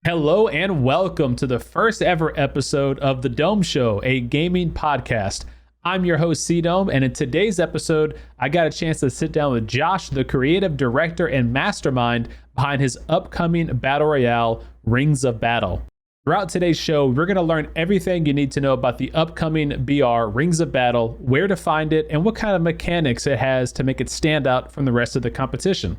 Hello and welcome to the first ever episode of The Dome Show, a gaming podcast. I'm your host, CDome, and in today's episode, I got a chance to sit down with Josh, the creative director and mastermind behind his upcoming Battle Royale, Rings of Battle. Throughout today's show, we're going to learn everything you need to know about the upcoming BR, Rings of Battle, where to find it, and what kind of mechanics it has to make it stand out from the rest of the competition.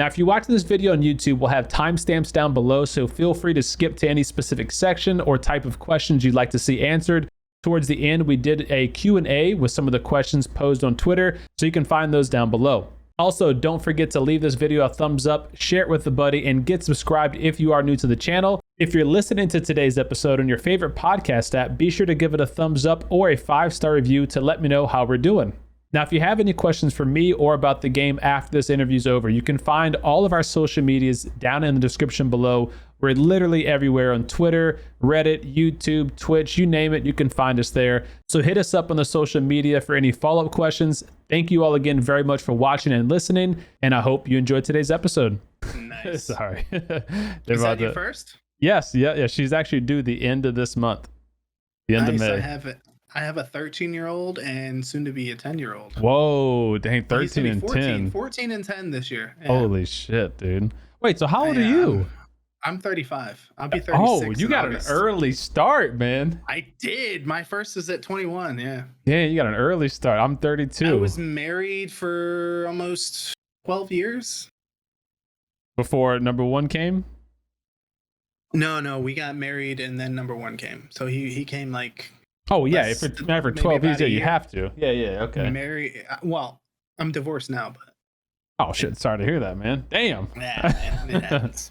Now, if you watch this video on YouTube, we'll have timestamps down below, so feel free to skip to any specific section or type of questions you'd like to see answered. Towards the end, we did a Q&A with some of the questions posed on Twitter, so you can find those down below. Also, don't forget to leave this video a thumbs up, share it with a buddy, and get subscribed if you are new to the channel. If you're listening to today's episode on your favorite podcast app, be sure to give it a thumbs up or a 5-star review to let me know how we're doing. Now, if you have any questions for me or about the game after this interview's over, you can find all of our social medias down in the description below. We're literally everywhere on Twitter, Reddit, YouTube, Twitch, you name it, you can find us there. So hit us up on the social media for any follow-up questions. Thank you all again very much for watching and listening, and I hope you enjoyed today's episode. Nice. Sorry. Is that your first? Yes, yeah. She's actually due the end of this month, the end of May. I have a 13-year-old and soon to be a 10-year-old. Whoa, dang, 13 and 10. 14 and 10 this year. Yeah. Holy shit, dude. Wait, so how old are you? I'm 35. I'll be 36. Oh, you got an early start, man. I did. My first is at 21, yeah. Yeah, you got an early start. I'm 32. I was married for almost 12 years. Before number one came? No, we got married and then number one came. So he came like... Oh, yeah, if it's for 12 years, you have to. Yeah, okay. Well, I'm divorced now, but... Oh, shit, sorry to hear that, man. Damn. Yeah, man, it happens.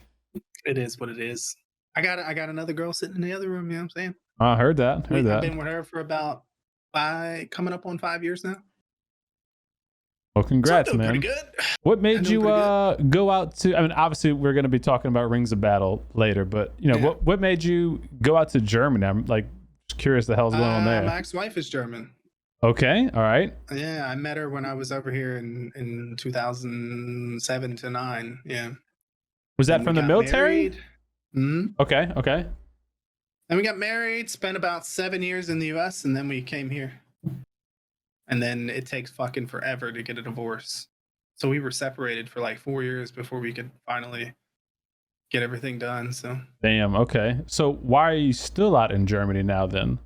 It is what it is. I got another girl sitting in the other room, you know what I'm saying? I heard that. I've been with her for about coming up on 5 years now. Well, congrats, so man. Pretty good. What made you go out to... I mean, obviously, we're going to be talking about Rings of Battle later, but, you know, yeah. what made you go out to Germany? I'm, like... curious the hell's going on there. My ex-wife is German. Okay, all right. Yeah, I met her when I was over here in 2007 to 9. Yeah. Was that from the military? Mm-hmm. Okay. And we got married, spent about 7 years in the US, and then we came here. And then it takes fucking forever to get a divorce. So we were separated for like 4 years before we could finally get everything done. So damn. Okay, so why are you still out in Germany now then?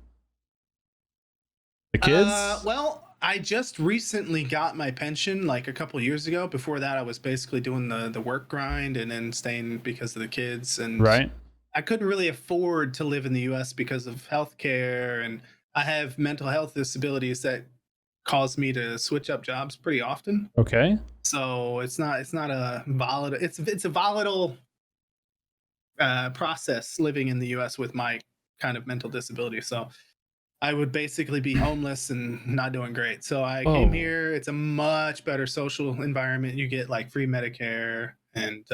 The kids? Well, I just recently got my pension like a couple years ago. Before that, I was basically doing the work grind and then staying because of the kids, and right. I couldn't really afford to live in the US because of healthcare, and I have mental health disabilities that cause me to switch up jobs pretty often. Okay, so it's not a volatile, it's a volatile process living in the US with my kind of mental disability. So I would basically be homeless and not doing great. So I came here. It's a much better social environment. You get like free Medicare, and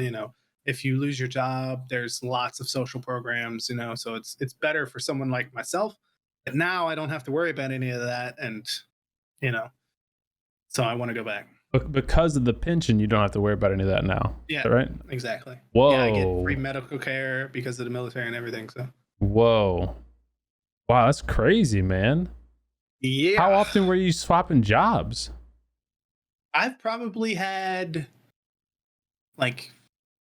you know, if you lose your job, there's lots of social programs, you know, so it's better for someone like myself. But now I don't have to worry about any of that, and you know, so I want to go back. Because of the pension, you don't have to worry about any of that now. Yeah, is that right? Exactly. Whoa. Yeah, I get free medical care because of the military and everything. So. Whoa. Wow, that's crazy, man. Yeah. How often were you swapping jobs? I've probably had, like,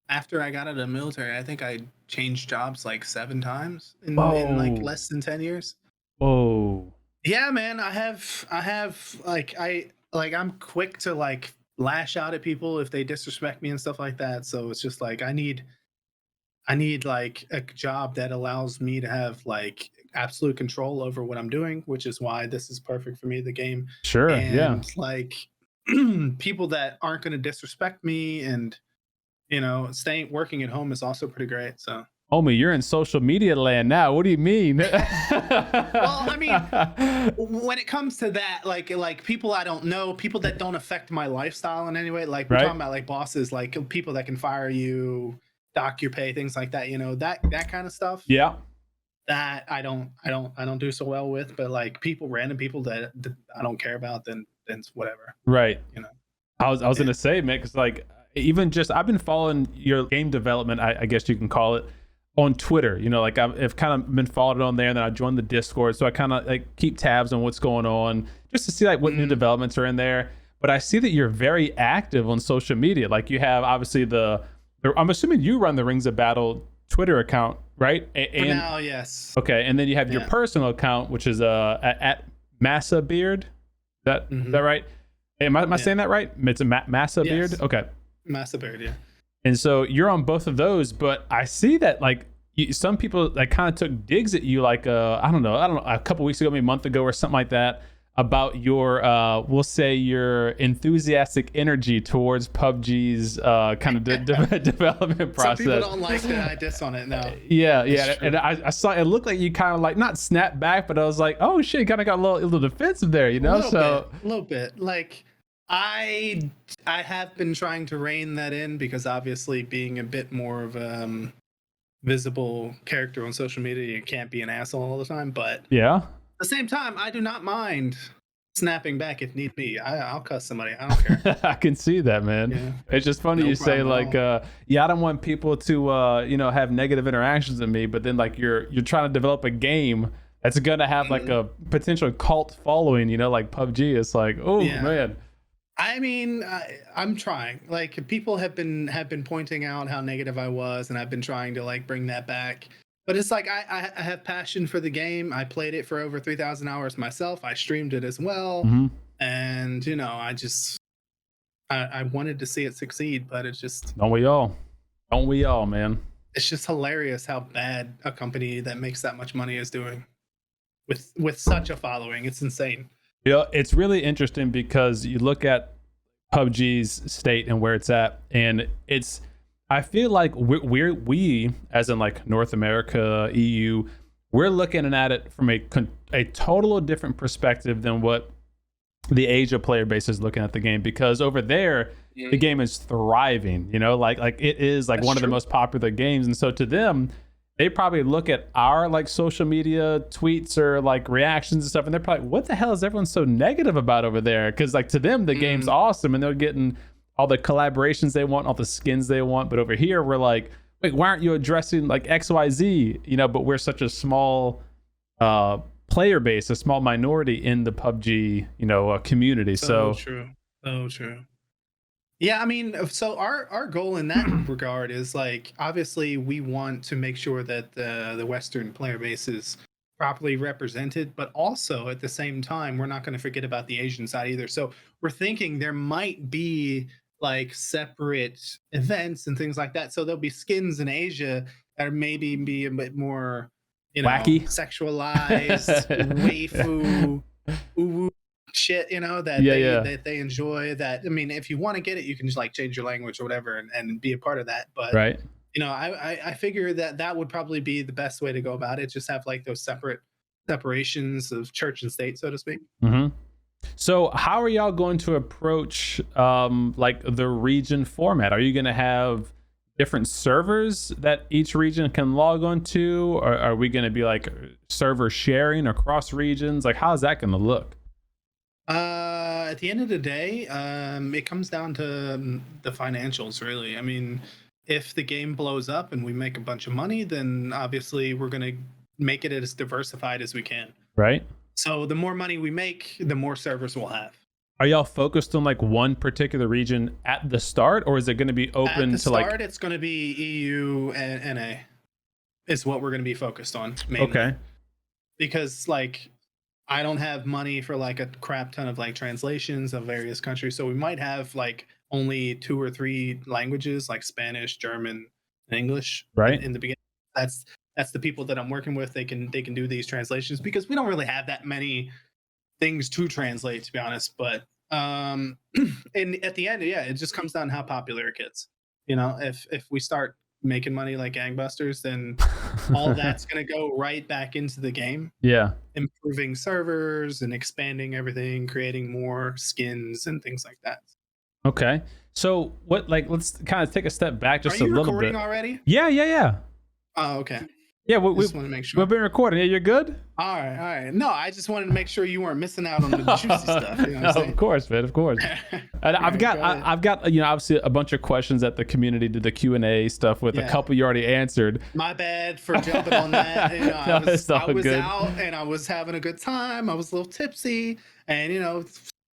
after I got out of the military, I think I changed jobs like 7 times in like less than 10 years. Whoa. Yeah, man. I have I'm quick to like lash out at people if they disrespect me and stuff like that. So it's just like I need like a job that allows me to have like absolute control over what I'm doing, which is why this is perfect for me, the game. Sure. And yeah. Like people that aren't going to disrespect me, and you know, working at home is also pretty great. So. Homie, you're in social media land now. What do you mean? Well, I mean, when it comes to that, like people I don't know, people that don't affect my lifestyle in any way, like we're talking about like bosses, like people that can fire you, dock your pay, things like that, you know, that kind of stuff. Yeah. That I don't do so well with, but like random people that I don't care about, then it's whatever. Right. You know. I was gonna say, man, because like even just I've been following your game development, I guess you can call it, on Twitter. You know, like I've kind of been followed on there, and then I joined the Discord, so I kind of like keep tabs on what's going on just to see like what new developments are in there. But I see that you're very active on social media. Like you have obviously I'm assuming you run the Rings of Battle Twitter account, right? For now, yes. Okay, and then you have your personal account, which is at MassaBeard. Is that right? Am I saying that right? It's a MassaBeard? Yes. Okay. MassaBeard, yeah. And so you're on both of those, but I see that like some people like kind of took digs at you like I don't know, a couple weeks ago, maybe a month ago or something like that, about your we'll say your enthusiastic energy towards PUBG's kind of development process. Some people don't like that I diss on it now. Yeah. And I saw it looked like you kind of like not snapped back, but I was like, oh shit, kind of got a little defensive there, you know? A little bit. Like I have been trying to rein that in because obviously being a bit more of a visible character on social media, you can't be an asshole all the time. But yeah, at the same time, I do not mind snapping back if need be. I'll cuss somebody. I don't care. I can see that, man. Yeah. It's just funny you say like, I don't want people to have negative interactions with me, but then like you're trying to develop a game that's gonna have like a potential cult following, like PUBG. It's like, oh man. I mean, I'm trying. Like people have been pointing out how negative I was, and I've been trying to like bring that back. But it's like I have passion for the game. I played it for over 3,000 hours myself. I streamed it as well, and I wanted to see it succeed, but it's just don't we all, man? It's just hilarious how bad a company that makes that much money is doing with such a following. It's insane. Yeah, it's really interesting because you look at PUBG's state and where it's at, and I feel like we as in like North America, EU, we're looking at it from a total different perspective than what the Asia player base is looking at the game, because over there the game is thriving, like it is like one of the most popular games, and so to them, they probably look at our like social media tweets or like reactions and stuff, and they're probably, what the hell is everyone so negative about over there? Because like to them the game's awesome and they're getting all the collaborations they want, all the skins they want, but over here we're like, wait, why aren't you addressing like XYZ? But we're such a small player base, a small minority in the PUBG community. So true. Yeah, I mean, so our goal in that regard is like, obviously we want to make sure that the Western player base is properly represented, but also at the same time, we're not going to forget about the Asian side either. So we're thinking there might be like separate events and things like that. So there'll be skins in Asia that are maybe be a bit more, wacky, sexualized, waifu, uwu shit, that they enjoy. That, I mean, if you want to get it, you can just like change your language or whatever and be a part of that. But right, I figure that would probably be the best way to go about it. Just have like those separations of church and state, so to speak. So how are y'all going to approach like the region format? Are you going to have different servers that each region can log on to, or are we going to be like server sharing across regions? Like how's that going to look? At the end of the day, it comes down to the financials, really. I mean, if the game blows up and we make a bunch of money, then obviously we're going to make it as diversified as we can. Right. So the more money we make, the more servers we'll have. Are y'all focused on like one particular region at the start, or is it going to be open to like... At the start, it's going to be EU and NA is what we're going to be focused on mainly. Okay. Because like I don't have money for like a crap ton of like translations of various countries. So we might have like only 2 or 3 languages like Spanish, German, and English. Right. In the beginning. That's the people that I'm working with. They can do these translations because we don't really have that many things to translate, to be honest. But and at the end, it just comes down to how popular it gets. If we start making money like gangbusters, then all that's going to go right back into the game. Yeah. Improving servers and expanding everything, creating more skins and things like that. Okay. So what, like, let's kind of take a step back just a little bit. Are you recording already? Yeah. Oh, okay. Yeah, Just want to make sure. we've been recording. Yeah, you're good? All right. No, I just wanted to make sure you weren't missing out on the juicy stuff. You know what I'm saying? Of course, man. Of course. And I've got obviously a bunch of questions that the community did the Q&A stuff with. A couple you already answered. My bad for jumping on that. You know, I was out and I was having a good time. I was a little tipsy, and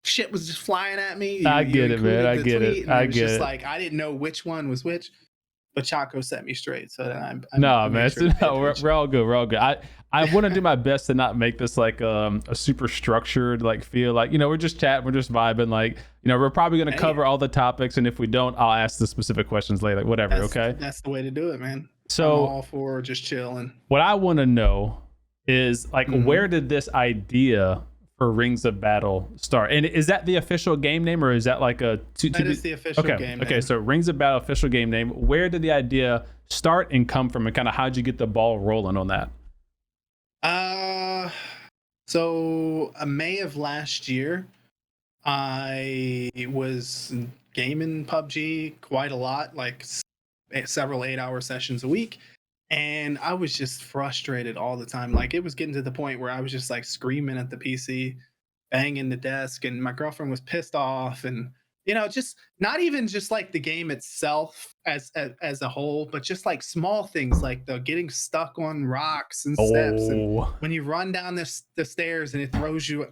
shit was just flying at me. I get it, man. I get it. I get it. Like I didn't know which one was which. But Chaco set me straight, so that I'm no, man. We're all good. We're all good. I want to do my best to not make this like a super structured like feel like we're just chatting, we're just vibing. Like we're probably gonna cover all the topics, and if we don't, I'll ask the specific questions later. Like whatever. Okay. That's the way to do it, man. So I'm all for just chilling. What I want to know is like where did this idea for Rings of Battle start? And is that the official game name, or is that like a that is the official game name. Okay, so Rings of Battle official game name. Where did the idea start and come from, and kind of how'd you get the ball rolling on that? So May of last year, I was gaming PUBG quite a lot, like several 8-hour sessions a week. And I was just frustrated all the time. Like it was getting to the point where I was just like screaming at the PC, banging the desk, and my girlfriend was pissed off. And just not even just like the game itself as a whole, but just like small things like the getting stuck on rocks and steps, and when you run down the stairs and it throws you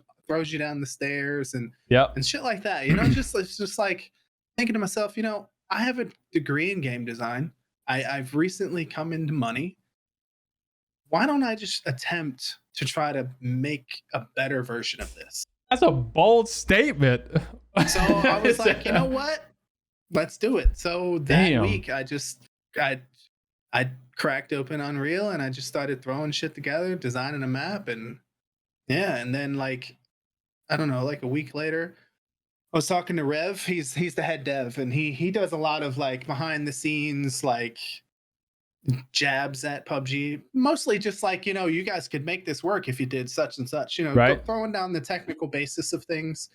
down the stairs and shit like that. It's just like thinking to myself, I have a degree in game design. I've recently come into money. Why don't I just attempt to try to make a better version of this? That's a bold statement. So I was like, you know what? Let's do it. So that week, I cracked open Unreal and I just started throwing shit together, designing a map, and then like, I don't know, like a week later, I was talking to Rev. He's the head dev, and he does a lot of like behind the scenes like jabs at PUBG. Mostly just like you guys could make this work if you did such and such. Right. Throwing down the technical basis of things.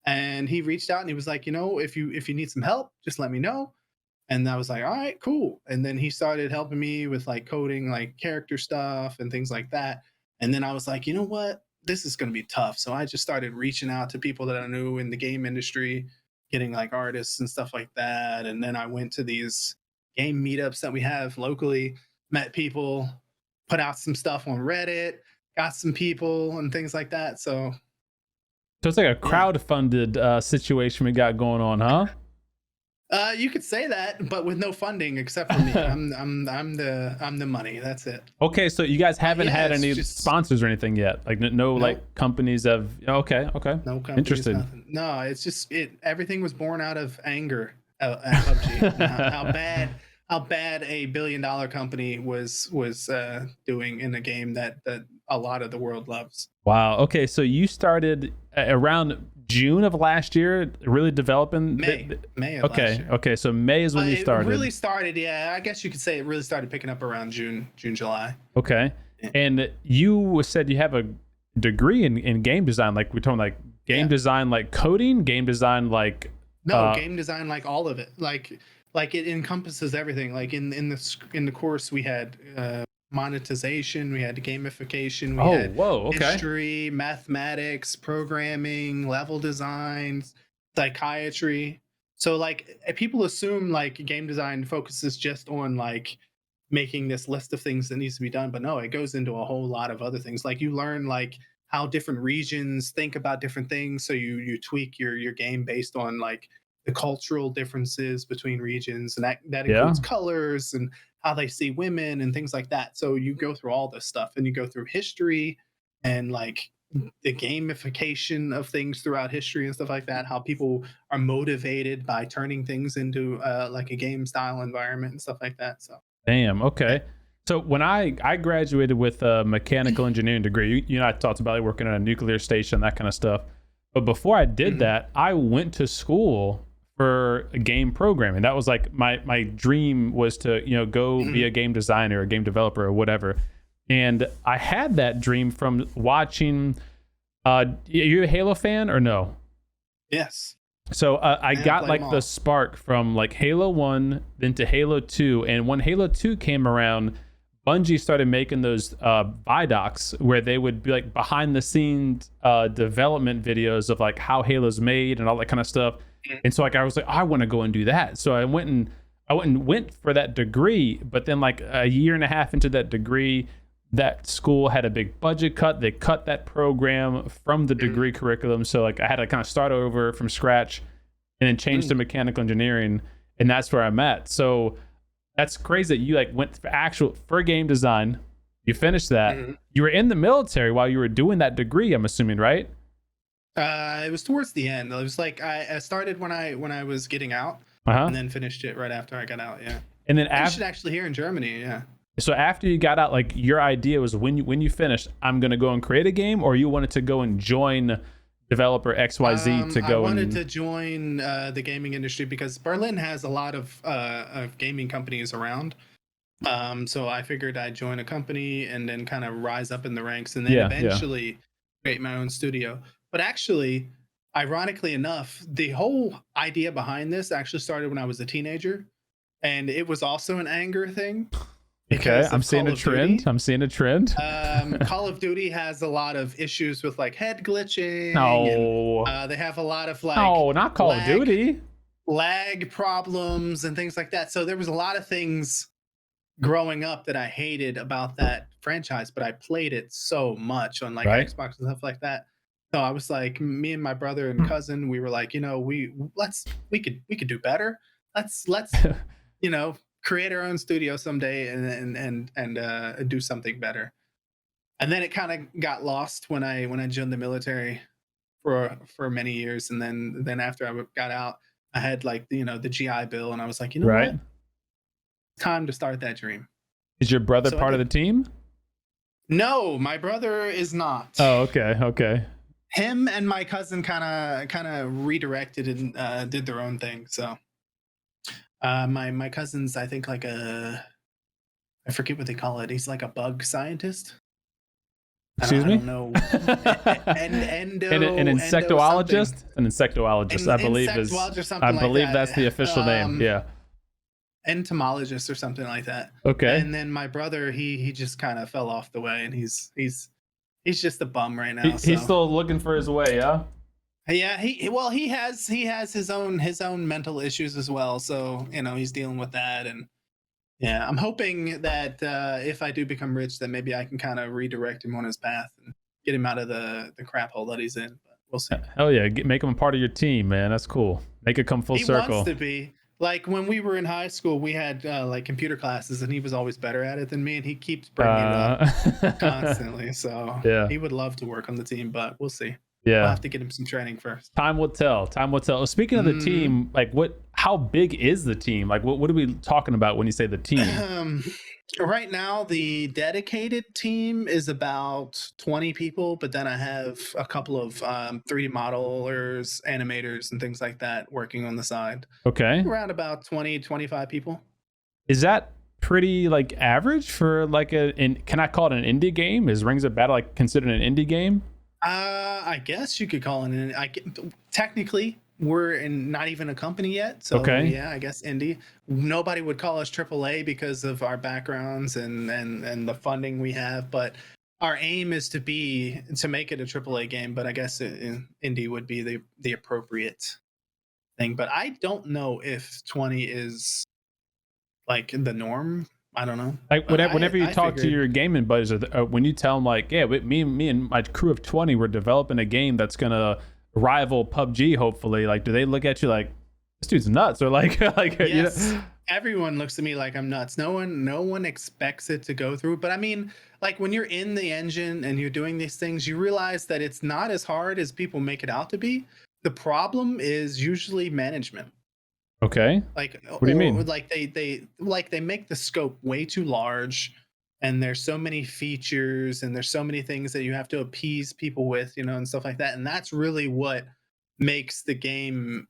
And he reached out and he was like, if you need some help, just let me know. And I was like, all right, cool. And then he started helping me with like coding, like character stuff and things like that. And then I was like, you know what? This is going to be tough. So I just started reaching out to people that I knew in the game industry, getting like artists and stuff like that. And then I went to these game meetups that we have locally, met people, put out some stuff on Reddit, got some people and things like that. So it's like a crowd-funded situation we got going on, huh? You could say that, but with no funding except for me. I'm the money. That's it. Okay, so you guys haven't had any sponsors or anything yet? Like no like companies have. Okay. No companies. Interesting. Nothing. No, it's just everything was born out of anger at PUBG. how bad a $1 billion company was doing in a game that a lot of the world loves. Wow. Okay, so you started around June of last year, really developing. May of last year. Okay, so May is when you started. It really started, yeah. I guess you could say it really started picking up around June, July. Okay, yeah. And you said you have a degree in game design. Like we're talking like game design, like coding, game design, like game design, like all of it. Like it encompasses everything. Like in the course we had monetization, we had gamification, we had history, mathematics, programming, level designs, psychiatry. So like people assume like game design focuses just on like making this list of things that needs to be done, but no, it goes into a whole lot of other things. Like you learn like how different regions think about different things, so you tweak your game based on like the cultural differences between regions, and that includes colors and how they see women and things like that. So you go through all this stuff, and you go through history and like the gamification of things throughout history and stuff like that, how people are motivated by turning things into like a game style environment and stuff like that. So damn. Okay. So when I graduated with a mechanical engineering degree, you know, I talked about working at a nuclear station, that kind of stuff. But before I did that, I went to school for game programming. That was like my dream was to, you know, go be a game designer, a game developer or whatever. And I had that dream from watching, you a Halo fan or no? Yes. So I got like the spark from like Halo 1 then to Halo 2. And when Halo 2 came around, Bungie started making those Vidocs where they would be like behind the scenes development videos of like how Halo's made and all that kind of stuff. And so like I was like, I want to go and do that. So I went for that degree, but then like a year and a half into that degree, that school had a big budget cut. They cut that program from the degree curriculum. So like I had to kind of start over from scratch and then change to mechanical engineering. And that's where I'm at. So that's crazy that you like went for game design. You finished that. You were in the military while you were doing that degree, I'm assuming, right? It was towards the end. It was like I started when I was getting out, and then finished it right after I got out. Yeah. And then after actually here in Germany, yeah. So after you got out, like your idea was when you finished, I'm gonna go and create a game, or you wanted to go and join developer XYZ to go. I wanted to join the gaming industry because Berlin has a lot of gaming companies around. So I figured I'd join a company and then kind of rise up in the ranks, and then eventually create my own studio. But actually, ironically enough, the whole idea behind this actually started when I was a teenager, and it was also an anger thing. Okay, I'm seeing a trend. Call of Duty has a lot of issues with like head glitching. No. And, they have a lot of like not Call of Duty. Lag problems and things like that. So there was a lot of things growing up that I hated about that franchise, but I played it so much on like Xbox and stuff like that. So I was like, me and my brother and cousin, we were like, we could do better. Let's create our own studio someday and do something better. And then it kind of got lost when I joined the military for many years, and then after I got out, I had like the GI Bill, and I was like, what? Time to start that dream. Is your brother part of the team? No, my brother is not. Oh, okay. Him and my cousin kind of redirected and did their own thing. So my cousin's, I think, like I forget what they call it. He's like a bug scientist. Excuse me? I don't know. An insectologist? An insectologist, I believe is. I believe that's the official name. Yeah. Entomologist or something like that. Okay. And then my brother, he just kind of fell off the way, and he's just a bum right now. He's still looking for his way, yeah. Yeah, he has his own mental issues as well. So he's dealing with that, and yeah, I'm hoping that if I do become rich, that maybe I can kind of redirect him on his path and get him out of the crap hole that he's in. But we'll see. Hell yeah, make him a part of your team, man. That's cool. Make it come full circle. He wants to be. Like when we were in high school, we had like computer classes, and he was always better at it than me, and he keeps bringing it up constantly. So he would love to work on the team, but we'll see. Yeah, we'll have to get him some training first. Time will tell. Speaking of the team, like how big is the team? Like what are we talking about when you say the team? Right now, the dedicated team is about 20 people, but then I have a couple of 3D modelers, animators, and things like that working on the side. Okay. Around about 20, 25 people. Is that pretty like average for like can I call it an indie game? Is Rings of Battle like considered an indie game? I guess you could call it technically. We're not even a company yet, so yeah, I guess indie. Nobody would call us AAA because of our backgrounds and the funding we have, but our aim is to make it a AAA game. But I guess indie would be the appropriate thing. But I don't know if 20 is like the norm. I don't know. Like whenever you talk to your gaming buddies, when you tell them like, yeah, me and my crew of 20, we're developing a game that's gonna rival PUBG, hopefully, like do they look at you like this dude's nuts, or like yes, everyone looks at me like I'm nuts. No one expects it to go through, but I mean, like when you're in the engine and you're doing these things, you realize that it's not as hard as people make it out to be. The problem is usually management. Okay. Like what do you mean? Like they make the scope way too large, and there's so many features, and there's so many things that you have to appease people with, and stuff like that. And that's really what makes the game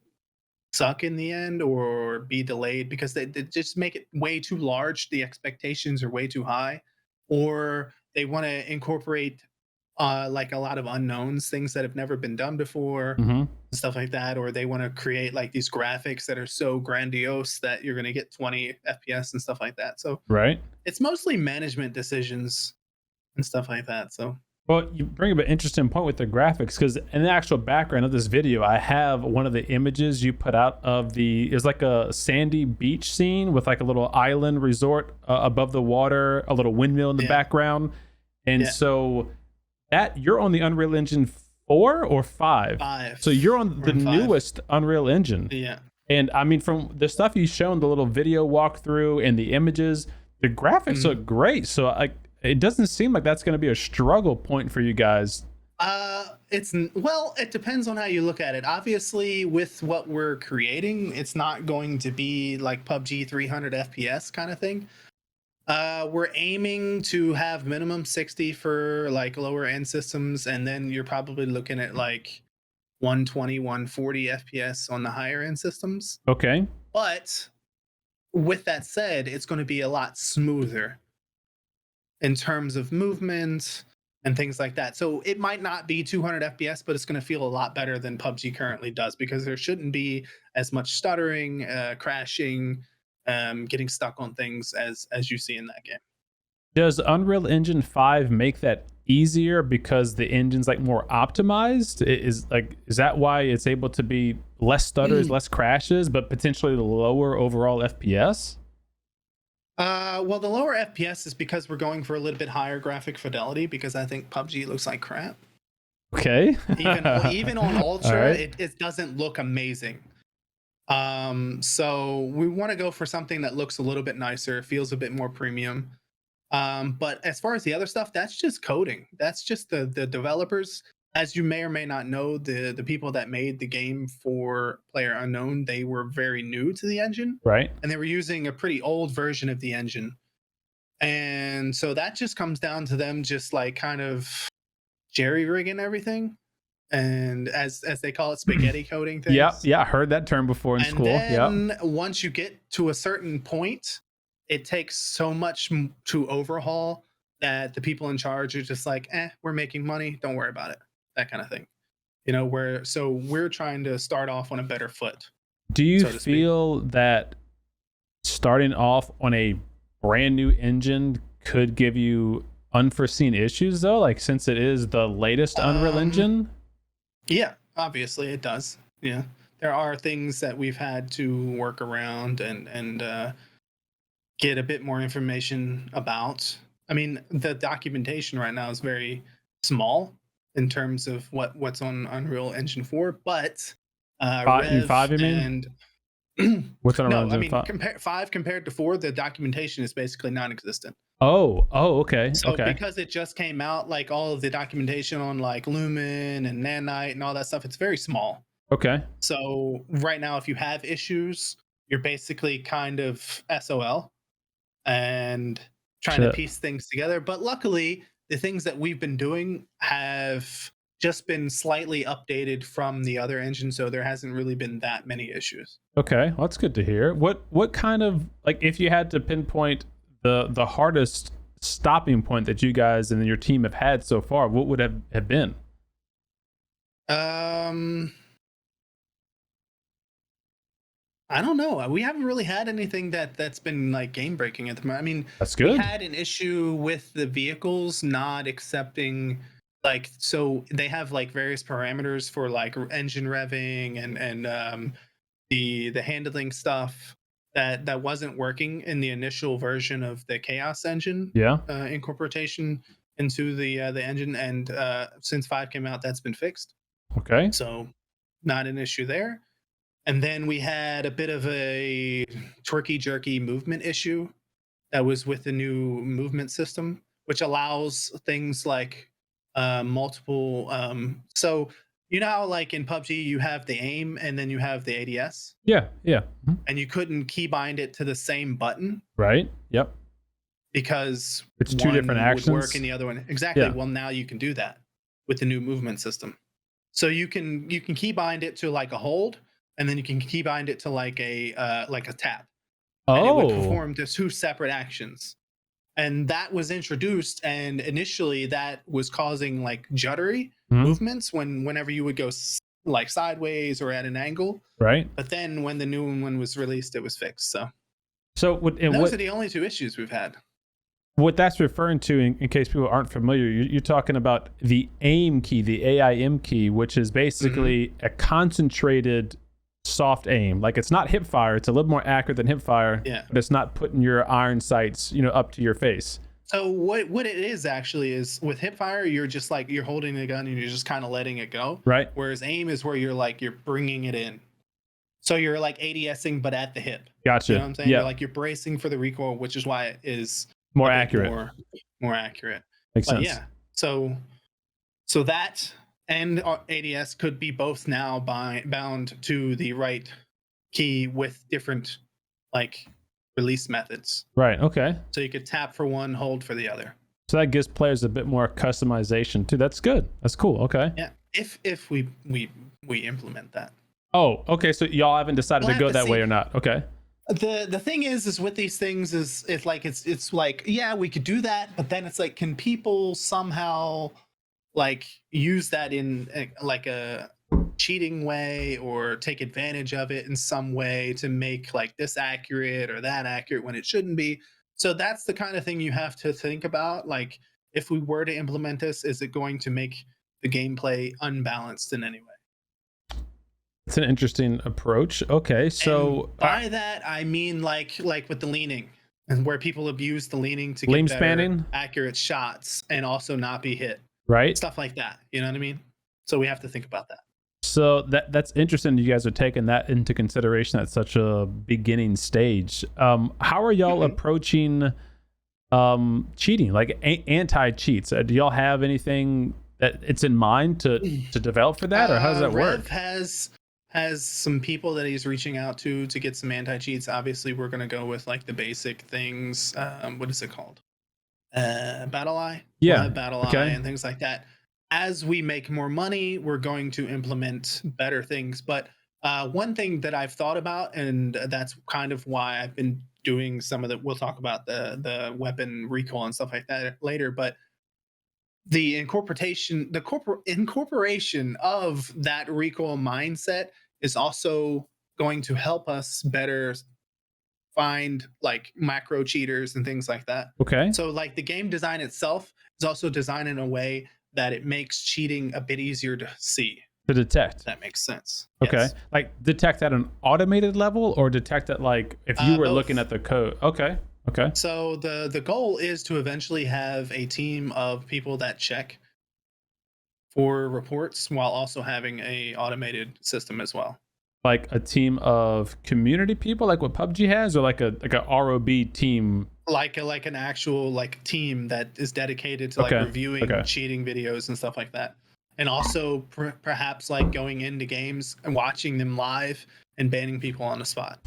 suck in the end or be delayed, because they just make it way too large. The expectations are way too high, or they want to incorporate like a lot of unknowns, things that have never been done before, Mm-hmm. stuff like that, or they want to create like these graphics that are so grandiose that you're going to get 20 FPS and stuff like that. So Right. it's mostly management decisions and stuff like that. So Well, you bring up an interesting point with the graphics, because in the actual background of this video, I have one of the images you put out of it's like a sandy beach scene with like a little island resort above the water, a little windmill in the background. And so that you're on the Unreal Engine 4 or 5? 5. So you're on the newest Unreal Engine. Yeah. And I mean, from the stuff you've shown, the little video walkthrough and the images, the graphics look great. So it doesn't seem like that's going to be a struggle point for you guys. It depends on how you look at it. Obviously, with what we're creating, it's not going to be like PUBG 300 FPS kind of thing. We're aiming to have minimum 60 for like lower end systems, and then you're probably looking at like 120, 140 FPS on the higher end systems. Okay. But with that said, it's going to be a lot smoother in terms of movement and things like that. So it might not be 200 FPS, but it's going to feel a lot better than PUBG currently does, because there shouldn't be as much stuttering, crashing, getting stuck on things as you see in that game. Does Unreal Engine 5 make that easier because the engine's like more optimized? Is that why it's able to be less stutters, less crashes, but potentially lower overall FPS? Well, the lower FPS is because we're going for a little bit higher graphic fidelity, because I think PUBG looks like crap. Okay. even on Ultra, right. it doesn't look amazing. So we want to go for something that looks a little bit nicer, feels a bit more premium. But as far as the other stuff, that's just coding. That's just the developers. As you may or may not know, the people that made the game for PlayerUnknown, they were very new to the engine. Right. And they were using a pretty old version of the engine. And so that just comes down to them just like kind of jerry-rigging everything. And as they call it, spaghetti coding things. Yeah, I heard that term before in school. Then once you get to a certain point, it takes so much to overhaul that the people in charge are just like, we're making money, don't worry about it. That kind of thing. We're trying to start off on a better foot. Do you feel that starting off on a brand new engine could give you unforeseen issues though? Like, since it is the latest Unreal Engine? Yeah, obviously it does. Yeah. There are things that we've had to work around and get a bit more information about. I mean, the documentation right now is very small in terms of what's on Unreal Engine 4, but Rev 5, you mean? And what's on Unreal Engine 5? 5 compared to 4, the documentation is basically non-existent. Oh, okay. So because it just came out, like all of the documentation on like Lumen and Nanite and all that stuff, it's very small. Okay. So right now, if you have issues, you're basically kind of SOL and trying to piece things together. But luckily, the things that we've been doing have just been slightly updated from the other engine, so there hasn't really been that many issues. Okay, well, that's good to hear. What kind of, like, if you had to pinpoint the hardest stopping point that you guys and your team have had so far, what would have been? I don't know. We haven't really had anything that's been like game breaking at the moment. I mean, that's good. We had an issue with the vehicles not accepting, like, so they have like various parameters for like engine revving and the handling stuff that wasn't working in the initial version of the Chaos engine. Incorporation into the engine, and since 5 came out, that's been fixed. Okay. So not an issue there. And then we had a bit of a twerky-jerky movement issue that was with the new movement system, which allows things like multiple. So you know how like in PUBG you have the aim and then you have the ADS? Yeah. Mm-hmm. And you couldn't keybind it to the same button. Right. Yep. Because it's two different actions. Would work in the other one. Exactly. Yeah. Well, now you can do that with the new movement system. So you can keybind it to like a hold, and then you can keybind it to like a tap. And it would perform just 2 separate actions. and that was introduced, and initially that was causing like juddery movements whenever you would go like sideways or at an angle. Right. But then when the new one was released, it was fixed. So those are the only two issues we've had. What that's referring to, in case people aren't familiar, you're talking about the aim key, the AIM key, which is basically a concentrated soft aim. Like, it's not hip fire. It's a little more accurate than hip fire, but it's not putting your iron sights, up to your face. So what it is actually is with hip fire, you're just like, you're holding the gun and you're just kind of letting it go. Right. Whereas aim is where you're bringing it in. So you're like ADSing, but at the hip. Gotcha. You know what I'm saying? Yeah. You're bracing for the recoil, which is why it is more accurate. More accurate. Makes sense. Yeah. So that and ADS could be both now bound to the right key with different like release methods. Right. Okay. So you could tap for one, hold for the other. So that gives players a bit more customization too. That's good. That's cool. Okay. Yeah. If we implement that. Oh, okay. So y'all haven't decided to go that way or not? Okay. The thing is with these things is it's like, yeah, we could do that, but then it's like, can people somehow like use that in like a cheating way or take advantage of it in some way to make like this accurate or that accurate when it shouldn't be? So that's the kind of thing you have to think about. Like, if we were to implement this, is it going to make the gameplay unbalanced in any way? It's an interesting approach. Okay, so and by that I mean like with the leaning, and where people abuse the leaning to Lean get better, spanning, accurate shots and also not be hit. Right. Stuff like that. You know what I mean? So we have to think about that. So that's interesting. You guys are taking that into consideration at such a beginning stage. How are y'all approaching cheating, like anti-cheats? Do y'all have anything that it's in mind to develop for that, or how does that work? Rev has some people that he's reaching out to get some anti-cheats. Obviously, we're going to go with like the basic things. What is it called? Battle Eye? Yeah. Battle Eye and things like that. As we make more money, we're going to implement better things. But one thing that I've thought about, and that's kind of why I've been doing some of the, we'll talk about the weapon recoil and stuff like that later, but the incorporation of that recoil mindset is also going to help us better find like macro cheaters and things like that. Okay. So like the game design itself is also designed in a way that it makes cheating a bit easier to see. To detect. That makes sense. Okay. Yes. Like detect at an automated level, or detect at like if you were both. looking at the code. Okay. Okay. So the goal is to eventually have a team of people that check for reports while also having a automated system as well. Like a team of community people, like what PUBG has, or like a ROB team, like an actual like team that is dedicated to like reviewing cheating videos and stuff like that, and also perhaps like going into games and watching them live and banning people on the spot,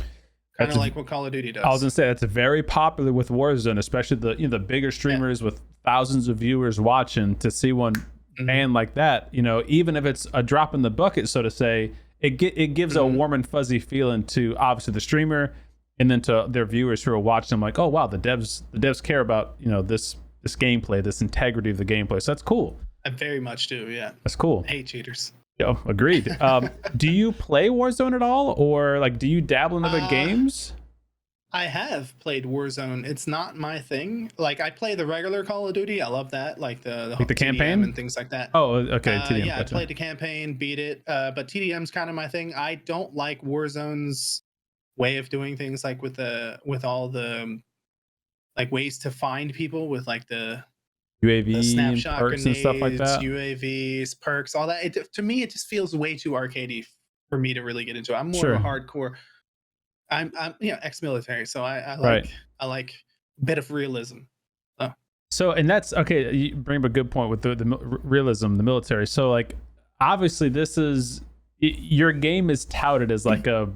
kind of like what Call of Duty does. I was gonna say that's very popular with Warzone, especially the bigger streamers with thousands of viewers watching. To see one banned like that, even if it's a drop in the bucket, so to say. It gives a warm and fuzzy feeling to obviously the streamer, and then to their viewers who are watching them, like, oh wow, the devs care about this gameplay, this integrity of the gameplay. So that's cool. I very much do. Yeah, that's cool. I hate cheaters. Yeah, agreed. Do you play Warzone at all, or like do you dabble in other games? I have played Warzone. It's not my thing. Like I play the regular Call of Duty. I love that, like the campaign and things like that. Oh, okay. TDM, yeah, gotcha. I played the campaign, beat it. But TDM's kind of my thing. I don't like Warzone's way of doing things, like with all the like ways to find people with like the UAV the snapshot perks grenades, and stuff like that. UAVs, perks, all that. To me, it just feels way too arcadey for me to really get into it. I'm more of a hardcore. I'm ex-military, so I like a bit of realism. So and that's okay. You bring up a good point with the realism, the military. So like obviously this is your game is touted as like a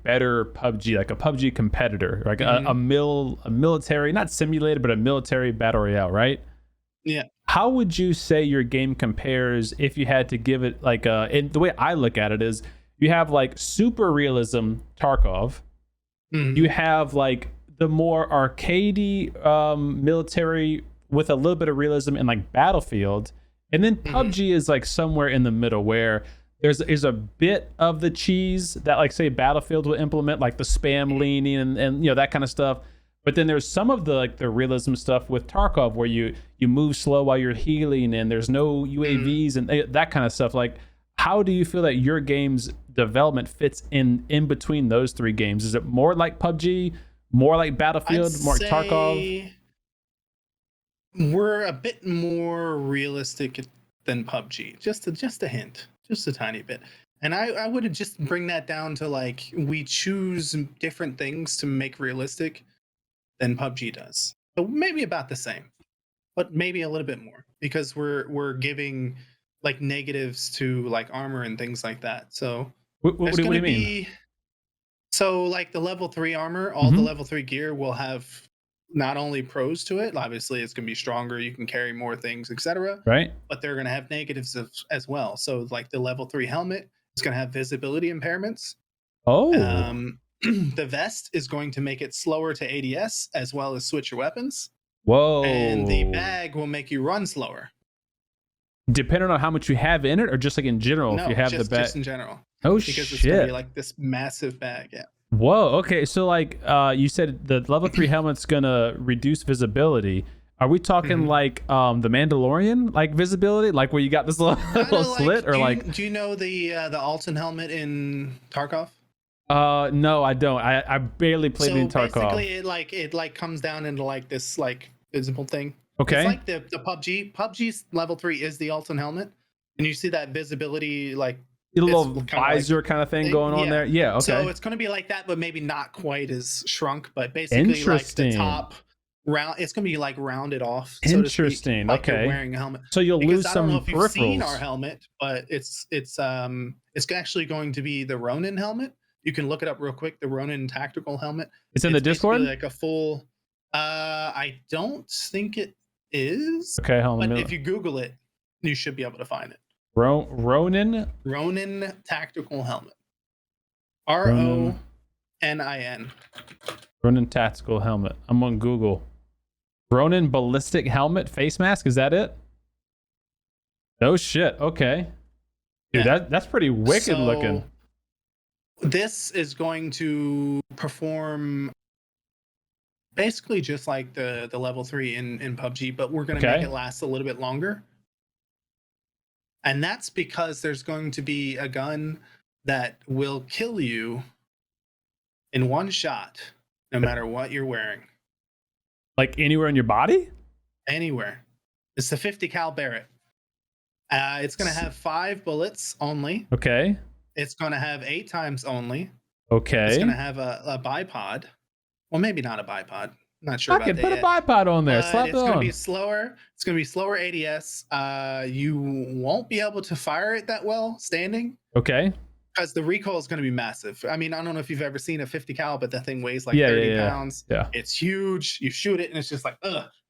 better PUBG, like a PUBG competitor, like a military, not simulated, but a military battle royale, right? Yeah. How would you say your game compares if you had to give it like and the way I look at it is you have like super realism Tarkov, you have like the more arcadey military with a little bit of realism in like Battlefield, and then PUBG is like somewhere in the middle where there's a bit of the cheese that like say Battlefield will implement, like the spam leaning and you know that kind of stuff. But then there's some of the like the realism stuff with Tarkov where you move slow while you're healing and there's no UAVs and that kind of stuff. Like, how do you feel that your game's development fits in between those three games? Is it more like PUBG, more like Battlefield, more like Tarkov? We're a bit more realistic than PUBG. Just a hint, just a tiny bit. And I would just bring that down to like we choose different things to make realistic than PUBG does. So maybe about the same, but maybe a little bit more because we're giving like negatives to like armor and things like that. So What do you mean? So like the level 3 armor, all the level 3 gear will have not only pros to it, obviously it's going to be stronger, you can carry more things, etc. Right. But they're going to have negatives as well. So like the level 3 helmet is going to have visibility impairments. Oh. The vest is going to make it slower to ADS as well as switch your weapons. Whoa. And the bag will make you run slower. Depending on how much you have in it, or just like in general, No, if you have the bag? Just in general. Oh, because shit. it's going to be like this massive bag, yeah. Whoa, okay. So like you said the level 3 helmet's going to reduce visibility. Are we talking like the Mandalorian like visibility? Like where you got this little slit? Do you know the Alton helmet in Tarkov? No, I don't. I barely played it in Tarkov. So basically it comes down into like this like visible thing. Okay. It's like the PUBG. PUBG's level 3 is the Alton helmet. And you see that visibility like a little visor kind of thing going on there. Yeah, okay. So it's going to be like that, but maybe not quite as shrunk, but basically like the top round, it's going to be like rounded off. Interesting. So to speak, like okay. You're wearing a helmet. So you'll lose some peripherals. I don't know if you've seen our helmet, but it's actually going to be the Ronin helmet. You can look it up real quick. The Ronin tactical helmet. It's in the Discord. Like a full. I don't think it is. Okay, hold on. But if you Google it, you should be able to find it. Ronin tactical helmet. RONIN. Ronin tactical helmet. I'm on Google. Ronin ballistic helmet face mask. Is that it? No shit. Okay. Dude, that's pretty wicked looking. This is going to perform basically just like the level 3 in PUBG, but we're going to make it last a little bit longer. And that's because there's going to be a gun that will kill you in one shot, no matter what you're wearing. Like anywhere in your body? Anywhere. It's the 50 cal Barrett. It's going to have 5 bullets only. Okay. It's going to have 8 times only. Okay. It's going to have a bipod. Well, maybe not a bipod. Not sure about that put yet. a bipod on there. Slap it on. It's going to be slower. It's going to be slower ADS. You won't be able to fire it that well standing. Okay. Because the recoil is going to be massive. I mean, I don't know if you've ever seen a 50 cal, but that thing weighs like 30 pounds. Yeah. It's huge. You shoot it and it's just like,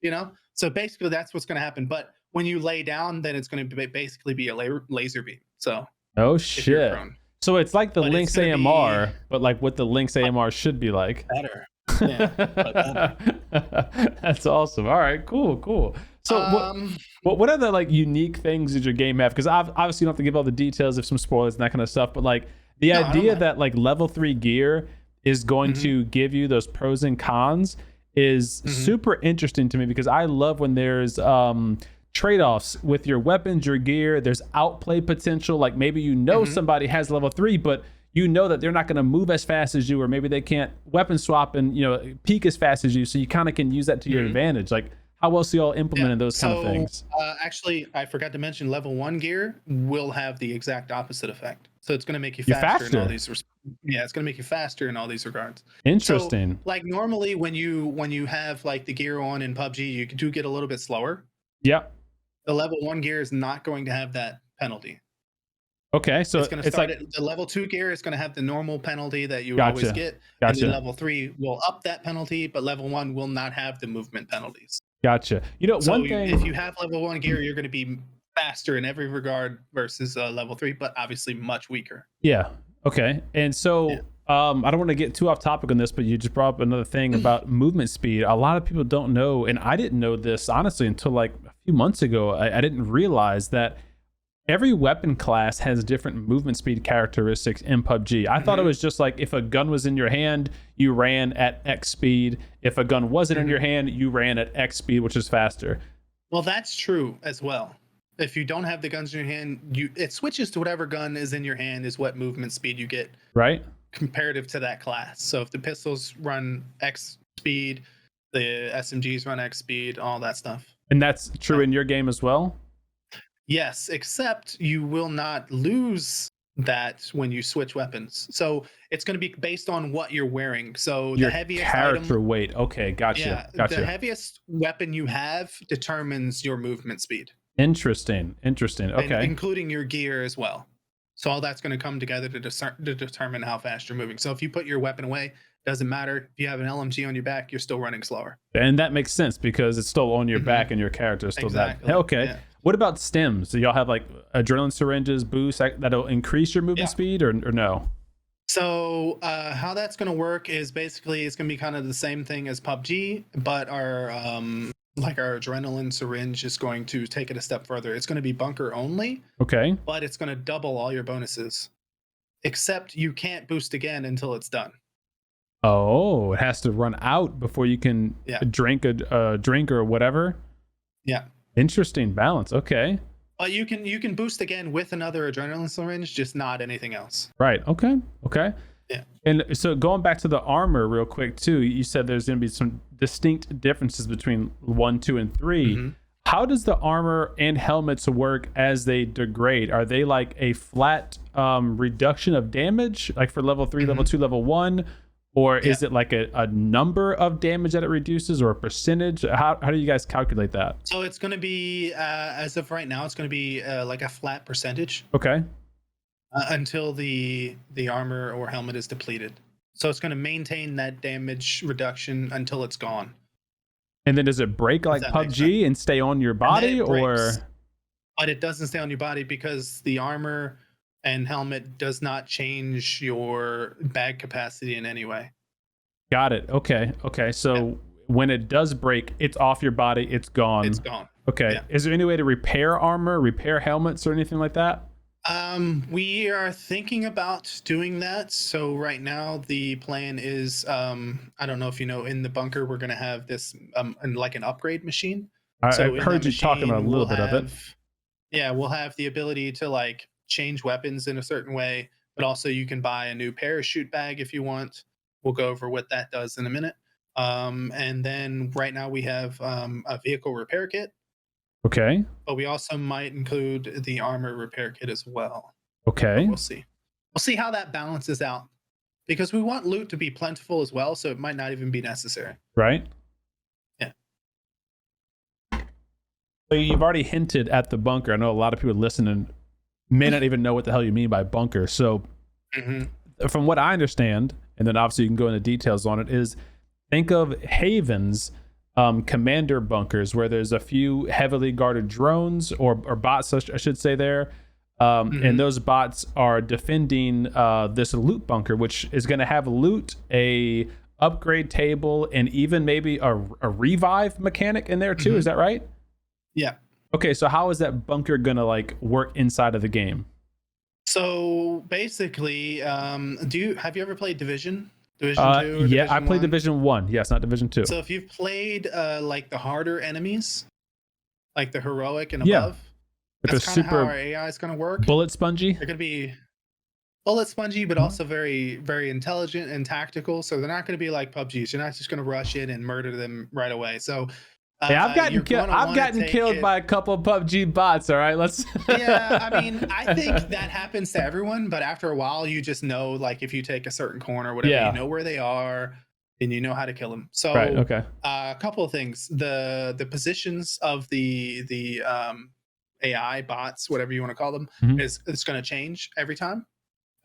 you know? So basically that's what's going to happen. But when you lay down, then it's going to basically be a laser beam. So. Oh, shit. So it's like the Lynx AMR, but like what the Lynx AMR should be like. Better. Yeah, that's awesome. All right, cool. So what are the like unique things that your game have? Because obviously you don't have to give all the details of some spoilers and that kind of stuff, but like the idea that like level 3 gear is going to give you those pros and cons is super interesting to me, because I love when there's trade-offs with your weapons, your gear. There's outplay potential. Like maybe somebody has level 3, but you know that they're not going to move as fast as you, or maybe they can't weapon swap and peak as fast as you, so you kind of can use that to your advantage. Like how else do y'all implement those kind of things? Actually, I forgot to mention level 1 gear will have the exact opposite effect. So it's going to make you faster in all these. It's going to make you faster in all these regards. Interesting. So, like normally when you have like the gear on in PUBG, you do get a little bit slower. Yeah. The level 1 gear is not going to have that penalty. Okay, so it's going to start the level 2 gear is going to have the normal penalty that you always get. And then level 3 will up that penalty, but level 1 will not have the movement penalties. Gotcha. One thing, if you have level 1 gear, you're going to be faster in every regard versus level 3, but obviously much weaker. Yeah. Okay. And so I don't want to get too off topic on this, but you just brought up another thing about movement speed. A lot of people don't know, and I didn't know this honestly until like a few months ago. I didn't realize that every weapon class has different movement speed characteristics in PUBG. I thought it was just like if a gun was in your hand, you ran at X speed. If a gun wasn't in your hand, you ran at X speed, which is faster. Well, that's true as well. If you don't have the guns in your hand, it switches to whatever gun is in your hand is what movement speed you get. Right. Comparative to that class. So if the pistols run X speed, the SMGs run X speed, all that stuff. And that's true in your game as well? Yes, except you will not lose that when you switch weapons. So it's going to be based on what you're wearing. So Your the heaviest character item, weight. Okay, gotcha. the heaviest weapon you have determines your movement speed. Interesting. Okay. Including your gear as well. So all that's going to come together to determine how fast you're moving. So if you put your weapon away, doesn't matter. If you have an LMG on your back, you're still running slower. And that makes sense because it's still on your back and your character is still that. Okay. Yeah. What about stims? Do y'all have like adrenaline syringes, boosts that'll increase your movement speed or no? So how that's going to work is basically it's going to be kind of the same thing as PUBG, but our adrenaline syringe is going to take it a step further. It's going to be bunker only. Okay. But it's going to double all your bonuses, except you can't boost again until it's done. Oh, it has to run out before you can drink a drink or whatever. Yeah. Interesting balance. Okay. You can boost again with another adrenaline syringe, just not anything else. Right. Okay. Yeah. And so going back to the armor real quick too, you said there's going to be some distinct differences between 1, 2, and 3. Mm-hmm. How does the armor and helmets work as they degrade? Are they like a flat reduction of damage, like for level 3, level 2, level 1? Or is it like a number of damage that it reduces or a percentage? How do you guys calculate that? So it's going to be, as of right now, it's going to be like a flat percentage. Okay. Until the armor or helmet is depleted. So it's going to maintain that damage reduction until it's gone. And then does it break like PUBG and stay on your body or? But it doesn't stay on your body because the armor and helmet does not change your bag capacity in any way. Got it. Okay. So when it does break, it's off your body. It's gone. It's gone. Okay. Yeah. Is there any way to repair armor, repair helmets or anything like that? We are thinking about doing that. So right now the plan is, I don't know if you know, in the bunker, we're going to have this, like an upgrade machine. I've heard you talking about a little bit of it. Yeah. We'll have the ability to like change weapons in a certain way, but also you can buy a new parachute bag if you want. We'll go over what that does in a minute. And then right now we have, a vehicle repair kit. Okay. But we also might include the armor repair kit as well. Okay. But we'll see. We'll see how that balances out. Because we want loot to be plentiful as well, so it might not even be necessary. Right. Yeah. So you've already hinted at the bunker. I know a lot of people listening may not even know what the hell you mean by bunker. So from what I understand, and then obviously you can go into details on it, is think of havens, commander bunkers where there's a few heavily guarded drones or bots, I should say there. And those bots are defending this loot bunker, which is going to have loot, a upgrade table, and even maybe a revive mechanic in there too. Is that right? Yeah. Okay, so how is that bunker going to like work inside of the game? So basically, have you ever played Division? Division 2 or Division I played 1? Division 1. Yes, not Division 2. So if you've played like the harder enemies, like the heroic and above, that's kind of how our AI is going to work. Bullet spongy? They're going to be bullet spongy, but also very, very intelligent and tactical. So they're not going to be like PUBG. So you're not just going to rush in and murder them right away. So I've gotten killed by a couple of PUBG bots. All right, let's. Yeah, I mean, I think that happens to everyone, but after a while, you just know, like, if you take a certain corner, or whatever, you know where they are, and you know how to kill them. So, a couple of things: the positions of the AI bots, whatever you want to call them, is it's going to change every time.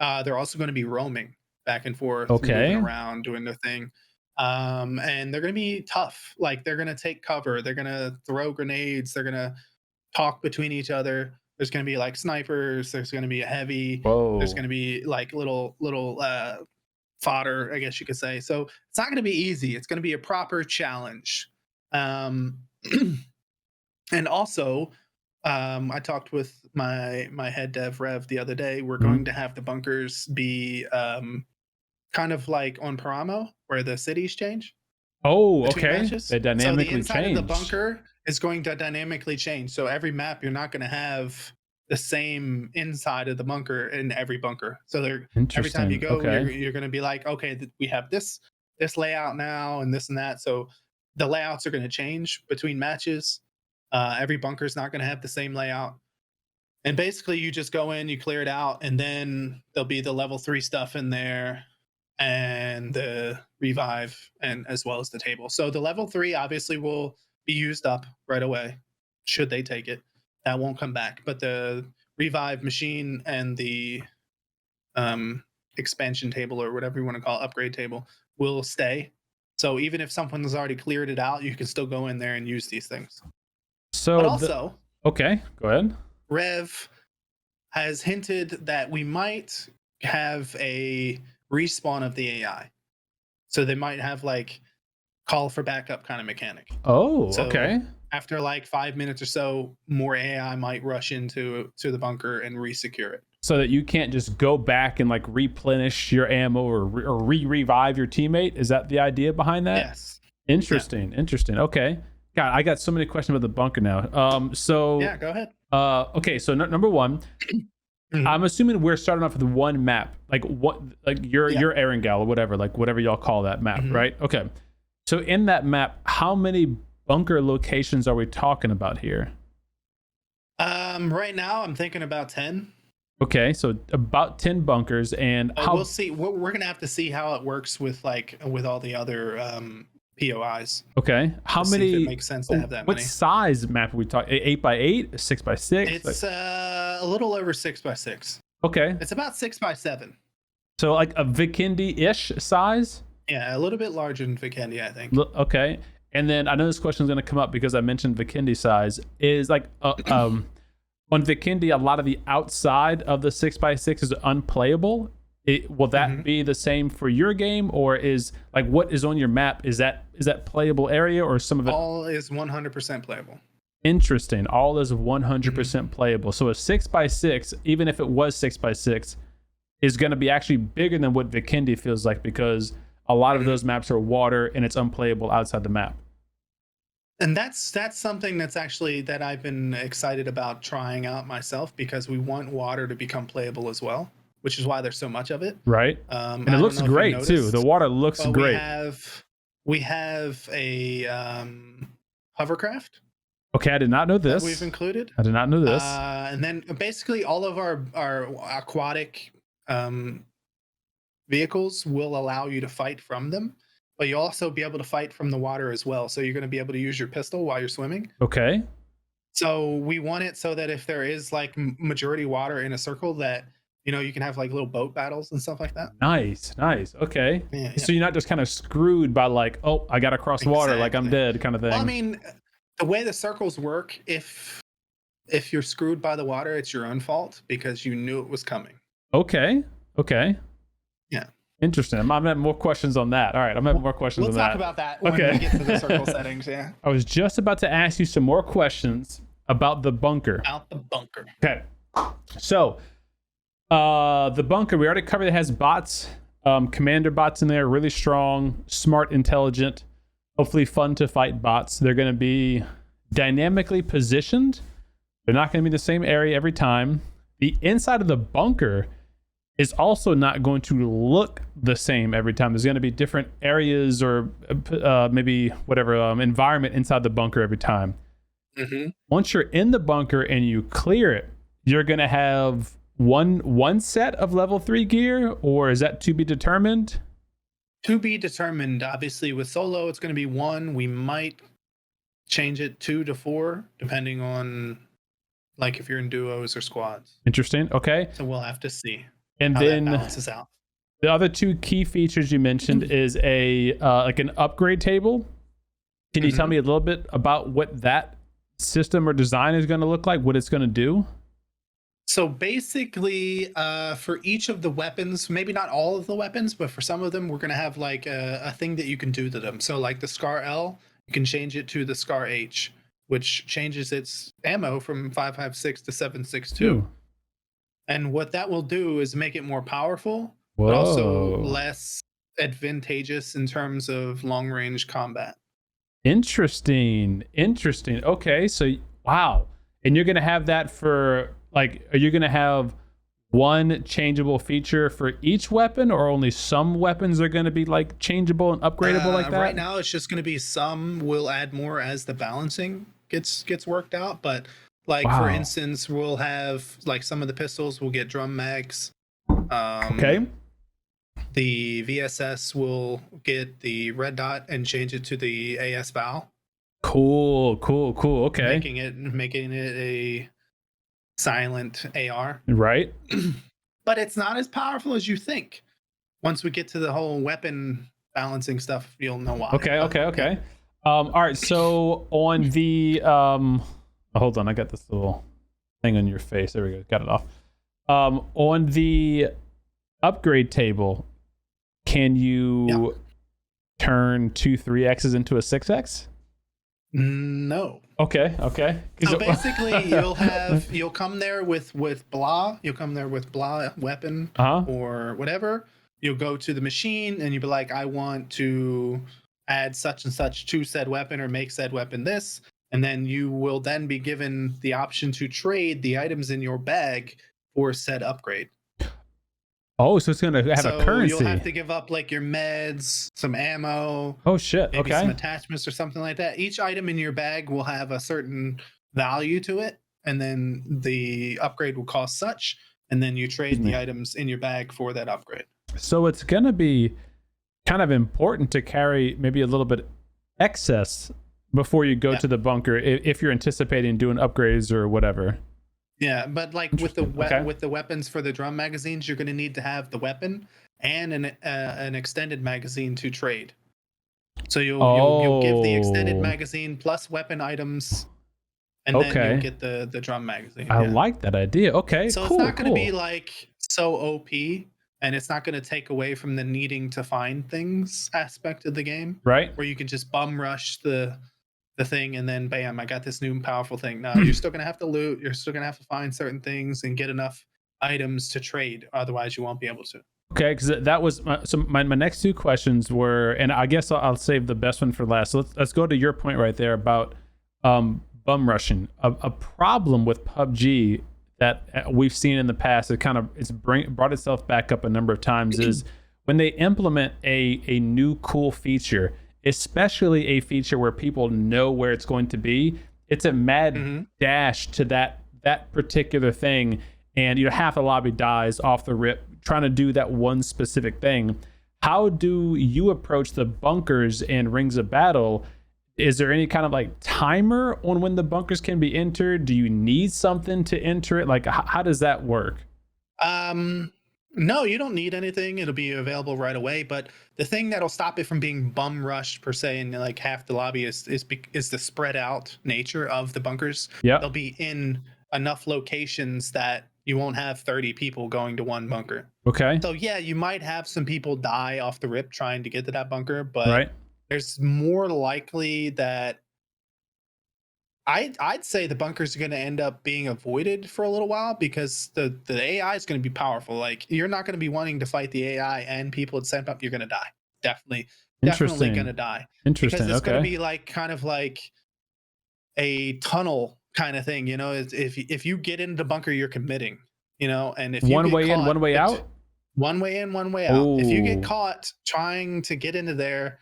They're also going to be roaming back and forth, moving around, doing their thing. And they're going to be tough. Like, they're going to take cover. They're going to throw grenades. They're going to talk between each other. There's going to be like snipers. There's going to be a heavy. Whoa. There's going to be like little fodder, I guess you could say. So it's not going to be easy. It's going to be a proper challenge. And also, I talked with my head dev Rev the other day. We're going to have the bunkers be kind of like on Paramo, where the cities change. Oh, okay. Matches. They dynamically so the inside change. of the bunker is going to dynamically change. So every map, you're not going to have the same inside of the bunker in every bunker. So every time you go, you're going to be like, okay, we have this layout now and this and that. So the layouts are going to change between matches. Every bunker is not going to have the same layout. And basically, you just go in, you clear it out, and then there'll be the level 3 stuff in there, and the revive, and as well as the table. So the level 3 obviously will be used up right away, should they take it. That won't come back. But the revive machine and the expansion table, or whatever you want to call it, upgrade table, will stay. So even if someone has already cleared it out, you can still go in there and use these things. So but also, okay, go ahead. Rev has hinted that we might have a respawn of the AI. So they might have like call for backup kind of mechanic. Oh, so okay. After like 5 minutes or so, more AI might rush into the bunker and resecure it. So that you can't just go back and like replenish your ammo or revive your teammate. Is that the idea behind that? Yes. Interesting. Okay. God, I got so many questions about the bunker now. So yeah, go ahead. Okay, so number one, I'm assuming we're starting off with one map, like your Erangel or whatever y'all call that map, right? Okay. So in that map, how many bunker locations are we talking about here? Right now I'm thinking about 10. Okay, so about 10 bunkers, and we'll see. We're gonna have to see how it works with all the other POIs. Okay, how many? If it makes sense to have that what many. What size map are we talking? 8x8, 6x6? It's a little over 6x6. Okay, it's about 6x7. So like a Vikendi-ish size. Yeah, a little bit larger than Vikendi, I think. Okay, and then I know this question is going to come up because I mentioned Vikendi size. Is like on Vikendi, a lot of the outside of the 6x6 is unplayable. Will that be the same for your game, or is like what is on your map? Is that playable area, or some of it? All is 100% playable. Interesting. All is 100% playable. So a 6x6, even if it was 6x6, is going to be actually bigger than what Vikendi feels like, because a lot of those maps are water and it's unplayable outside the map. And that's something that I've been excited about trying out myself, because we want water to become playable as well, which is why there's so much of it. Right. And it looks great too. The water looks great. We have a hovercraft. Okay, I did not know this. We've included. I did not know this. And then basically all of our aquatic vehicles will allow you to fight from them, but you'll also be able to fight from the water as well. So you're going to be able to use your pistol while you're swimming. Okay. So we want it so that if there is like majority water in a circle, that you can have like little boat battles and stuff like that. Nice. Okay. Yeah. So you're not just kind of screwed by like, oh, I got to cross water, like I'm dead kind of thing. Well, I mean, the way the circles work, if you're screwed by the water, it's your own fault because you knew it was coming. Okay. Yeah. Interesting. I'm having more questions on that. All right, I'm having more questions on that. We'll talk about that when we get to the circle settings, yeah. I was just about to ask you some more questions about the bunker. Okay. So, the bunker, we already covered it has bots, commander bots in there, really strong, smart, intelligent, hopefully fun to fight bots. They're going to be dynamically positioned. They're not going to be the same area every time. The inside of the bunker is also not going to look the same every time. There's going to be different areas or maybe whatever environment inside the bunker every time. Once you're in the bunker and you clear it, you're going to have one set of level 3 gear, or is that to be determined? To be determined. Obviously, with solo, it's going to be 1. We might change it 2 to 4, depending on like if you're in duos or squads. Interesting. Okay. So we'll have to see. And how then that balances out. The other 2 key features you mentioned is a like an upgrade table. Can you tell me a little bit about what that system or design is going to look like, what it's going to do? So basically, for each of the weapons, maybe not all of the weapons, but for some of them, we're gonna have like a thing that you can do to them. So like the Scar L, you can change it to the Scar H, which changes its ammo from 5.56 to 7.62. Ooh. And what that will do is make it more powerful, Whoa. but also less advantageous in terms of long range combat. Interesting. Okay, so wow. And you're gonna have that for like, are you gonna have one changeable feature for each weapon, or only some weapons are gonna be like changeable and upgradable like that? Right now, it's just gonna be some. We'll add more as the balancing gets worked out. But like for instance, we'll have like some of the pistols will get drum mags. Okay. The VSS will get the red dot and change it to the AS Val. Cool. Okay. Making it a silent AR. Right. But it's not as powerful as you think. Once we get to the whole weapon balancing stuff, you'll know why. Okay. All right. So on the hold on, I got this little thing on your face. There we go. Got it off. On the upgrade table, can you turn 2 3Xs into a 6X? No. Okay. So basically, you'll come there with blah. You'll come there with blah weapon or whatever. You'll go to the machine and you'll be like, I want to add such and such to said weapon or make said weapon this, and then you will then be given the option to trade the items in your bag for said upgrade. Oh, so it's gonna have a currency. You'll have to give up like your meds, some ammo. Oh shit! Maybe okay. some attachments or something like that. Each item in your bag will have a certain value to it, and then the upgrade will cost such, and then you trade the items in your bag for that upgrade. So it's gonna be kind of important to carry maybe a little bit excess before you go to the bunker if you're anticipating doing upgrades or whatever. Yeah, but like with the with the weapons for the drum magazines, you're going to need to have the weapon and an extended magazine to trade. So you'll give the extended magazine plus weapon items, and then you'll get the drum magazine. I like that idea. Okay, so it's not going to be like so OP, and it's not going to take away from the needing to find things aspect of the game, right? Where you can just bum rush the thing and then bam, I got this new powerful thing. No, you're still gonna have to loot. You're still gonna have to find certain things and get enough items to trade. Otherwise, you won't be able to. Okay, because that was my next two questions were, and I guess I'll save the best one for last. So let's go to your point right there about bum rushing. A problem with PUBG that we've seen in the past, it's brought itself back up a number of times, is when they implement a new cool feature, especially a feature where people know where it's going to be. It's a mad dash to that particular thing, and half the lobby dies off the rip trying to do that one specific thing. How do you approach the bunkers and rings of battle? Is there any kind of like timer on when the bunkers can be entered? Do you need something to enter it? Like, how does that work? No, you don't need anything. It'll be available right away. But the thing that'll stop it from being bum rushed per se, and like half the lobby is the spread out nature of the bunkers. Yeah, they'll be in enough locations that you won't have 30 people going to one bunker. Okay. So yeah, you might have some people die off the rip trying to get to that bunker, but there's more likely that I'd say the bunkers are going to end up being avoided for a little while because the AI is going to be powerful. Like, you're not going to be wanting to fight the AI and people at send up. You're going to die. Definitely going to die. Interesting. Because it's going to be like kind of like a tunnel kind of thing. If you get into the bunker, you're committing. And if you one get way caught, in, one way out. One way in, one way out. If you get caught trying to get into there,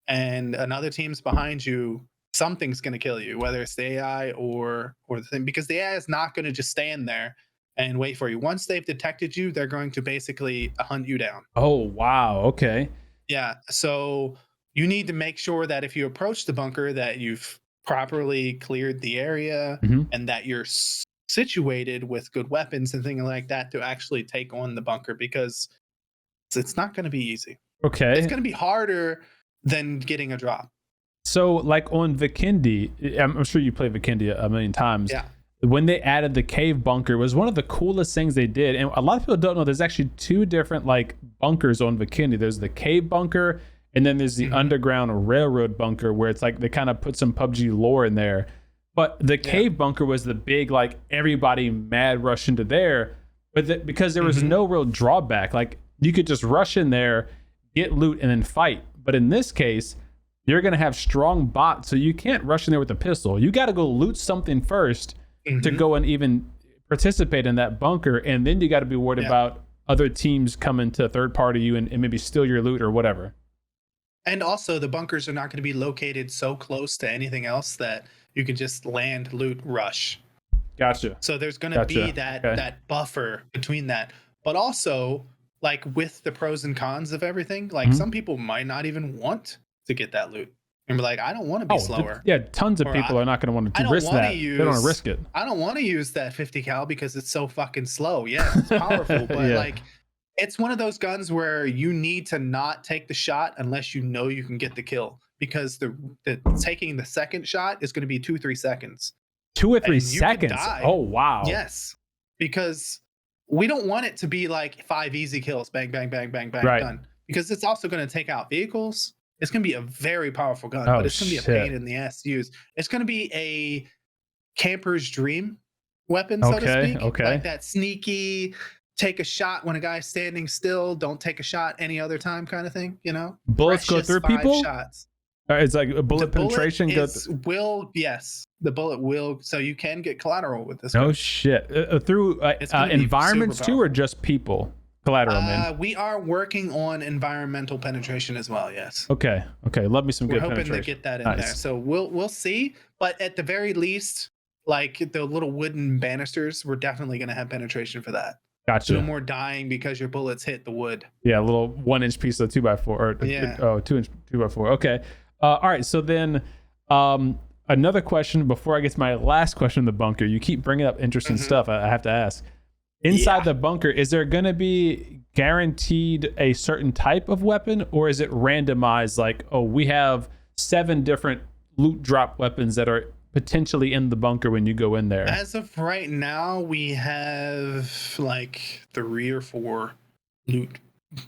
and another team's behind you, something's going to kill you, whether it's the AI or the thing, because the AI is not going to just stand there and wait for you. Once they've detected you, they're going to basically hunt you down. Oh, wow. Okay. Yeah. So you need to make sure that if you approach the bunker, that you've properly cleared the area and that you're situated with good weapons and things like that to actually take on the bunker, because it's not going to be easy. Okay. It's going to be harder than getting a drop. So, like on Vikendi, I'm sure you play Vikendi a million times. Yeah. when they added the cave bunker, it was one of the coolest things they did. And a lot of people don't know there's actually two different like bunkers on Bikini. There's the cave bunker, and then there's the underground railroad bunker, where it's like they kind of put some PUBG lore in there. But the cave bunker was the big, like, everybody mad rush into there. But because there was no real drawback, like you could just rush in there, get loot, and then fight. But in this case, you're going to have strong bots, so you can't rush in there with a pistol. You got to go loot something first to go and even participate in that bunker, and then you got to be worried about other teams coming to third party you and maybe steal your loot or whatever. And also, the bunkers are not going to be located so close to anything else that you can just land, loot, rush. Gotcha. So there's going to be that buffer between that. But also, like with the pros and cons of everything, like some people might not even want to get that loot. And be like, I don't want to be slower. Yeah, tons of people are not going to want to risk that. They don't want to risk it. I don't want to use that 50 cal because it's so fucking slow. Yeah, it's powerful, but like it's one of those guns where you need to not take the shot unless you know you can get the kill, because the taking the second shot is going to be 2-3 seconds. 2 or 3 seconds. Oh wow. Yes, because we don't want it to be like 5 easy kills, bang, bang, bang, bang, bang, done. Because it's also going to take out vehicles. It's going to be a very powerful gun, but it's going to be a pain in the ass to use. It's going to be a camper's dream weapon, so to speak. Like that sneaky, take a shot when a guy's standing still, don't take a shot any other time kind of thing, you know? Bullets go through people? Shots. It's like a bullet penetration. Yes, the bullet will. So you can get collateral with this. No shit. Through environments too, or just people? Collateral, man. We are working on environmental penetration as well. Yes. Okay. Love me some good penetration. We're hoping to get that in there. So we'll see. But at the very least, like the little wooden banisters, we're definitely going to have penetration for that. Gotcha. No more dying because your bullets hit the wood. Yeah, a little 1-inch piece of 2x4 or 2-inch 2x4. Okay. All right. So then, another question before I get to my last question in the bunker. You keep bringing up interesting stuff. I have to ask. Inside the bunker, is there going to be guaranteed a certain type of weapon, or is it randomized? Like, oh, we have 7 different loot drop weapons that are potentially in the bunker when you go in there. As of right now, we have like 3 or 4 loot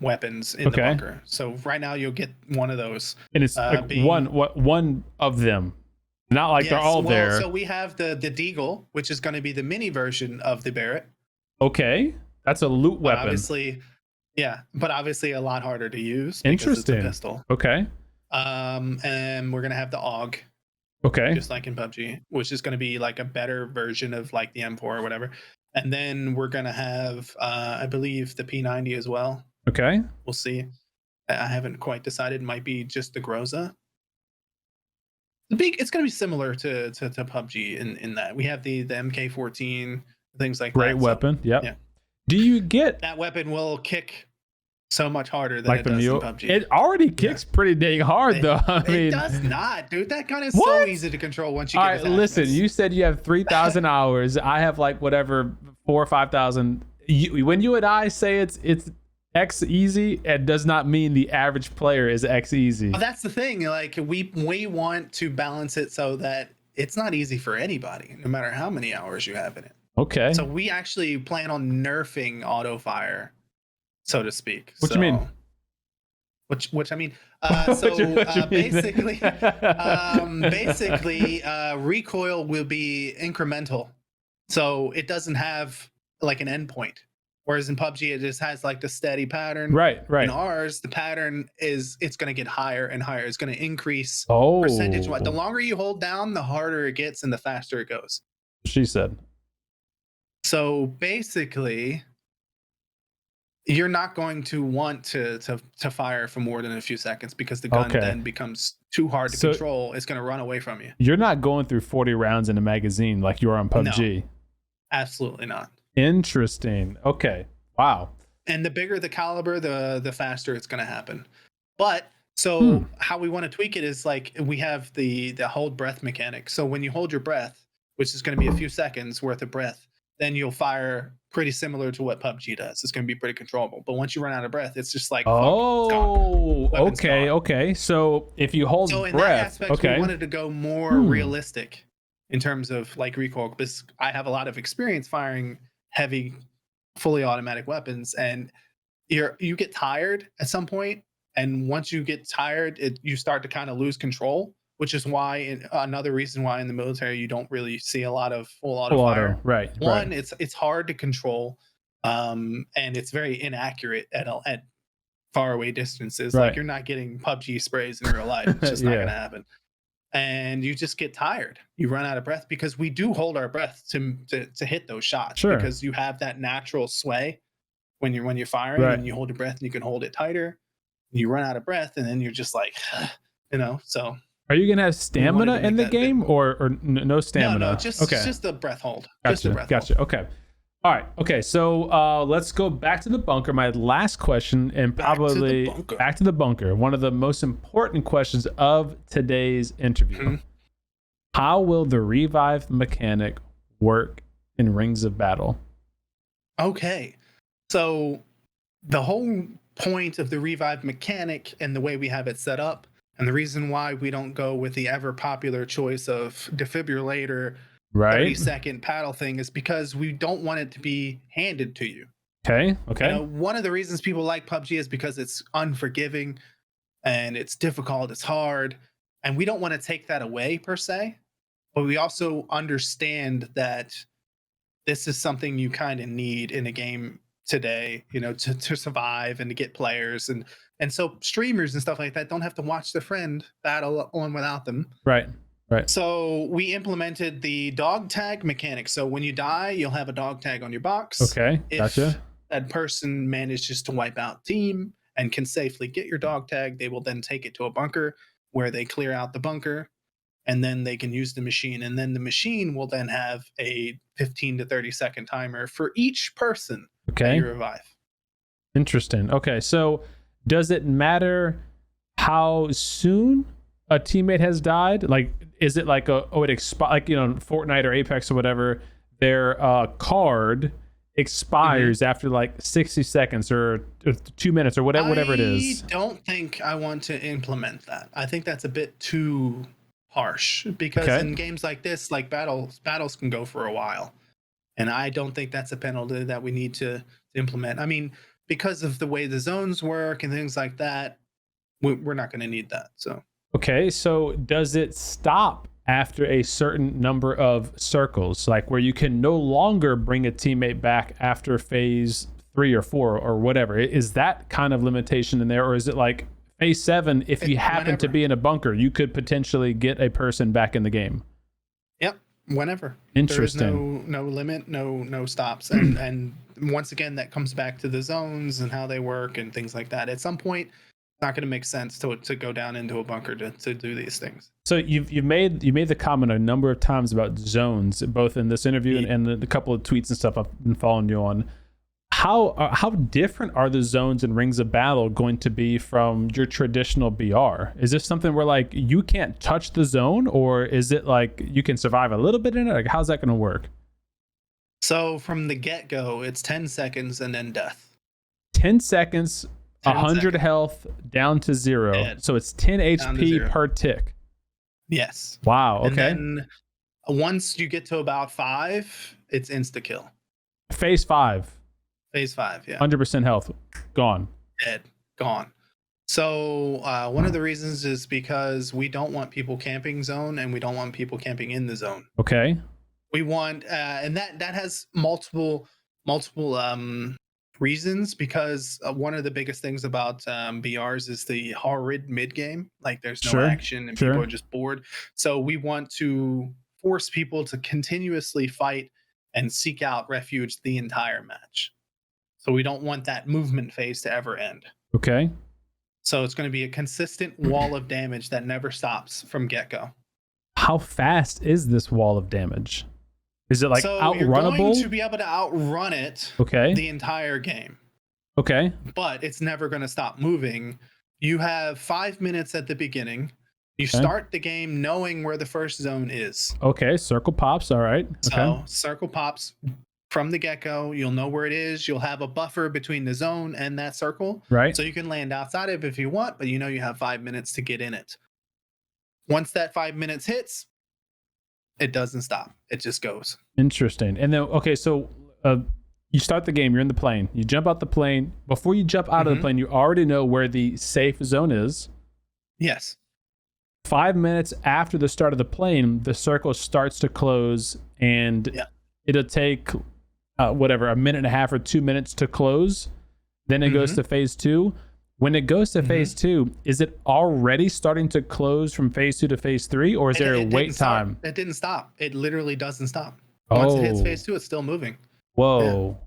weapons in the bunker. So right now you'll get one of those. And it's like one of them. Not like they're all there. So we have the Deagle, which is going to be the mini version of the Barrett. Okay, that's a loot weapon. But obviously a lot harder to use. Interesting. Because it's a pistol. Okay. And we're gonna have the AUG. Okay. Just like in PUBG, which is gonna be like a better version of like the M4 or whatever. And then we're gonna have, I believe, the P90 as well. Okay. We'll see. I haven't quite decided. It might be just the Groza. It's gonna be similar to PUBG in that we have the MK14. Things like great that. weapon. Yeah. Do you get that weapon will kick so much harder than like it does in PUBG? It already kicks pretty dang hard though. It does not, dude. That gun is so easy to control once you get it. Listen, you said you have 3,000 hours. I have like whatever 4,000 or 5,000. When you and I say it's X easy, it does not mean the average player is X easy. Well, that's the thing. Like we want to balance it so that it's not easy for anybody, no matter how many hours you have in it. Okay. So we actually plan on nerfing auto fire, so to speak. What you mean? Which I mean, basically, recoil will be incremental, so it doesn't have like an endpoint. Whereas in PUBG, it just has like the steady pattern. Right. In ours, the pattern it's going to get higher and higher. It's going to increase percentage. The longer you hold down, the harder it gets and the faster it goes. She said. So basically, you're not going to want to fire for more than a few seconds because the gun then becomes too hard to control. It's going to run away from you. You're not going through 40 rounds in a magazine like you are on PUBG. No, absolutely not. Interesting. Okay. Wow. And the bigger the caliber, the faster it's going to happen. But how we want to tweak it is like we have the hold breath mechanic. So when you hold your breath, which is going to be a few seconds worth of breath, then you'll fire pretty similar to what PUBG does. It's going to be pretty controllable. But once you run out of breath, it's just like, okay. So if you hold breath, in that aspect, we wanted to go more realistic in terms of like recoil, because I have a lot of experience firing heavy, fully automatic weapons, and you get tired at some point, and once you get tired, you start to kind of lose control, which is why another reason why in the military you don't really see a lot of full auto fire. Right. One, it's hard to control, and it's very inaccurate at far away distances. Right. Like you're not getting PUBG sprays in real life. It's just not going to happen. And you just get tired. You run out of breath, because we do hold our breath to hit those shots, because you have that natural sway when you're firing, and you hold your breath and you can hold it tighter. You run out of breath, and then you're just like, so. Are you gonna have stamina in the game, or no stamina? No, just the breath hold. Gotcha. Just the breath hold. Okay. All right. Okay. So let's go back to the bunker. My last question, and probably back to the bunker. One of the most important questions of today's interview. Mm-hmm. How will the revive mechanic work in Rings of Battle? Okay. So the whole point of the revive mechanic and the way we have it set up, and the reason why we don't go with the ever popular choice of defibrillator 30-second paddle thing, is because we don't want it to be handed to you. Okay. One of the reasons people like PUBG is because it's unforgiving and it's difficult, it's hard, and we don't want to take that away per se, but we also understand that this is something you kind of need in a game today, to survive and to get players, and so streamers and stuff like that don't have to watch their friend battle on without them. Right. So we implemented the dog tag mechanic. So when you die, you'll have a dog tag on your box. Okay, gotcha. If that person manages to wipe out team and can safely get your dog tag, they will then take it to a bunker where they clear out the bunker, and then they can use the machine. And then the machine will then have a 15 to 30-second timer for each person that you revive. Interesting. Okay, so does it matter how soon a teammate has died? Like, is it like it expires, like, Fortnite or Apex or whatever, their card expires after like 60 seconds or 2 minutes or whatever it is? I don't think I want to implement that. I think that's a bit too harsh, because in games like this, like battles can go for a while, and I don't think that's a penalty that we need to implement. I mean, because of the way the zones work and things like that, we're not going to need that. So okay, so does it stop after a certain number of circles, like where you can no longer bring a teammate back after phase 3 or 4 or whatever? Is that kind of limitation in there, or is it like phase 7, if you happen to be in a bunker, you could potentially get a person back in the game? Yep, whenever. Interesting. There's no limit, no stops, and once again, that comes back to the zones and how they work and things like that. At some point, it's not going to make sense to go down into a bunker to do these things. So you've made the comment a number of times about zones, both in this interview and the couple of tweets and stuff I've been following you on. How different are the zones in Rings of Battle going to be from your traditional BR? Is this something where like you can't touch the zone, or is it like you can survive a little bit in it? Like, how's that going to work? So from the get-go, it's 10 seconds and then death. 10 seconds, 100 health, down to 0. Dead. So it's 10 HP per tick. Yes. Wow. Okay. And then once you get to about 5, it's insta-kill. Phase 5. Phase 5, yeah. 100% health. Gone. Dead. Gone. So one of the reasons is because we don't want people camping zone, and we don't want people camping in the zone. Okay. We want, and that has multiple reasons, because one of the biggest things about BRs is the horrid mid game. Like there's no action and people are just bored. So we want to force people to continuously fight and seek out refuge the entire match. So we don't want that movement phase to ever end. Okay. So it's going to be a consistent wall of damage that never stops from get-go. How fast is this wall of damage? Is it like outrunnable? You're going to be able to outrun it the entire game. Okay. But it's never going to stop moving. You have 5 minutes at the beginning. You start the game knowing where the first zone is. Okay, circle pops. All right. Okay. So circle pops from the get-go. You'll know where it is. You'll have a buffer between the zone and that circle. Right. So you can land outside of it if you want, but you know you have 5 minutes to get in it. Once that 5 minutes hits, It doesn't stop. It just goes. Interesting. And then, okay, so you start the game, you're in the plane, you jump out the plane. Before you jump out of the plane, you already know where the safe zone is. Yes. 5 minutes after the start of the plane, the circle starts to close, and it'll take whatever, a minute and a half or 2 minutes to close. Then it goes to phase 2. When it goes to phase 2, is it already starting to close from phase 2 to phase 3, or is there a wait time? It didn't stop. It literally doesn't stop. Once it hits phase 2, it's still moving. Whoa.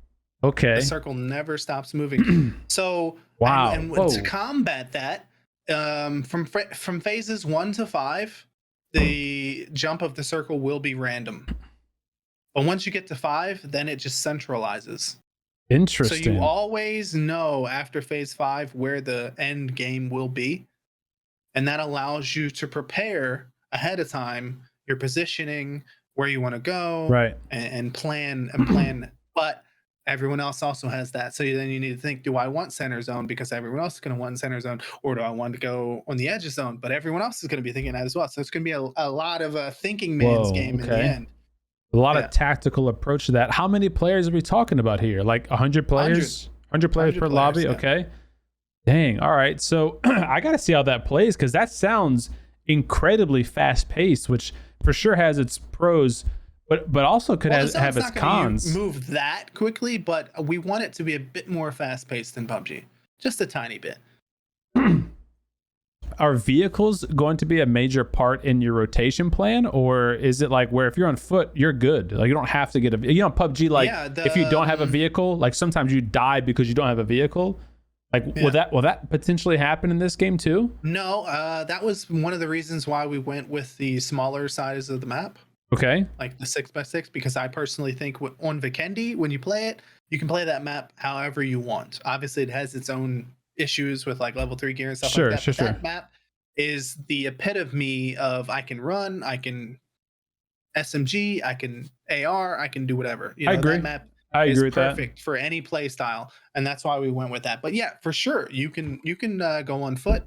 Yeah. Okay. The circle never stops moving. So, wow. And to combat that, from phases 1 to 5, the jump of the circle will be random. But once you get to 5, then it just centralizes. Interesting. So you always know after phase 5 where the end game will be. And that allows you to prepare ahead of time your positioning, where you want to go, right, and plan. But everyone else also has that. So then you need to think, do I want center zone? Because everyone else is going to want center zone. Or do I want to go on the edge of zone? But everyone else is going to be thinking that as well. So it's going to be a lot of a thinking man's game in the end. A lot of tactical approach to that. How many players are we talking about here? Like 100 players? 100 players per lobby? Yeah. Okay. Dang. All right. So I got to see how that plays, because that sounds incredibly fast paced, which for sure has its pros, but also could have its cons. Move that quickly, but we want it to be a bit more fast paced than PUBG. Just a tiny bit. Are vehicles going to be a major part in your rotation plan, or is it like where if you're on foot, you're good? Like you don't have to get PUBG, like if you don't have a vehicle, like sometimes you die because you don't have a vehicle. Like will that potentially happen in this game too? No, that was one of the reasons why we went with the smaller size of the map. Okay. Like the 6x6, because I personally think on Vikendi, when you play it, you can play that map however you want. Obviously, it has its own issues with like level 3 gear and stuff like that. Sure. That map is the epitome of I can run, I can SMG, I can AR, I can do whatever. I agree. That map is perfect for any play style, and that's why we went with that. But yeah, for sure, you can go on foot,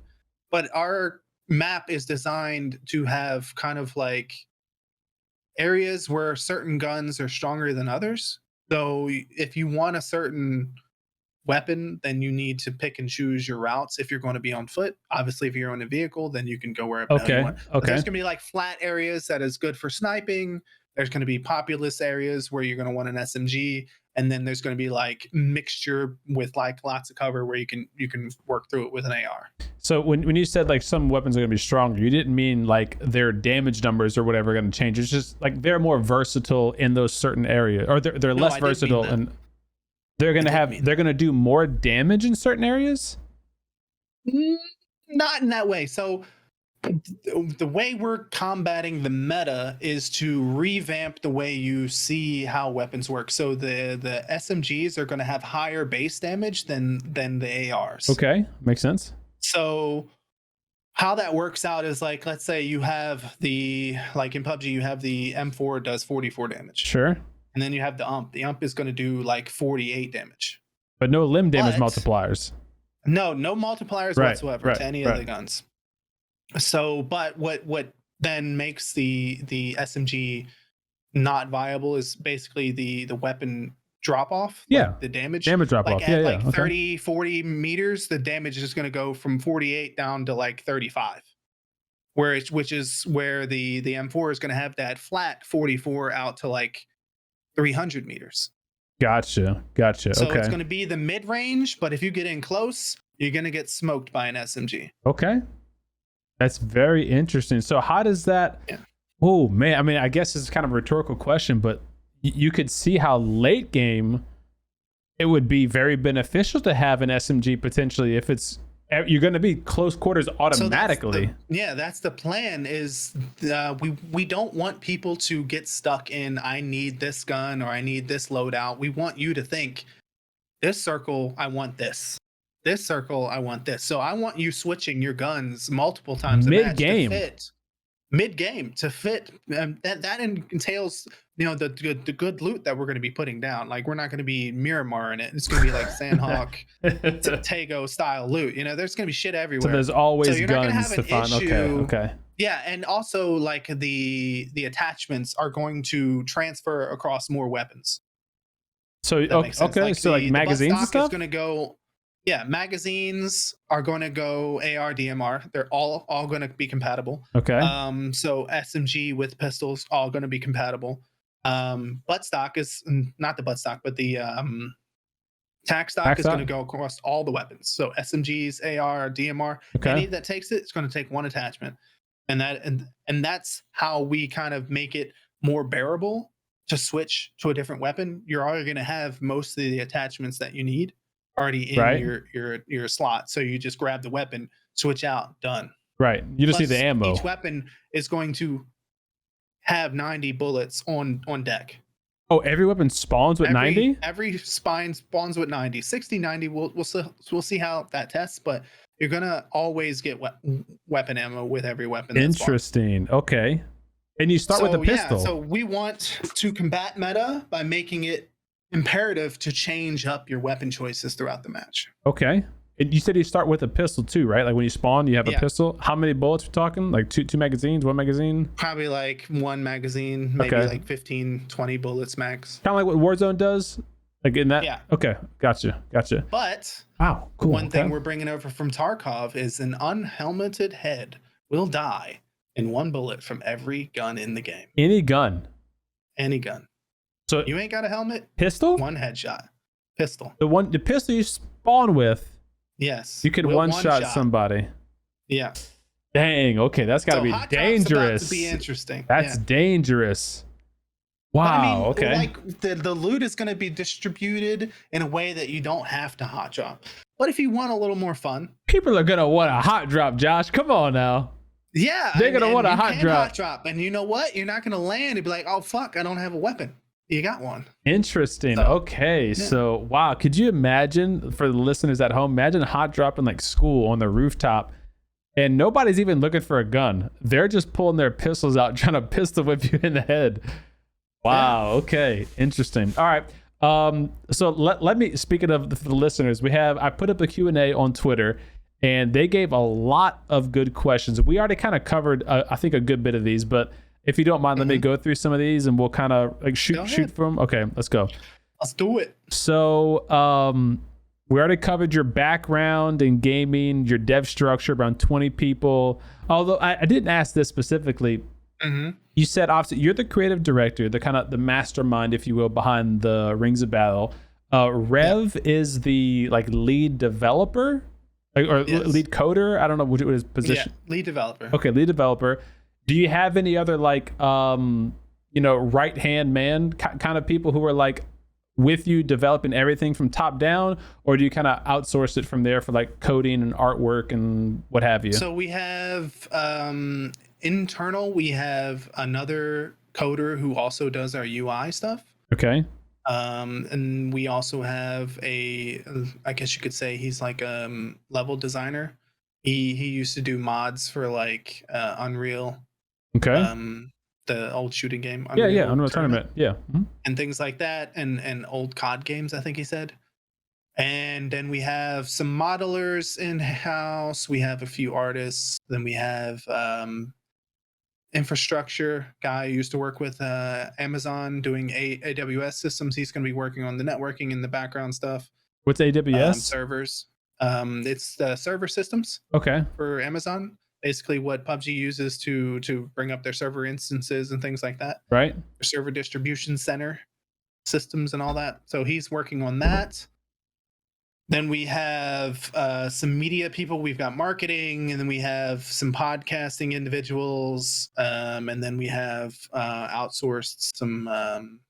but our map is designed to have kind of like areas where certain guns are stronger than others. So if you want a certain weapon, then you need to pick and choose your routes if you're going to be on foot. Obviously, if you're on a vehicle, then you can go wherever you want. But there's going to be like flat areas that is good for sniping. There's going to be populous areas where you're going to want an SMG, and then there's going to be like mixture with like lots of cover where you can work through it with an AR. So when you said like some weapons are going to be stronger, you didn't mean like their damage numbers or whatever are going to change. It's just like they're more versatile in those certain areas, or they're less versatile, and they're going to do more damage in certain areas. Not in that way. So the way we're combating the meta is to revamp the way you see how weapons work. So the SMGs are going to have higher base damage than the ARs. Okay, makes sense. So how that works out is like, let's say you have like in PUBG, you have the M4 does 44 damage. Sure. And then you have the UMP. The UMP is going to do like 48 damage. But no limb damage multipliers. No multipliers whatsoever to any of the guns. So, but what then makes the SMG not viable is basically the weapon drop off. Yeah. Like the damage drop off. At like 30, 40 meters, the damage is going to go from 48 down to like 35. Which is where the M4 is going to have that flat 44 out to like 300 meters. Gotcha. So it's going to be the mid range, but if you get in close, you're going to get smoked by an SMG. Okay. That's very interesting. So how does that... Yeah. Oh, man. I mean, I guess it's kind of a rhetorical question, but you could see how late game it would be very beneficial to have an SMG potentially if it's... You're going to be close quarters automatically. So that's the plan is we don't want people to get stuck in, I need this gun or I need this loadout. We want you to think, this circle, I want this. This circle, I want this. So I want you switching your guns multiple times mid-game. Mid-game to fit. That entails, the good loot that we're going to be putting down. Like, we're not going to be Miramar in it. It's going to be like Sandhawk, Tego style loot. There's going to be shit everywhere. So there's always you're guns not have to find. Okay. Yeah, and also like the attachments are going to transfer across more weapons. So If that makes sense. okay, Like so like the butt magazines and stock is stuff. going to go. Yeah, magazines are going to go AR DMR. They're all going to be compatible. Okay. So SMG with pistols all going to be compatible. Butt stock is not the butt stock, but the tac stock is going to go across all the weapons. So SMGs, AR, DMR, Okay. any that takes it, it's going to take one attachment, and that's how we kind of make it more bearable to switch to a different weapon. You're already going to have most of the attachments that you need already in Right. your slot. So you just grab the weapon, switch out, done. Right. You just Plus, need the ammo. each weapon is going to have 90 bullets on deck. Oh, every weapon spawns with 90? Every spine spawns with 90. 60, 90, we'll see how that tests, but you're going to always get weapon ammo with every weapon. Interesting. Okay. And you start with a pistol. Yeah, so we want to combat meta by making it imperative to change up your weapon choices throughout the match. Okay. And you said you start with a pistol too, right? Like when you spawn, you have a pistol. How many bullets are we talking? Like two magazines, one magazine? Probably like one magazine, maybe like 15, 20 bullets max. Kind of like what Warzone does? Like in that? Yeah. Okay. Gotcha. But wow, cool. One thing we're bringing over from Tarkov is an unhelmeted head will die in one bullet from every gun in the game. Any gun? Any gun. So you ain't got a helmet? Pistol? One headshot. Pistol. The pistol you spawn with. Yes. You could one shot somebody. Yeah. Dang. Okay, that's got to be dangerous. About to be interesting. That's dangerous. Wow. Okay. Like the loot is going to be distributed in a way that you don't have to hot drop. But if you want a little more fun, people are going to want a hot drop. Josh, come on now. Yeah, they're going to want a hot drop. And you know what? You're not going to land and be like, oh fuck, I don't have a weapon. You got one. Interesting. Okay. So, wow. Could you imagine, for the listeners at home, imagine hot dropping like school on the rooftop and nobody's even looking for a gun. They're just pulling their pistols out, trying to pistol whip you in the head. Wow. Okay. Interesting. All right. So let me, speaking of the listeners, I put up a Q&A on Twitter and they gave a lot of good questions. We already kind of covered, I think, a good bit of these, but if you don't mind, let me go through some of these and we'll kind of like shoot from. Okay, let's go. Let's do it. So we already covered your background in gaming, your dev structure, around 20 people. Although I didn't ask this specifically. You said obviously you're the creative director, the mastermind, if you will, behind the Rings of Battle. Rev is the like lead developer or lead coder. I don't know what his position. Yeah, lead developer. Okay, lead developer. Do you have any other like right hand man kind of people who are like with you developing everything from top down, or do you kind of outsource it from there for like coding and artwork and what have you? So we have internal. We have another coder who also does our UI stuff. Okay. And we also have I guess you could say he's like a level designer. He used to do mods for like Unreal. Okay. The old shooting game. Unreal Unreal Tournament. Yeah. Mm-hmm. And things like that, and old COD games, I think he said. And then we have some modelers in house. We have a few artists. Then we have infrastructure guy who used to work with Amazon doing AWS systems. He's going to be working on the networking and the background stuff. What's AWS? Servers. It's the server systems. Okay. For Amazon. Basically what PUBG uses to bring up their server instances and things like that. Right. Their server distribution center systems and all that. So he's working on that. Then we have some media people. We've got marketing, and then we have some podcasting individuals. And then we have outsourced some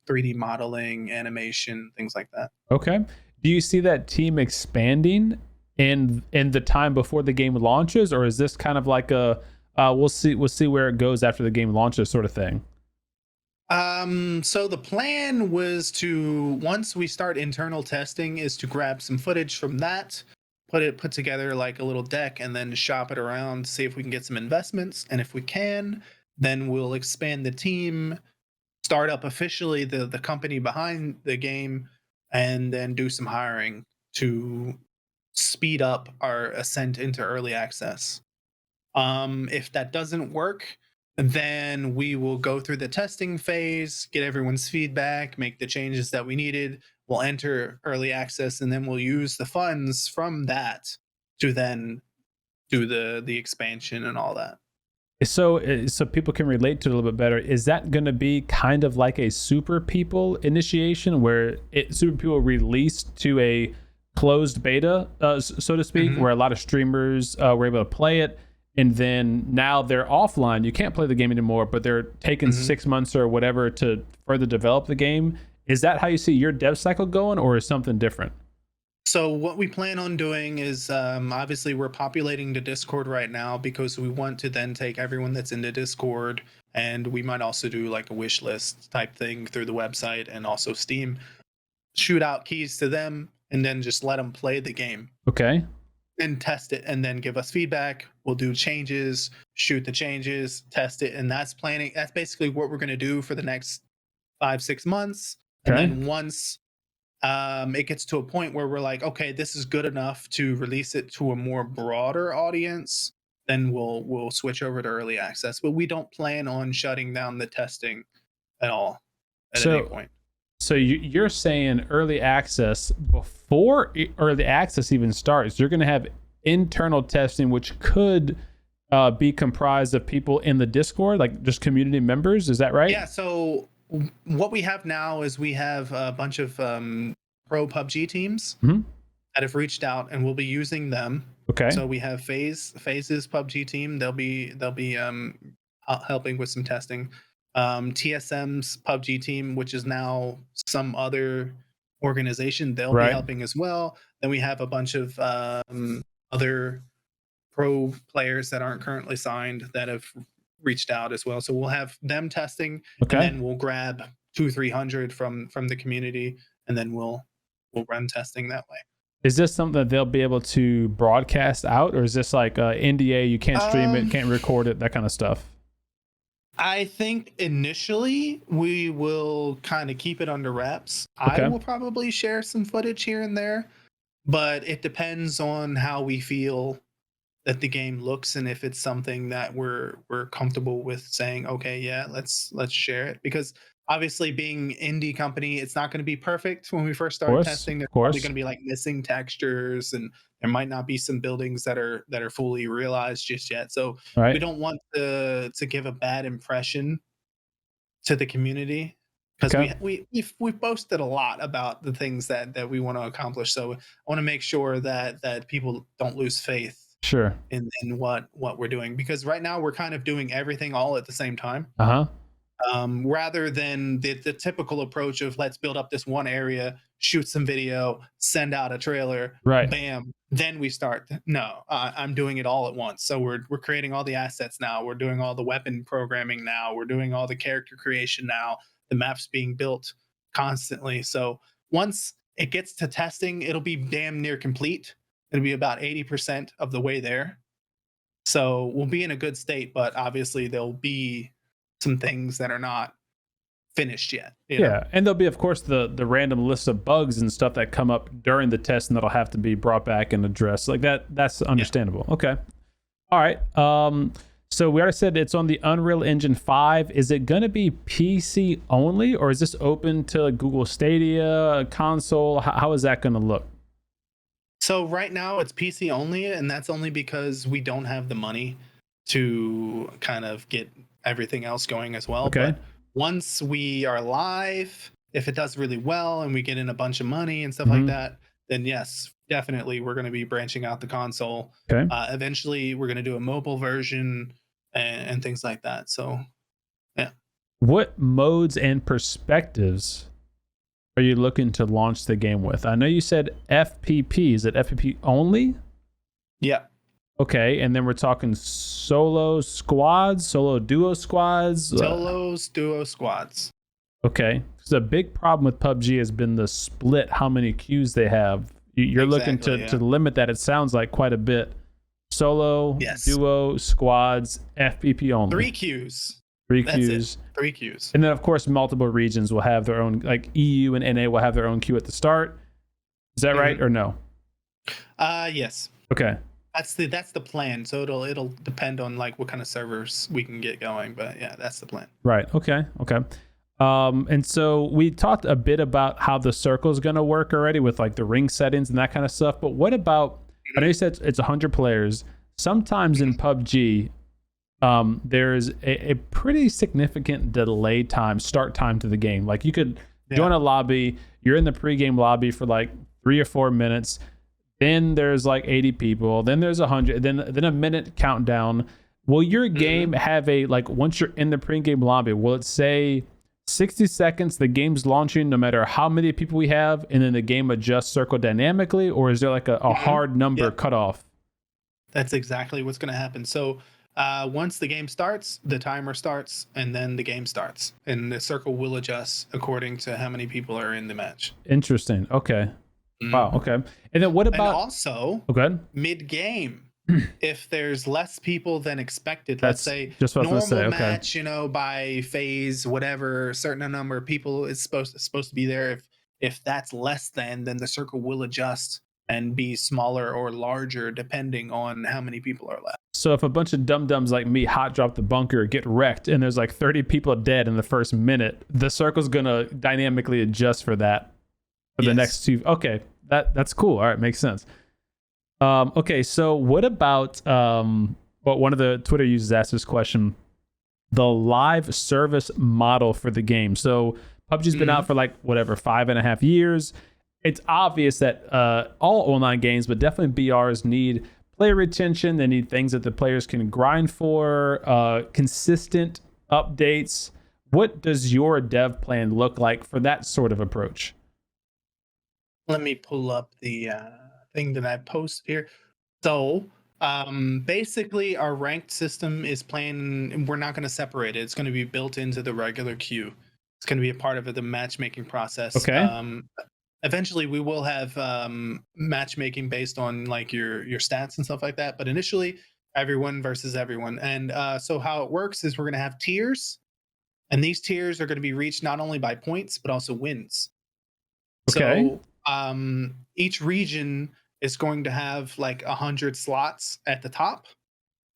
3D modeling, animation, things like that. Okay. Do you see that team expanding in the time before the game launches, or is this kind of like a we'll see where it goes after the game launches sort of thing? So the plan was to, once we start internal testing, is to grab some footage from that, put together like a little deck, and then shop it around, see if we can get some investments, and if we can, then we'll expand the team, start up officially the company behind the game, and then do some hiring to speed up our ascent into early access. If that doesn't work, then we will go through the testing phase, get everyone's feedback, make the changes that we needed. We'll enter early access, and then we'll use the funds from that to then do the expansion and all that. So people can relate to it a little bit better. Is that going to be kind of like a Super People initiation, where Super People released to a closed beta, so to speak, where a lot of streamers were able to play it, and then now they're offline. You can't play the game anymore, but they're taking 6 months or whatever to further develop the game. Is that how you see your dev cycle going, or is something different? So what we plan on doing is obviously we're populating the Discord right now because we want to then take everyone that's in the Discord, and we might also do like a wish list type thing through the website and also Steam, shoot out keys to them, and then just let them play the game. Okay. And test it, and then give us feedback. We'll do changes, shoot the changes, test it, and that's basically what we're going to do for the next 5-6 months. Okay. And then once it gets to a point where we're like, okay, this is good enough to release it to a more broader audience, then we'll switch over to early access. But we don't plan on shutting down the testing at all at any point. So you're saying early access, before early access even starts, you're going to have internal testing, which could be comprised of people in the Discord, like just community members. Is that right? Yeah. So what we have now is we have a bunch of pro PUBG teams that have reached out, and we'll be using them. Okay. So we have Phase's PUBG team. They'll be helping with some testing. TSM's PUBG team, which is now some other organization, they'll be helping as well. Then we have a bunch of other pro players that aren't currently signed that have reached out as well. So we'll have them testing, and then we'll grab 200-300 from the community, and then we'll run testing that way. Is this something that they'll be able to broadcast out, or is this like NDA, you can't stream it, can't record it, that kind of stuff? I think initially we will kind of keep it under wraps. I will probably share some footage here and there, but it depends on how we feel that the game looks, and if it's something that we're comfortable with saying, okay, yeah, let's share it. Because obviously, being indie company, it's not going to be perfect when we first start testing. There's probably going to be like missing textures, and there might not be some buildings that are fully realized just yet. So we don't want to give a bad impression to the community, because we've boasted a lot about the things that we want to accomplish. So I want to make sure that people don't lose faith in what we're doing, because right now we're kind of doing everything all at the same time. Rather than the typical approach of let's build up this one area, shoot some video, send out a trailer, bam, then we start. No, I'm doing it all at once. So we're creating all the assets now. We're doing all the weapon programming now. We're doing all the character creation now. The map's being built constantly. So once it gets to testing, it'll be damn near complete. It'll be about 80% of the way there. So we'll be in a good state, but obviously there'll be some things that are not finished yet. You know? And there'll be, of course, the random list of bugs and stuff that come up during the test, and that'll have to be brought back and addressed. Like that's understandable. Okay. All right. So we already said it's on the Unreal Engine 5. Is it going to be PC only, or is this open to Google Stadia, console? How is that going to look? So right now it's PC only, and that's only because we don't have the money to kind of get everything else going as well. But once we are live, if it does really well and we get in a bunch of money and stuff like that, then yes, definitely we're going to be branching out the console. Eventually we're going to do a mobile version and things like that. So yeah. What modes and perspectives are you looking to launch the game with? I know you said FPP. Is it FPP only? Yeah. Okay, and then we're talking solo squads, solo duo squads? Solos, duo squads. Okay. So a big problem with PUBG has been the split, how many queues they have. You're looking to limit that, it sounds like, quite a bit. Solo, duo, squads, FPP only. 3 queues. 3 queues. 3 queues. And then, of course, multiple regions will have their own, like EU and NA will have their own queue at the start. Is that right or no? Yes. Okay. That's the plan. So it'll depend on like what kind of servers we can get going. But yeah, that's the plan. Right. Okay. Okay. And so we talked a bit about how the circle is going to work already with like the ring settings and that kind of stuff. But what about, I know you said it's 100 players. Sometimes in PUBG, there's a pretty significant delay time, start time to the game. Like you could join a lobby, you're in the pregame lobby for like 3 or 4 minutes. Then there's like 80 people. Then there's 100. Then a minute countdown. Will your game have a, like, once you're in the pregame lobby, will it say 60 seconds, the game's launching no matter how many people we have, and then the game adjusts circle dynamically? Or is there like a hard number cutoff? That's exactly what's going to happen. So once the game starts, the timer starts, and then the game starts. And the circle will adjust according to how many people are in the match. Interesting. Okay. Wow. Okay. And then what about, and also mid-game, if there's less people than expected, let's say just what normal match, you know, by phase, whatever, certain number of people is supposed to be there. If that's less than, then the circle will adjust and be smaller or larger depending on how many people are left. So if a bunch of dum-dums like me hot drop the bunker, get wrecked, and there's like 30 people dead in the first minute, the circle's gonna dynamically adjust for that for the next two. Okay, that's cool. All right, makes sense. Okay, so what about one of the Twitter users asked this question, the live service model for the game. So PUBG's been out for like 5.5 years. It's obvious that all online games, but definitely BRs, need player retention. They need things that the players can grind for, consistent updates. What does your dev plan look like for that sort of approach? Let me pull up the thing that I posted here. So basically our ranked system is planned, we're not going to separate it. It's going to be built into the regular queue. It's going to be a part of the matchmaking process. Okay. Eventually we will have matchmaking based on like your stats and stuff like that. But initially everyone versus everyone. And so how it works is we're going to have tiers, and these tiers are going to be reached not only by points, but also wins. Okay. So each region is going to have like 100 slots at the top.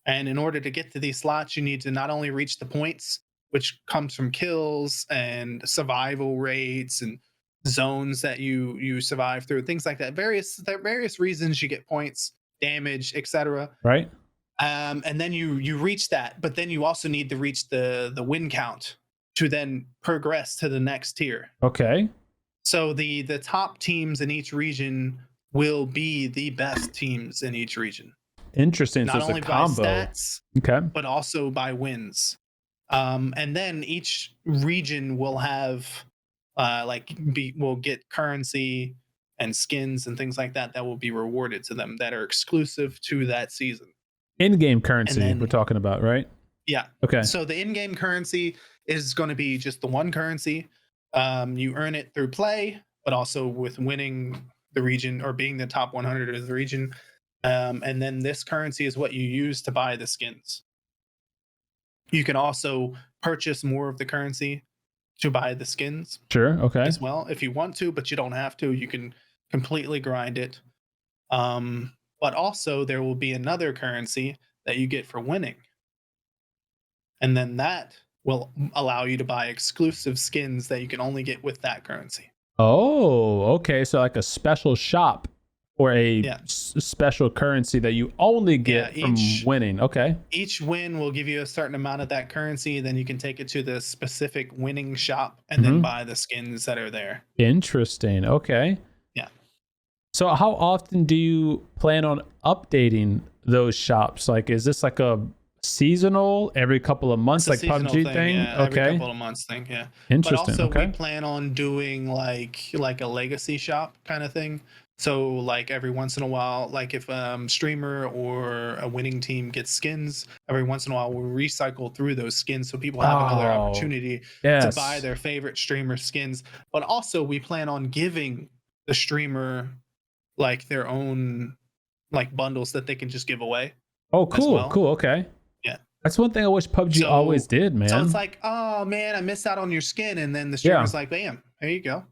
And in order to get to these slots, you need to not only reach the points, which comes from kills and survival rates and zones that you survive through, things like that. Various reasons you get points, damage, etc. Right. And then you reach that, but then you also need to reach the win count to then progress to the next tier. Okay. So the top teams in each region will be the best teams in each region. Interesting. Not so it's only a combo. by stats, but also by wins. And then each region will have will get currency and skins and things like that will be rewarded to them that are exclusive to that season. In-game currency we're talking about, right? Yeah. Okay. So the in-game currency is going to be just the one currency. You earn it through play, but also with winning the region or being the top 100 of the region. And then this currency is what you use to buy the skins. You can also purchase more of the currency to buy the skins. Sure. Okay. As well, if you want to, but you don't have to. You can completely grind it. But also there will be another currency that you get for winning. And then that will allow you to buy exclusive skins that you can only get with that currency. Oh, okay. So like a special shop or a special currency that you only get from winning. Okay. Each win will give you a certain amount of that currency. Then you can take it to the specific winning shop and then buy the skins that are there. Interesting. Okay. Yeah. So how often do you plan on updating those shops? Like, is this like a seasonal, every couple of months, like PUBG thing? Yeah, okay. Every couple of months thing. Yeah. Interesting. But also we plan on doing like a legacy shop kind of thing. So like every once in a while, like if streamer or a winning team gets skins, every once in a while we'll recycle through those skins so people have another opportunity to buy their favorite streamer skins. But also we plan on giving the streamer like their own like bundles that they can just give away. Oh, cool. Cool. Okay. Yeah. That's one thing I wish PUBG always did, man. So it's like, oh man, I missed out on your skin. And then the streamer's like, bam, there you go.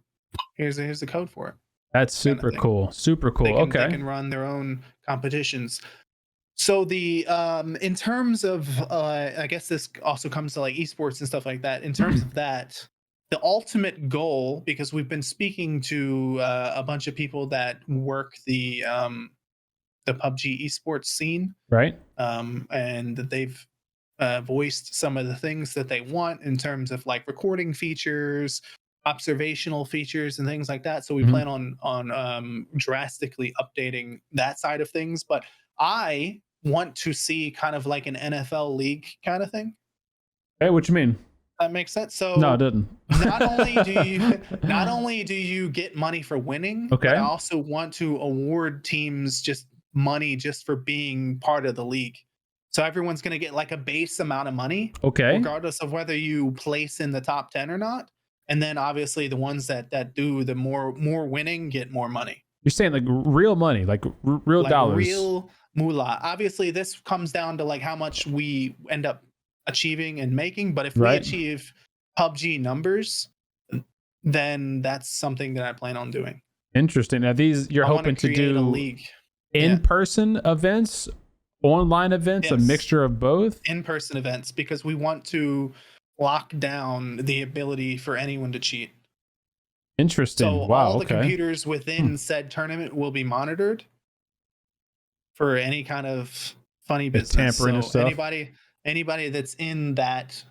Here's the code for it. That's super cool. Super cool. They can run their own competitions. So the in terms of I guess this also comes to like esports and stuff like that. In terms of that, the ultimate goal, because we've been speaking to a bunch of people that work the PUBG esports scene, Right. and that they've voiced some of the things that they want in terms of like recording features, observational features, and things like that. So we Mhm. plan on drastically updating that side of things. But I want to see kind of like an NFL league kind of thing. Hey, what you mean? That makes sense. No, it So didn't. not only do you get money for winning, but I Okay. also want to award teams just money just for being part of the league. So everyone's going to get like a base amount of money, Okay. regardless of whether you place in the top 10 or not. And then obviously the ones that do the more winning get more money. You're saying like real money, like real Like dollars. real moolah. Obviously this comes down to like how much we end up achieving and making, but if we Right. achieve PUBG numbers, then that's something that I plan on doing. Interesting. Now these you're I want hoping to create a do league. in-person events, online events, a Yes. mixture of both. In-person events, because we want to lock down the ability for anyone to cheat. Interesting. So Wow. all the Okay. computers within said tournament will be monitored for any kind of funny Like business. tampering and So stuff. anybody that's in that.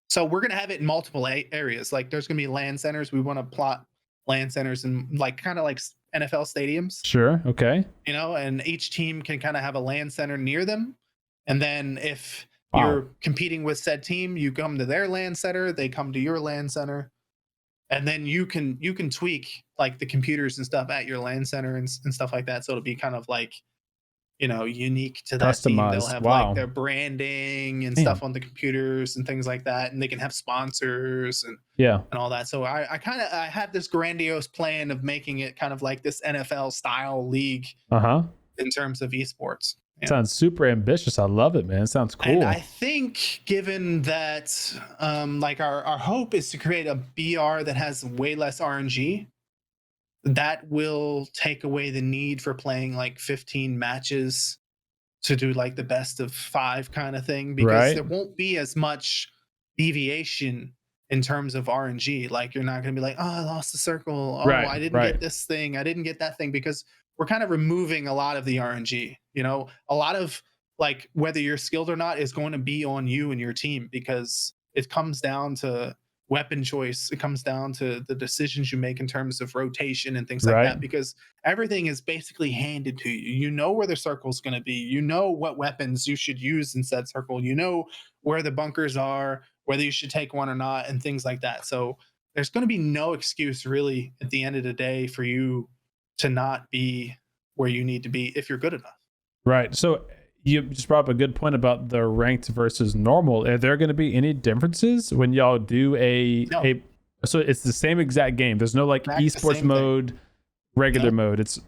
So we're gonna have it in multiple areas. Like there's gonna be LAN centers. We want to plot LAN centers in like kind of like NFL stadiums, Sure. Okay. you know, and each team can kind of have a LAN center near them. And then if Wow. you're competing with said team, you come to their LAN center, they come to your LAN center, and then you can tweak like the computers and stuff at your LAN center and stuff like that. So it'll be kind of like, you know, unique to that team. They'll Customized. have Wow. like their branding and Damn. stuff on the computers and things like that, and they can have sponsors and Yeah. all that. So I have this grandiose plan of making it kind of like this NFL style league Uh-huh. in terms of esports. Yeah. Sounds super ambitious. I love it, man. It sounds cool. And I think, given that, like our hope is to create a BR that has way less RNG, that will take away the need for playing like 15 matches to do like the best of 5 kind of thing, because Right. there won't be as much deviation in terms of RNG. Like you're not going to be like, oh, I lost the circle. Oh, Right, I didn't right. get this thing. I didn't get that thing, because we're kind of removing a lot of the RNG. You know, a lot of like whether you're skilled or not is going to be on you and your team, because it comes down to weapon choice. It comes down to the decisions you make in terms of rotation and things like Right. that, because everything is basically handed to you. You know where the circle's going to be. You know what weapons you should use in said circle. You know where the bunkers are, whether you should take one or not, and things like that. So there's going to be no excuse really at the end of the day for you to not be where you need to be if you're good enough. Right. So you just brought up a good point about the ranked versus normal. Are there going to be any differences when y'all do No. so it's the same exact game? There's no like Exact esports same mode, regular No. mode. It's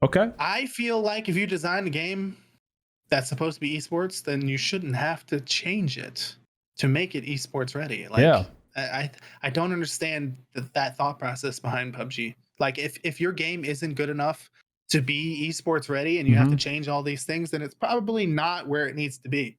okay. I feel like if you design a game that's supposed to be esports, then you shouldn't have to change it to make it esports ready. Like, Yeah. I don't understand that thought process behind PUBG. Like if your game isn't good enough to be esports ready and you have to change all these things, then it's probably not where it needs to be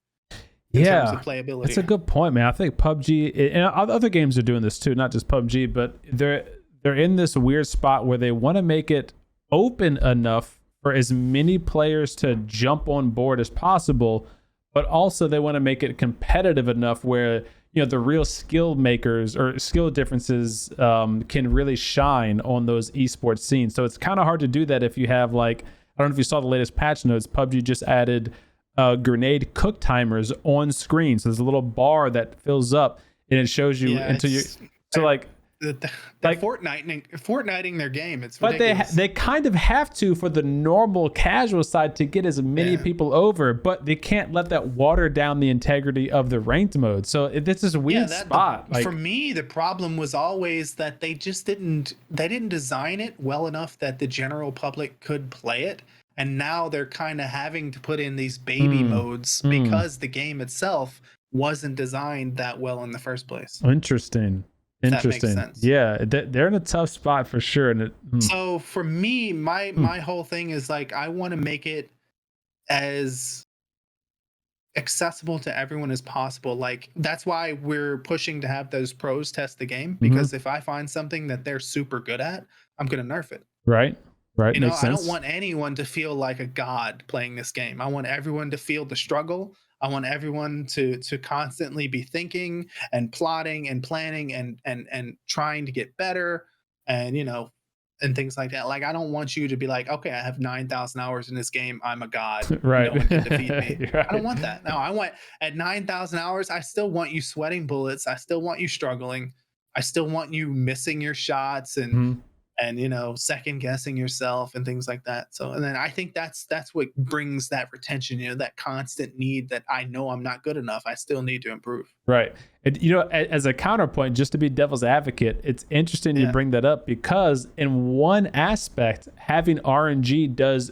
in terms of playability. That's a good point, man. I think PUBG and other games are doing this too, not just PUBG, but they're in this weird spot where they want to make it open enough for as many players to jump on board as possible, but also they want to make it competitive enough where, you know, the real skill makers or skill differences can really shine on those esports scenes. So it's kind of hard to do that if you have, like, I don't know if you saw the latest patch notes, PUBG just added grenade cook timers on screen. So there's a little bar that fills up and it shows you into your. So like. Like Fortniting their game. It's but ridiculous. they kind of have to for the normal casual side to get as many people over, but they can't let that water down the integrity of the ranked mode. So this is a weird spot. For me, the problem was always that they just didn't design it well enough that the general public could play it. And now they're kind of having to put in these baby modes because the game itself wasn't designed that well in the first place. Interesting. That makes sense. Yeah, they're in a tough spot for sure. And so for me, my whole thing is like I want to make it as accessible to everyone as possible. Like that's why we're pushing to have those pros test the game, Mhm. because if I find something that they're super good at, I'm going to nerf it. Right. Right. You know, Makes I don't sense. want anyone to feel like a god playing this game. I want everyone to feel the struggle. I want everyone to constantly be thinking and plotting and planning and trying to get better, and you know, and things like that. Like I don't want you to be like, okay, I have 9,000 hours in this game. I'm a god. Right. No one can defeat me. Right. I don't want that. No, I want at 9,000 hours. I still want you sweating bullets. I still want you struggling. I still want you missing your shots Mhm. and you know, second guessing yourself and things like that. So and then I think that's what brings that retention, you know, that constant need that I know I'm not good enough, I still need to improve. Right. You know, as a counterpoint, just to be devil's advocate, it's interesting you Yeah. bring that up, because in one aspect, having RNG does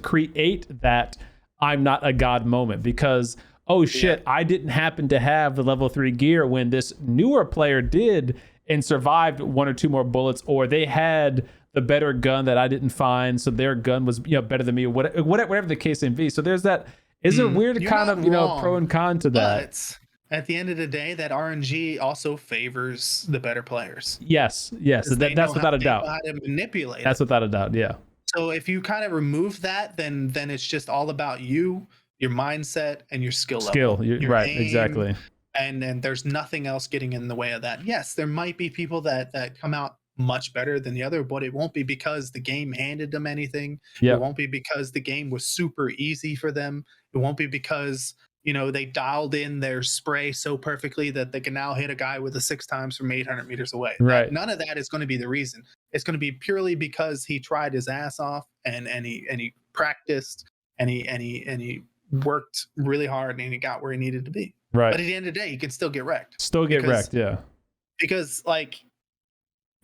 create that I'm not a god moment, because oh shit, I didn't happen to have the level 3 gear when this newer player did and survived one or two more bullets, or they had the better gun that I didn't find, so their gun was, you know, better than me, or whatever the case may be. So there's that. Is a weird You're kind not of, you know, wrong, pro and con to that. but at the end of the day, that RNG also favors the better players. Yes, 'Cause they that's know without a they know doubt. how to manipulate That's it. without a doubt. Yeah. So if you kind of remove that, then it's just all about you, your mindset, and your skill level. You're Your right. aim, Exactly. and there's nothing else getting in the way of that. Yes, there might be people that come out much better than the other, but it won't be because the game handed them anything. It Yeah. won't be because the game was super easy for them. It won't be because, you know, they dialed in their spray so perfectly that they can now hit a guy with a 6x from 800 meters away. Right. None of that is going to be the reason. It's going to be purely because he tried his ass off and he practiced and he worked really hard and he got where he needed to be. Right. But at the end of the day, you can still get wrecked. Still get wrecked. Yeah. Because like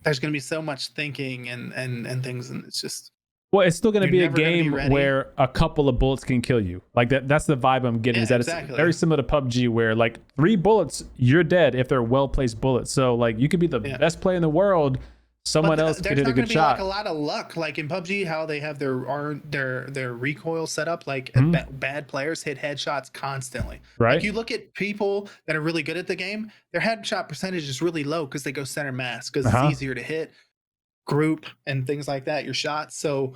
there's going to be so much thinking and things, and it's just, Well, it's still going to be a never gonna be game ready. where a couple of bullets can kill you. Like that's the vibe I'm getting. Yeah, Is that exactly. it's very similar to PUBG, where like 3 bullets, you're dead if they're well placed bullets. So like you could be the best player in the world, someone else could hit a good shot. Like a lot of luck, like in PUBG, how they have their recoil set up. Like bad players hit headshots constantly. Right. Like you look at people that are really good at the game, their headshot percentage is really low because they go center mass because it's easier to hit group and things like that. Your shots. So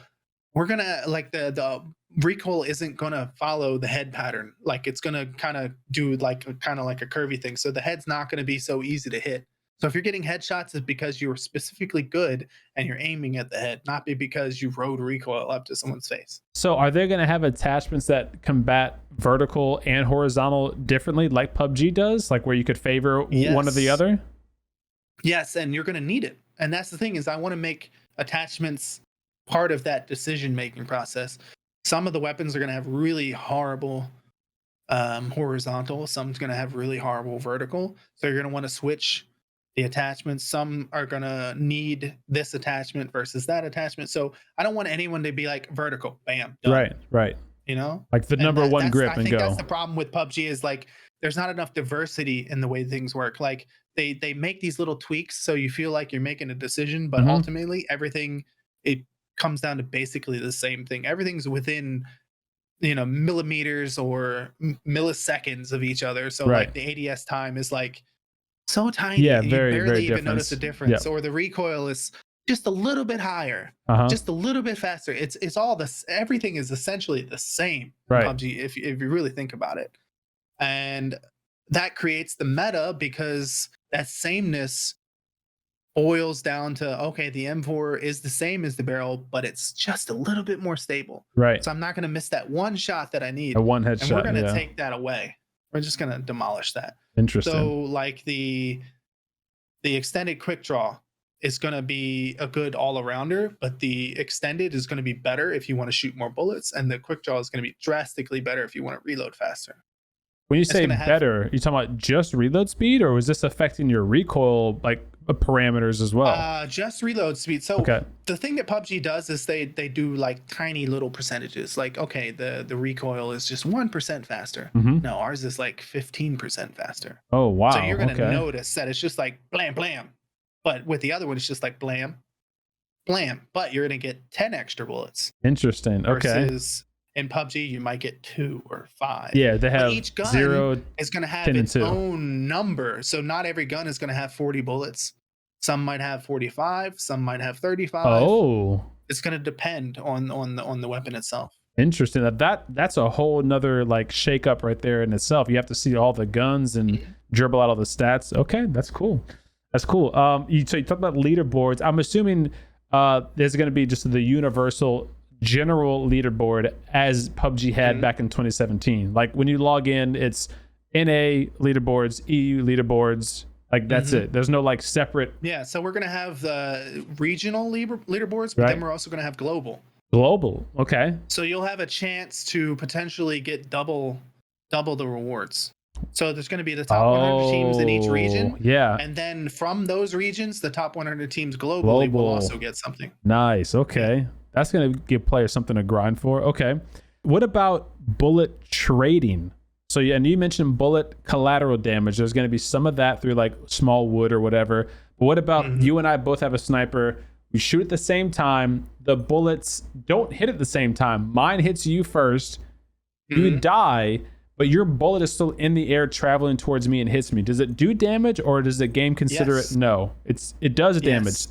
we're gonna like the recoil isn't gonna follow the head pattern. Like it's gonna kind of do like a curvy thing. So the head's not gonna be so easy to hit. So if you're getting headshots, it's because you're specifically good and you're aiming at the head, not because you rode recoil up to someone's face. So are they going to have attachments that combat vertical and horizontal differently, like PUBG does, like where you could favor one or the other? Yes, and you're going to need it. And that's the thing, is I want to make attachments part of that decision-making process. Some of the weapons are going to have really horrible horizontal. Some's going to have really horrible vertical. So you're going to want to switch the attachments. Some are going to need this attachment versus that attachment. So I don't want anyone to be like vertical, bam, done. Right. You know, like the number one grip and go. I think that's the problem with PUBG, is like there's not enough diversity in the way things work. Like they make these little tweaks so you feel like you're making a decision, but ultimately everything, it comes down to basically the same thing. Everything's within, you know, millimeters or milliseconds of each other. So like the ADS time is like so tiny, yeah, you very barely even different. notice a difference. Or the recoil is just a little bit higher, just a little bit faster. It's all this. Everything is essentially the same in PUBG if you really think about it, and that creates the meta, because that sameness boils down to, okay, the M4 is the same as the barrel, but it's just a little bit more stable. Right. So I'm not going to miss that one shot that I need. A one headshot. And we're going to take that away. We're just going to demolish that. Interesting. So like the extended quick draw is going to be a good all-arounder, but the extended is going to be better if you want to shoot more bullets, and the quick draw is going to be drastically better if you want to reload faster. When you say better, you talking about just reload speed, or was this affecting your recoil like parameters as well? Just reload speed. So the thing that PUBG does is they do like tiny little percentages. Like, okay, the recoil is just 1% faster. No, ours is like 15% faster. Oh wow! So you're gonna notice that it's just like blam blam, but with the other one it's just like blam blam. But you're gonna get 10 extra bullets. Interesting. Okay. Versus In PUBG, you might get 2 or 5. Yeah, they But have each gun 0, is going to have 10, and its 2. own number. So not every gun is going to have 40 bullets. Some might have 45. Some might have 35. Oh, It's going to depend on the weapon itself. interesting. That's a whole nother like shake up right there in itself. You have to see all the guns and dribble out all the stats. Okay, that's cool. That's cool. You talked about leaderboards. I'm assuming there's going to be just the universal general leaderboard as PUBG had back in 2017. Like when you log in, it's NA leaderboards, EU leaderboards. Like that's it. There's no like separate. Yeah, so we're gonna have the regional leaderboards, but then we're also gonna have global. Global, okay. So you'll have a chance to potentially get double the rewards. So there's going to be the top 100 teams in each region. Yeah. And then from those regions, the top 100 teams globally will also get something. Nice. Okay. That's going to give players something to grind for. Okay. What about bullet trading? So, and you mentioned bullet collateral damage. There's going to be some of that through like small wood or whatever. But what about you and I both have a sniper? We shoot at the same time. The bullets don't hit at the same time. Mine hits you first. You die, but your bullet is still in the air traveling towards me and hits me. Does it do damage, or does the game consider it? No, it does damage.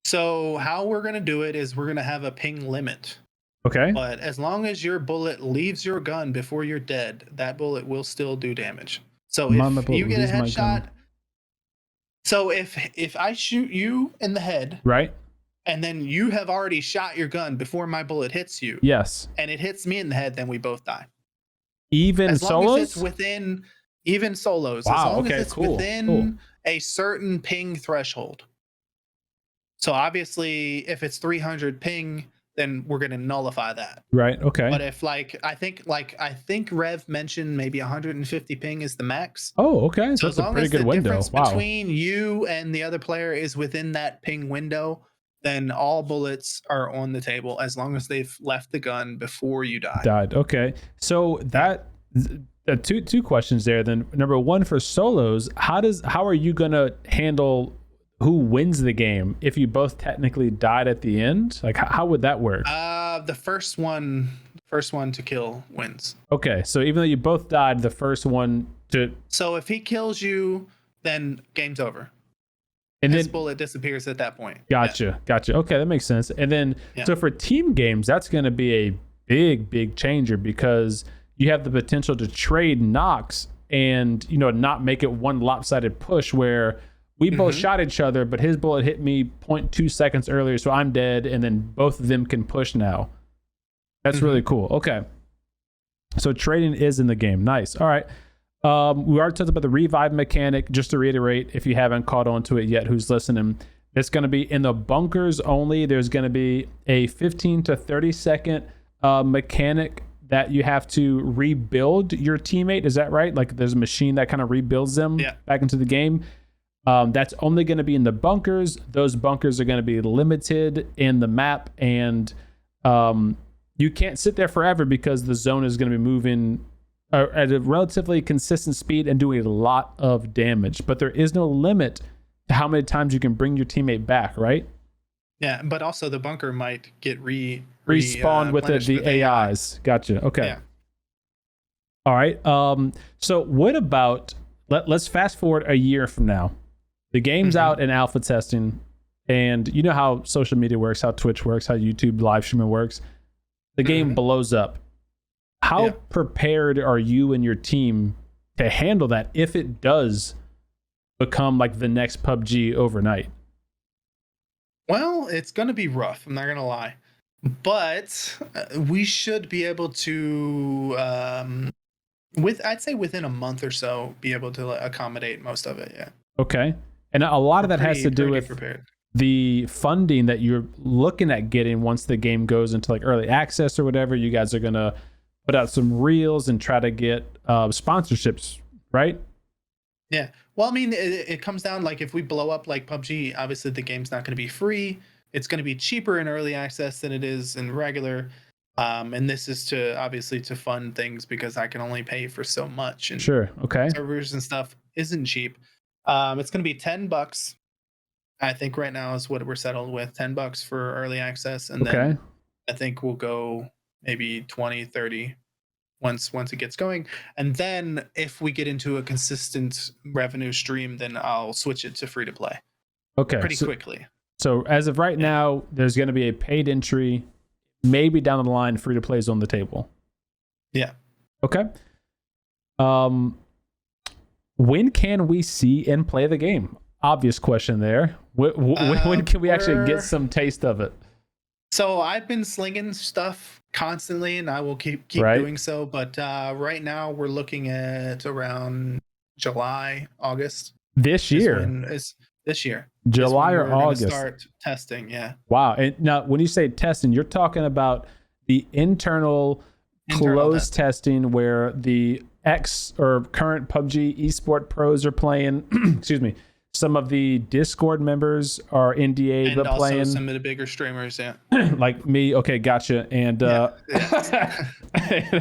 So how we're going to do it is we're going to have a ping limit. Okay. But as long as your bullet leaves your gun before you're dead, that bullet will still do damage. So if you get a headshot, so if I shoot you in the head, right, and then you have already shot your gun before my bullet hits you, yes, and it hits me in the head, then we both die. Even as long solos? as it's within even solos. Wow, as long okay, as it's cool, within a certain ping threshold. So obviously, if it's 300 ping, then we're going to nullify that. Right. Okay. But if I think Rev mentioned maybe 150 ping is the max. Oh, okay. So as that's a pretty good window. Difference between you and the other player is within that ping window, then all bullets are on the table as long as they've left the gun before you died. Okay. So that two questions there. Then number one, for solos, how are you gonna handle who wins the game if you both technically died at the end? Like how would that work? The first one to kill wins. Okay. So even though you both died, the first one to. So if he kills you, then game's over. And his bullet disappears at that point. Gotcha. Okay, that makes sense. And then, so for team games, that's going to be a big changer because you have the potential to trade knocks and, not make it one lopsided push where we both shot each other, but his bullet hit me 0.2 seconds earlier, so I'm dead, and then both of them can push now. That's really cool. Okay. So trading is in the game. Nice. All right. We already talked about the revive mechanic. Just to reiterate, if you haven't caught on to it yet, who's listening, it's going to be in the bunkers only. There's going to be a 15 to 30 second mechanic that you have to rebuild your teammate. Is that right? Like there's a machine that kind of rebuilds them back into the game. That's only going to be in the bunkers. Those bunkers are going to be limited in the map, and you can't sit there forever because the zone is going to be moving at a relatively consistent speed and doing a lot of damage. But there is no limit to how many times you can bring your teammate back, right? Yeah, but also the bunker might get respawned with the AIs. Gotcha. Okay. Yeah. All right. So what about, let's fast forward a year from now. The game's out in alpha testing, and you know how social media works, how Twitch works, how YouTube live streaming works. The game blows up. How prepared are you and your team to handle that if it does become like the next PUBG overnight? Well, it's going to be rough. I'm not going to lie. But we should be able to, I'd say within a month or so, be able to accommodate most of it. Yeah. Okay. And a lot of that has to do with the funding that you're looking at getting once the game goes into like early access or whatever. You guys are going to put out some reels and try to get sponsorships, right? Yeah. Well, I mean, it comes down like if we blow up like PUBG, obviously the game's not going to be free. It's going to be cheaper in early access than it is in regular. And this is to fund things because I can only pay for so much. And sure. Okay. Servers and stuff isn't cheap. It's going to be $10. I think right now is what we're settled with, $10 for early access. And then I think we'll go maybe 20, 30 once it gets going. And then if we get into a consistent revenue stream, then I'll switch it to free to play. Okay. Pretty quickly. So as of right now, there's going to be a paid entry. Maybe down the line, free to play is on the table. Yeah. Okay. When can we see and play the game? Obvious question there. When can we actually get some taste of it? So I've been slinging stuff constantly, and I will keep doing so. But right now we're looking at around July, August. This year? This year. July or August? Start testing, yeah. Wow. And now, when you say testing, you're talking about the internal closed testing where the current PUBG esport pros are playing. Excuse me. Some of the Discord members are NDA, but playing. And also some of the bigger streamers, yeah. Like me. Okay, gotcha. And all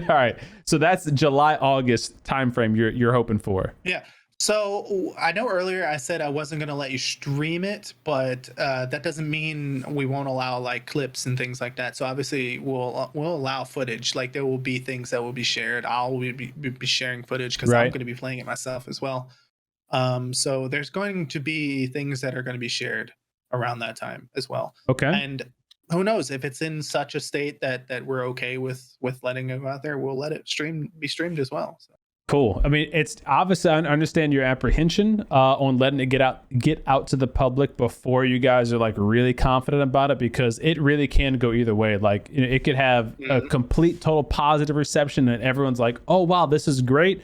right. So that's July, August timeframe you're hoping for. Yeah. So I know earlier I said I wasn't going to let you stream it, but that doesn't mean we won't allow like clips and things like that. So obviously we'll allow footage. Like there will be things that will be shared. I'll be sharing footage because I'm going to be playing it myself as well. So there's going to be things that are going to be shared around that time as well. Okay. And who knows if it's in such a state that we're okay with letting it out there, we'll let it be streamed as well. So. Cool. I mean, it's obviously I understand your apprehension on letting it get out to the public before you guys are like really confident about it, because it really can go either way. Like, you know, it could have a complete total positive reception and everyone's like, "Oh wow, this is great,"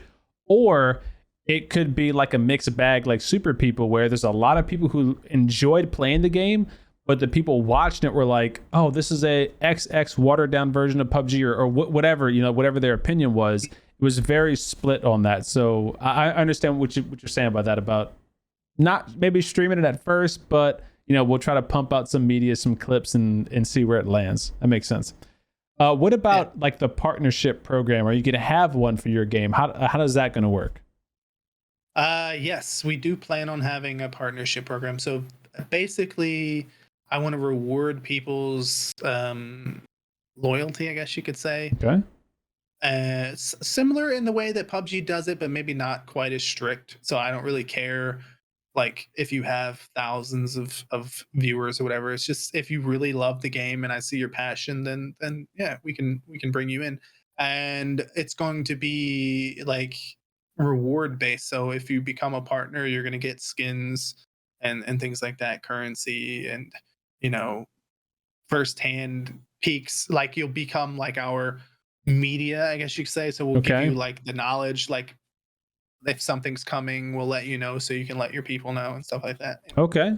or it could be like a mixed bag, like Super People, where there's a lot of people who enjoyed playing the game, but the people watching it were like, "Oh, this is a XX watered down version of PUBG," or whatever, you know, whatever their opinion was. It was very split on that. So I understand what you're saying about that, about not maybe streaming it at first, but you know, we'll try to pump out some media, some clips and see where it lands. That makes sense. What about like the partnership program? Are you going to have one for your game? How does that going to work? Yes, we do plan on having a partnership program. So basically I want to reward people's loyalty, I guess you could say. Okay. Similar in the way that PUBG does it, but maybe not quite as strict. So I don't really care, like if you have thousands of viewers or whatever. It's just if you really love the game and I see your passion, then yeah, we can bring you in. And it's going to be like reward based. So if you become a partner, you're going to get skins and things like that, currency, and you know, firsthand peaks. Like you'll become like our media, I guess you could say. So we'll give you like the knowledge, like if something's coming, we'll let you know so you can let your people know and stuff like that. Okay.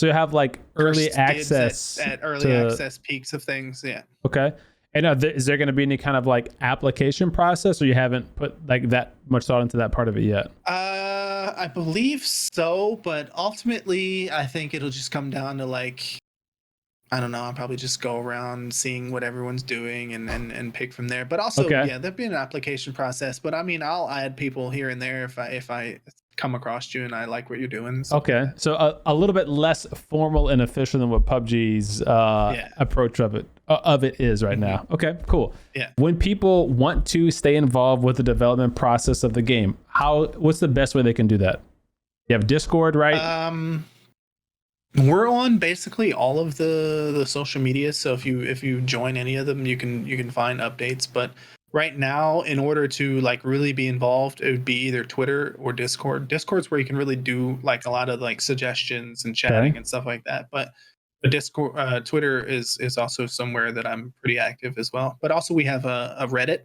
So you have like early access at early access peaks of things. Yeah. Okay. And is there going to be any kind of like application process, or you haven't put like that much thought into that part of it yet? I believe so, but ultimately I think it'll just come down to like, I don't know, I'll probably just go around seeing what everyone's doing and pick from there. But also, yeah, there'll be an application process. But I mean, I'll add people here and there if I come across you and I like what you're doing. So. Okay, so a little bit less formal and official than what PUBG's approach of it is right now. Okay, cool. Yeah. When people want to stay involved with the development process of the game, what's the best way they can do that? You have Discord, right? We're on basically all of the social media, so if you join any of them, you can find updates. But right now, in order to like really be involved, it would be either Twitter or Discord. Discord's where you can really do like a lot of like suggestions and chatting and stuff like that. But the Discord, Twitter is also somewhere that I'm pretty active as well. But also we have a Reddit.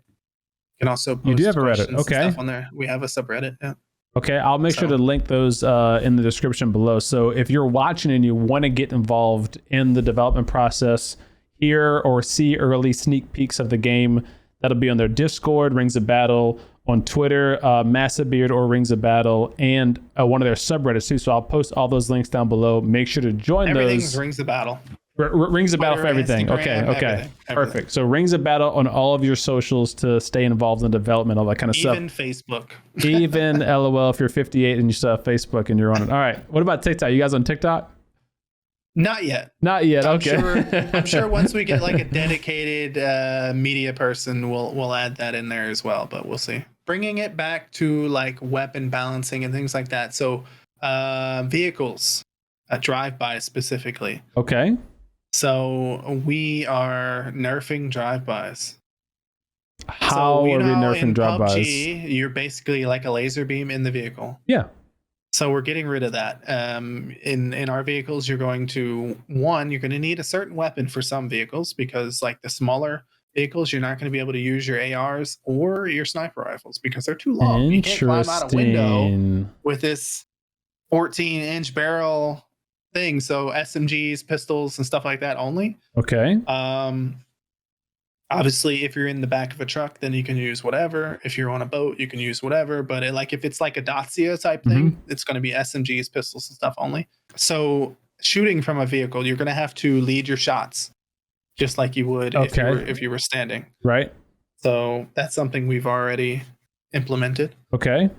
You can also post a Reddit, okay, stuff on there. We have a subreddit. Yeah. Okay, I'll make sure to link those in the description below. So if you're watching and you want to get involved in the development process, hear or see early sneak peeks of the game, that'll be on their Discord, Rings of Battle, on Twitter, MassaBeard or Rings of Battle, and one of their subreddits too. So I'll post all those links down below. Make sure to join Everything's those. Rings of Battle. Rings of Battle for everything. Instagram, Okay. Everything. Perfect. So Rings of Battle on all of your socials to stay involved in development, all that kind of stuff. Even Facebook. Even LOL if you're 58 and you still have Facebook and you're on it. All right. What about TikTok? You guys on TikTok? Not yet. Not yet. I'm Okay. I'm sure once we get like a dedicated media person, we'll add that in there as well. But we'll see. Bringing it back to like weapon balancing and things like that. So vehicles, drive-by specifically. Okay. So we are nerfing drive-bys. How are we nerfing drive-bys? PUBG, you're basically like a laser beam in the vehicle. Yeah. So we're getting rid of that. In our vehicles, you're going to need a certain weapon for some vehicles, because like the smaller vehicles, you're not going to be able to use your ARs or your sniper rifles because they're too long. You can't climb out a window with this 14-inch barrel thing. So SMGs, pistols, and stuff like that only. Okay. Obviously, if you're in the back of a truck, then you can use whatever. If you're on a boat, you can use whatever. But if it's like a Dacia type thing, it's going to be SMGs, pistols, and stuff only. So shooting from a vehicle, you're going to have to lead your shots, just like you would if you were standing. Right. So that's something we've already implemented. Okay.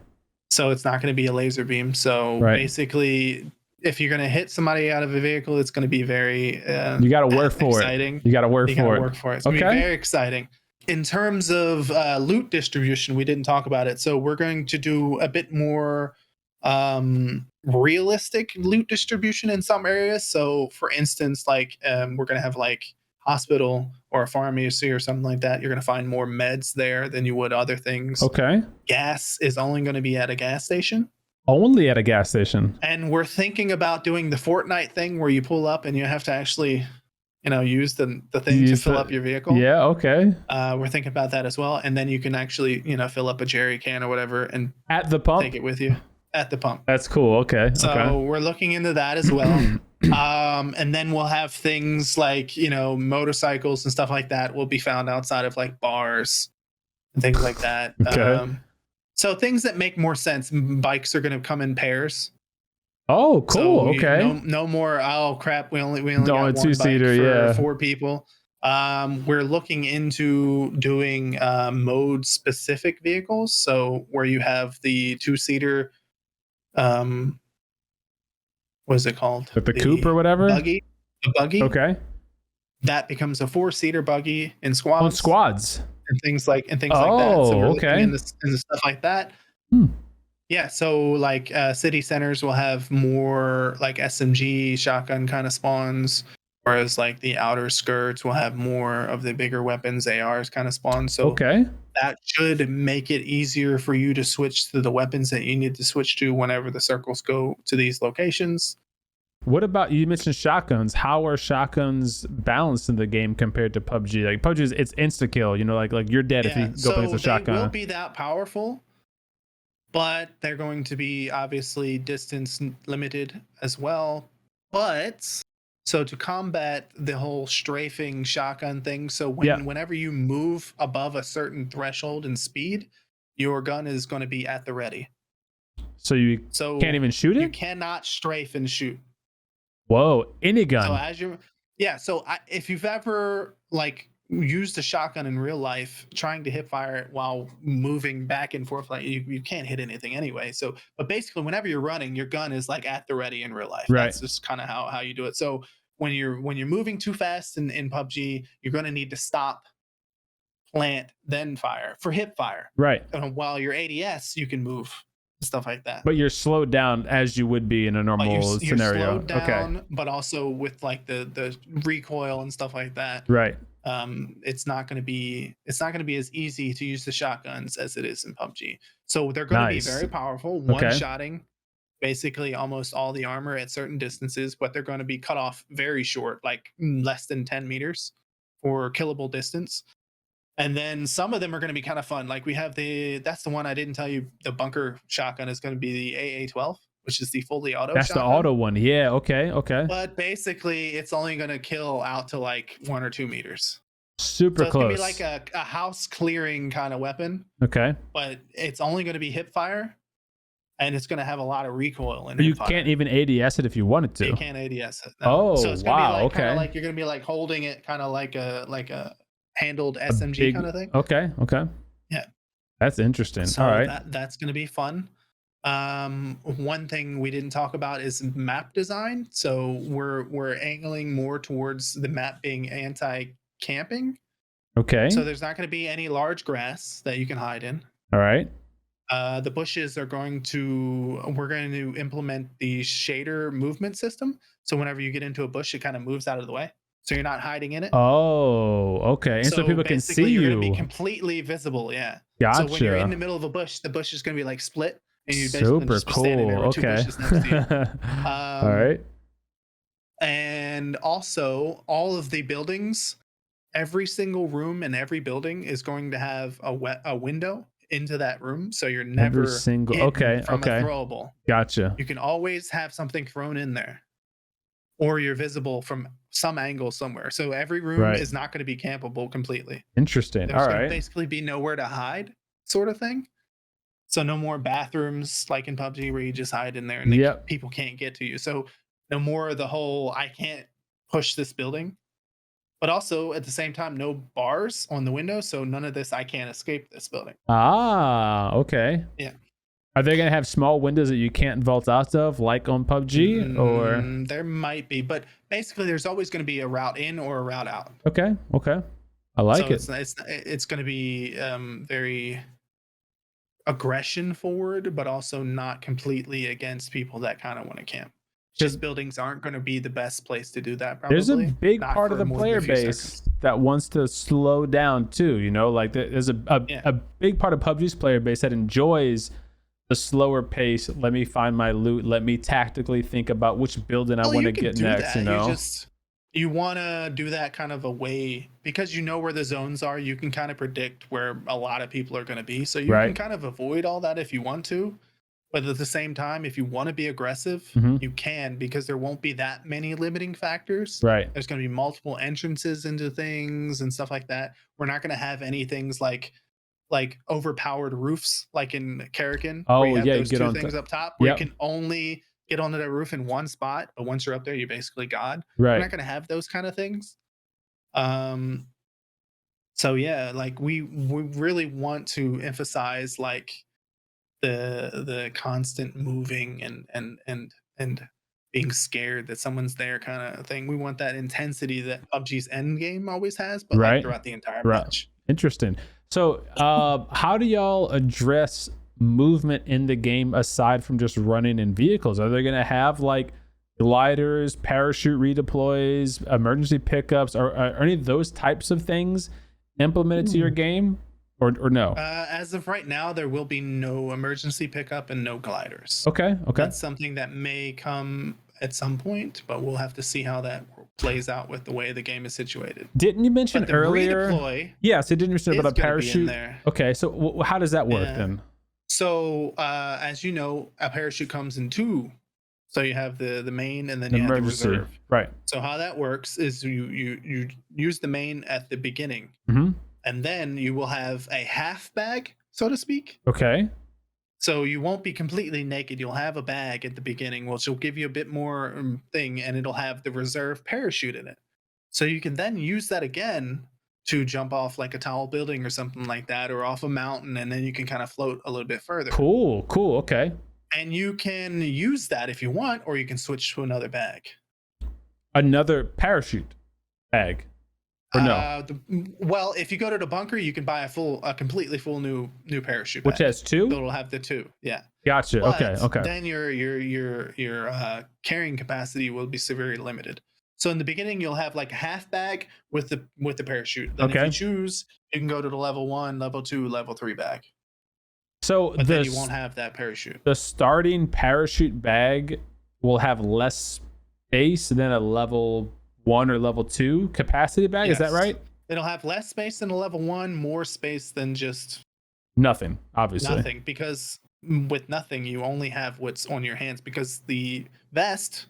So it's not going to be a laser beam. So basically, if you're going to hit somebody out of a vehicle, it's going to be very you got to work for exciting. It. You got to work for it. It's going to be very exciting. In terms of loot distribution, we didn't talk about it. So we're going to do a bit more realistic loot distribution in some areas. So for instance, like we're going to have like hospital or a pharmacy or something like that. You're going to find more meds there than you would other things. Okay. Gas is only going to be at a gas station. Only at a gas station. And we're thinking about doing the Fortnite thing where you pull up and you have to actually, use the thing to fill up your vehicle. Yeah, okay. We're thinking about that as well. And then you can actually, fill up a jerry can or whatever and at the pump, take it with you at the pump. That's cool. Okay. So we're looking into that as well. And then we'll have things like, motorcycles and stuff like that will be found outside of like bars and things like that. Okay. So things that make more sense. Bikes are going to come in pairs. Oh, cool. So okay. No more. Oh crap! We only got one two-seater. For 4 people. We're looking into doing mode specific vehicles. So where you have the 2-seater, what is it called? With the coupe or whatever. The buggy. Okay. That becomes a 4-seater buggy in squads. On squads. And things like that. So we're okay. in the stuff like that. Yeah, so like city centers will have more like SMG shotgun kind of spawns, whereas like the outer skirts will have more of the bigger weapons, ARs kind of spawns. So that should make it easier for you to switch to the weapons that you need to switch to whenever the circles go to these locations. What about, you mentioned shotguns? How are shotguns balanced in the game compared to PUBG? Like PUBG, it's insta kill. Like you're dead if you go against a shotgun. They will be that powerful, but they're going to be obviously distance limited as well. But so to combat the whole strafing shotgun thing, so whenever you move above a certain threshold in speed, your gun is going to be at the ready. So you can't even shoot it? You cannot strafe and shoot. Whoa, any gun. So if you've ever like used a shotgun in real life, trying to hip fire it while moving back and forth, like you can't hit anything anyway. So, but basically, whenever you're running, your gun is like at the ready in real life. Right. That's just kind of how you do it. So when you're moving too fast in PUBG, you're going to need to stop, plant, then fire for hip fire. Right. And while you're ADS, you can move. Stuff like that. But you're slowed down as you would be in a normal scenario. You're slowed down, but also with like the recoil and stuff like that. Right. It's not going to be as easy to use the shotguns as it is in PUBG. So they're going to be very powerful, one-shotting basically almost all the armor at certain distances, but they're going to be cut off very short, like less than 10 meters for killable distance. And then some of them are going to be kind of fun. Like we have that's the one I didn't tell you. The bunker shotgun is going to be the AA-12, which is the fully auto That's shotgun. The auto one. Yeah. Okay. But basically, it's only going to kill out to like 1 or 2 meters. Super close. It's going to be like a house clearing kind of weapon. Okay. But it's only going to be hip fire, and it's going to have a lot of recoil in it. You can't even ADS it if you wanted to. You can't ADS it. No. Oh, so it's going to be like, kind of like you're going to be like holding it kind of like a handled SMG kind of thing. Okay. Yeah. That's interesting. So all right. That's going to be fun. One thing we didn't talk about is map design. So we're angling more towards the map being anti-camping. Okay. So there's not going to be any large grass that you can hide in. All right. The bushes are we're going to implement the shader movement system. So whenever you get into a bush, it kind of moves out of the way. So you're not hiding in it. Oh, okay. And so people can see you're you. going to be completely visible. Yeah. Gotcha. So when you're in the middle of a bush, the bush is going to be like split. And you Super just standing there cool. with two Okay. bushes next to you. All right. And also, all of the buildings, every single room in every building is going to have a window into that room, so you're never Every single hidden from okay. a throwable. Gotcha. You can always have something thrown in there, or you're visible from some angle somewhere. So every room is not going to be campable completely. Interesting. There's All going right. to basically be nowhere to hide, sort of thing. So no more bathrooms like in PUBG where you just hide in there and people can't get to you. So no more of the whole I can't push this building. But also at the same time, no bars on the window. So none of this I can't escape this building. Ah, okay. Yeah. Are they going to have small windows that you can't vault out of like on PUBG or? There might be, but basically there's always going to be a route in or a route out. Okay. I like it. It's going to be very aggression forward, but also not completely against people that kind of want to camp. Just buildings aren't going to be the best place to do that. Probably. There's a big part of the player base that wants to slow down too. You know, like there's a big part of PUBG's player base that enjoys the slower pace. Let me find my loot. Let me tactically think about which building I want to get next. That. You know, you want to do that kind of a way because you know where the zones are. You can kind of predict where a lot of people are going to be. So you can kind of avoid all that if you want to. But at the same time, if you want to be aggressive, you can, because there won't be that many limiting factors. Right. There's going to be multiple entrances into things and stuff like that. We're not going to have any things like overpowered roofs like in Karrakin. Oh, where you have yeah, those get two on things up top where you can only get onto that roof in one spot, but once you're up there, you're basically God. Right. We're not going to have those kind of things. So yeah, like we really want to emphasize like the constant moving and being scared that someone's there kind of thing. We want that intensity that PUBG's end game always has, but like throughout the entire match. Interesting. So how do y'all address movement in the game aside from just running in vehicles? Are they going to have like gliders, parachute redeploys, emergency pickups, or any of those types of things implemented to your game, or no? As of right now, there will be no emergency pickup and no gliders. Okay. That's something that may come at some point, but we'll have to see how that plays out with the way the game is situated. Didn't you mention earlier? Redeploy yes, it didn't mention about a parachute. There. Okay, so how does that work then? So as you know, a parachute comes in two. So you have the main and then you have the reserve. Right. So how that works is you use the main at the beginning, and then you will have a half bag, so to speak. Okay. So you won't be completely naked. You'll have a bag at the beginning, which will give you a bit more thing, and it'll have the reserve parachute in it. So you can then use that again to jump off like a tall building or something like that, or off a mountain, and then you can kind of float a little bit further. Cool. Okay. And you can use that if you want, or you can switch to another bag. Another parachute bag. Or no? Well, if you go to the bunker, you can buy a completely full new parachute bag. Which has two? So it'll have the two. Yeah. Gotcha. But okay. Then your carrying capacity will be severely limited. So in the beginning, you'll have like a half bag with the parachute. Then if you choose, you can go to the level 1, level 2, level 3 bag. So then you won't have that parachute. The starting parachute bag will have less space than a level 1 or level 2 capacity bag. Yes. Is that right? It'll have less space than a level 1, more space than just nothing, obviously. Nothing, because with nothing, you only have what's on your hands, because the vest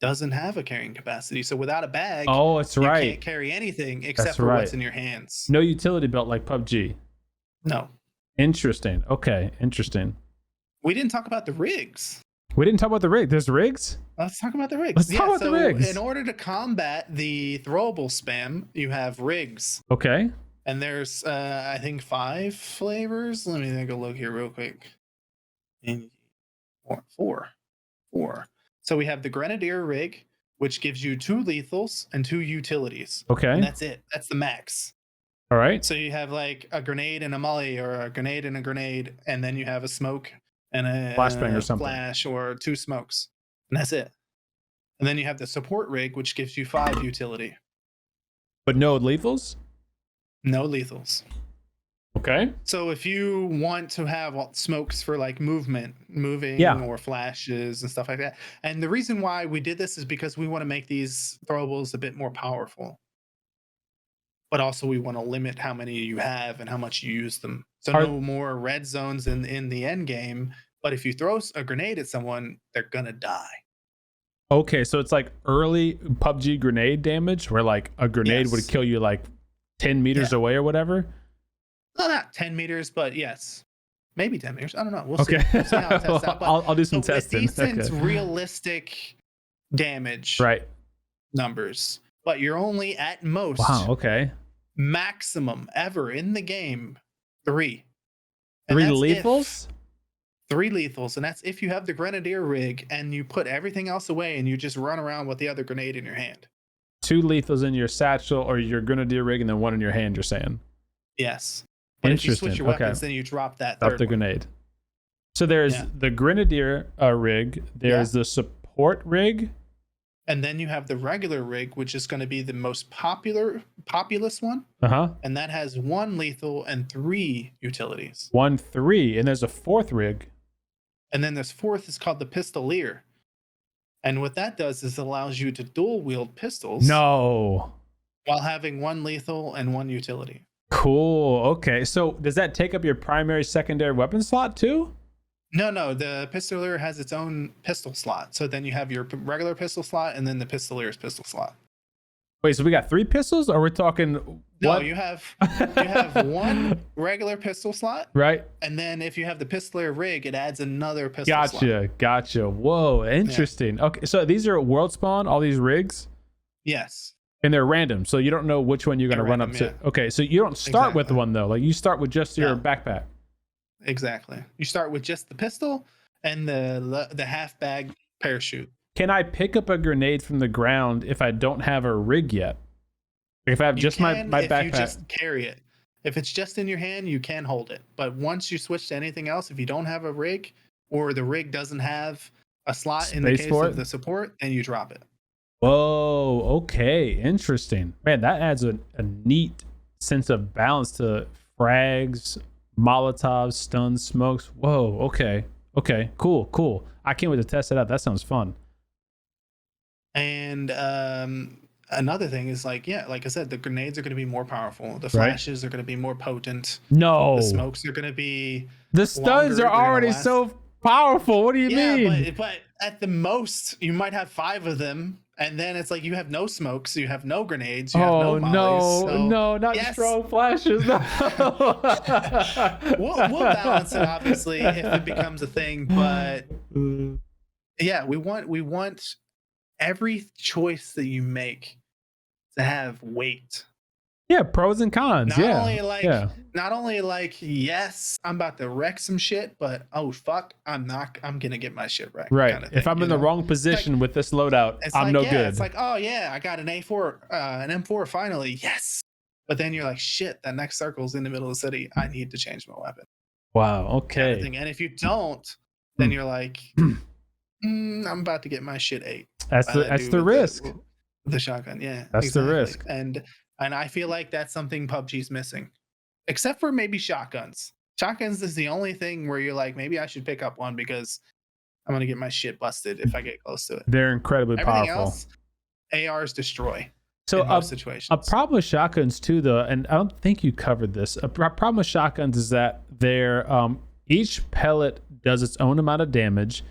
doesn't have a carrying capacity. So without a bag, you can't carry anything except for what's in your hands. No utility belt like PUBG. No. Interesting. Okay, interesting. We didn't talk about the rigs. There's rigs? Let's talk about the rigs. Let's talk about the rigs. In order to combat the throwable spam, you have rigs. Okay. And there's, I think, 5 flavors. Let me take a look here real quick. And Four. So we have the Grenadier rig, which gives you 2 lethals and 2 utilities. Okay. And that's it. That's the max. All right. So you have like a grenade and a molly, or a grenade and a grenade, and then you have a smoke and a flashbang or something. Flash, or 2 smokes. And that's it. And then you have the support rig, which gives you 5 utility. But no lethals? No lethals. Okay. So if you want to have smokes for like moving or flashes and stuff like that. And the reason why we did this is because we want to make these throwables a bit more powerful. But also we want to limit how many you have and how much you use them. So no more red zones in the end game. But if you throw a grenade at someone, they're going to die. Okay, so it's like early PUBG grenade damage where like a grenade would kill you like 10 meters away or whatever? Well, not 10 meters, but yes. Maybe 10 meters. I don't know. We'll see. We'll see how it tests out. But I'll do some testing. Decent, realistic damage numbers. But you're only at most maximum ever in the game 3. And 3 lethals? 3 lethals, and that's if you have the Grenadier rig and you put everything else away and you just run around with the other grenade in your hand. 2 lethals in your satchel or your Grenadier rig, and then 1 in your hand, you're saying? Yes. But if you switch your weapons, then you drop that third the grenade. So there's the Grenadier rig, there's the support rig, and then you have the regular rig, which is going to be the most populous one. And that has 1 lethal and 3 utilities. 1, 3, and there's a 4th rig. And then this 4th is called the Pistolier. And what that does is it allows you to dual wield pistols. No. While having 1 lethal and 1 utility. Cool. Okay. So does that take up your primary, secondary weapon slot too? No. The Pistolier has its own pistol slot. So then you have your regular pistol slot and then the Pistolier's pistol slot. Wait, so we got 3 pistols, or we're talking? No, you have 1 regular pistol slot, right? And then if you have the Pistolier rig, it adds another pistol slot. Gotcha. Whoa, interesting. Yeah. Okay, so these are world spawn, all these rigs. Yes. And they're random, so you don't know which one you're going to run up to. Yeah. Okay, so you don't start with one though. Like you start with just your backpack. Exactly. You start with just the pistol and the half bag parachute. Can I pick up a grenade from the ground if I don't have a rig yet? If I have just my backpack? You just carry it. If it's just in your hand, you can hold it. But once you switch to anything else, if you don't have a rig or the rig doesn't have a slot in the case of the support, then you drop it. Whoa, okay, interesting. Man, that adds a neat sense of balance to frags, Molotovs, stuns, smokes. Whoa, okay, cool. I can't wait to test it out. That sounds fun. And another thing is like I said, the grenades are going to be more powerful. The flashes are going to be more potent. No. The smokes are going to be The stuns are already so powerful. What do you mean? But at the most, you might have 5 of them. And then it's like you have no smokes, you have no grenades, you have no mollies. No, not strong flashes. No. we'll balance it obviously if it becomes a thing, but yeah, we want every choice that you make to have weight. Yeah, pros and cons. Not only like, yes, I'm about to wreck some shit, but oh fuck, I'm gonna get my shit wrecked. Right. Kind of if I'm in the wrong position with this loadout, I'm no good. It's like, oh yeah, I got an A4, an M4 finally, yes. But then you're like, shit, that next circle's in the middle of the city. I need to change my weapon. Wow. Okay. Kind of and if you don't, then you're like, I'm about to get my shit ate. That's the risk. The shotgun, yeah. That's the risk. And I feel like that's something PUBG's missing. Except for maybe shotguns. Shotguns is the only thing where you're like, maybe I should pick up one because I'm going to get my shit busted if I get close to it. They're incredibly Everything powerful. Else, ARs destroy. So in most situations. A problem with shotguns too, though, and I don't think you covered this. A problem with shotguns is that they're each pellet does its own amount of damage.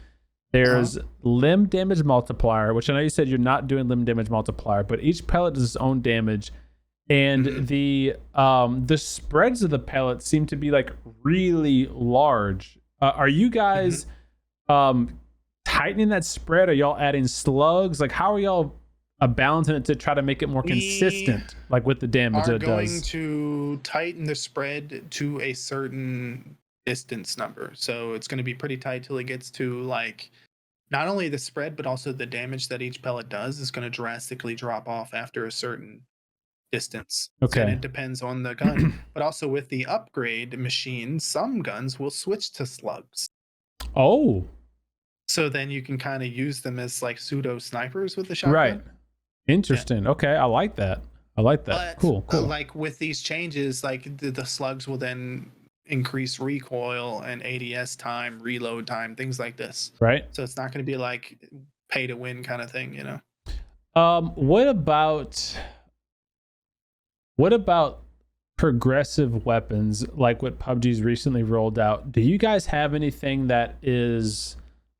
There's limb damage multiplier, which I know you said you're not doing limb damage multiplier, but each pellet does its own damage. And the spreads of the pellets seem to be like really large. Are you guys tightening that spread? Are y'all adding slugs? Like, how are y'all balancing it to try to make it more consistent, like with the damage that it does? We are going to tighten the spread to a certain distance number. So it's going to be pretty tight till it gets to like not only the spread, but also the damage that each pellet does is going to drastically drop off after a certain distance. Okay. And it depends on the gun. But also with the upgrade machine, some guns will switch to slugs. Oh. So then you can kind of use them as like pseudo snipers with the shotgun. Right. Interesting. Yeah. Okay. I like that. But, cool. Like with these changes, like the slugs will then increase recoil and ADS time, reload time, things like this. Right. So it's not going to be like pay to win kind of thing, you know? What about progressive weapons like what PUBG's recently rolled out? Do you guys have anything that is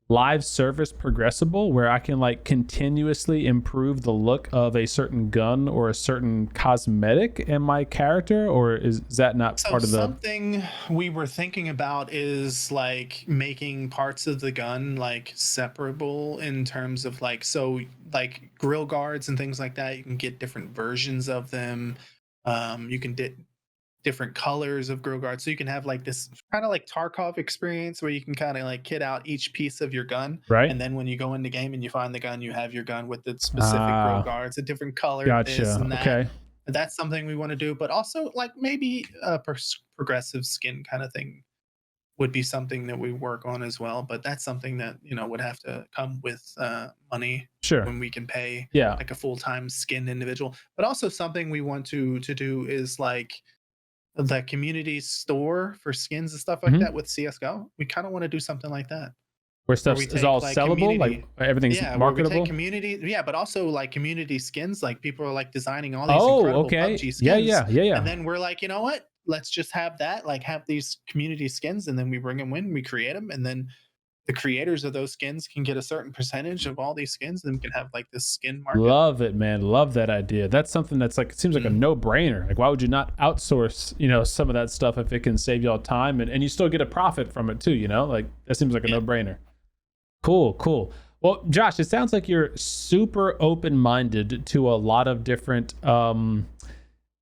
live service progressible where I can like continuously improve the look of a certain gun or a certain cosmetic in my character, or is that not part of the... Something we were thinking about is like making parts of the gun like separable in terms of like, so like grill guards and things like that, you can get different versions of them. You can different colors of grill guards, so you can have like this kind of like Tarkov experience where you can kind of like kit out each piece of your gun, right? And then when you go in the game and you find the gun, you have your gun with the specific grill guards, a different color. Gotcha. This and that. Okay, that's something we want to do, but also like maybe a progressive skin kind of thing would be something that we work on as well. But that's something that, you know, would have to come with money. Sure. When we can pay like a full-time skin individual. But also something we want to do is like the community store for skins and stuff like that with CSGO. We kind of want to do something like that. Where stuff is all like sellable, like everything's marketable. We take community, but also like community skins. Like people are like designing all these incredible PUBG skins. Yeah. And then we're like, you know what? Let's just have that, like have these community skins, and then we bring them in, we create them, and then the creators of those skins can get a certain percentage of all these skins, and we can have like this skin market. Love it, man. Love that idea. That's something that's like, it seems like a no-brainer. Like, why would you not outsource, you know, some of that stuff if it can save y'all time and you still get a profit from it too, you know? Like, that seems like a no-brainer. Cool. Well, Josh, it sounds like you're super open-minded to a lot of different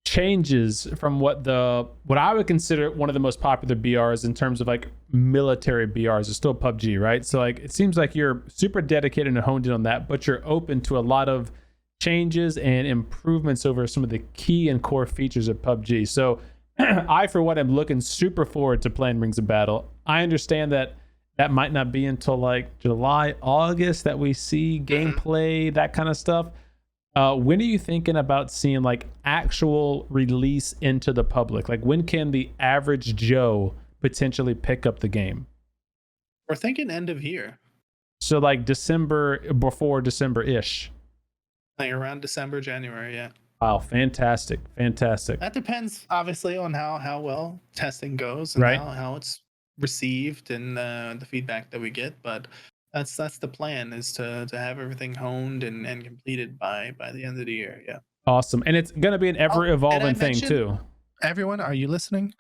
changes from what I would consider one of the most popular BRs in terms of like military BRs is still PUBG, right? So like it seems like you're super dedicated and honed in on that, but you're open to a lot of changes and improvements over some of the key and core features of PUBG. So I, for one, am looking super forward to playing Rings of Battle. I understand that might not be until like July, August that we see gameplay, that kind of stuff. When are you thinking about seeing like actual release into the public? Like when can the average Joe potentially pick up the game? We're thinking end of year. So like before December-ish. Like around December, January, yeah. Wow, fantastic. That depends obviously on how well testing goes and how it's received and the feedback that we get, but that's the plan, is to have everything honed and completed by the end of the year. Yeah. Awesome. And it's going to be an ever evolving thing too. Everyone, are you listening?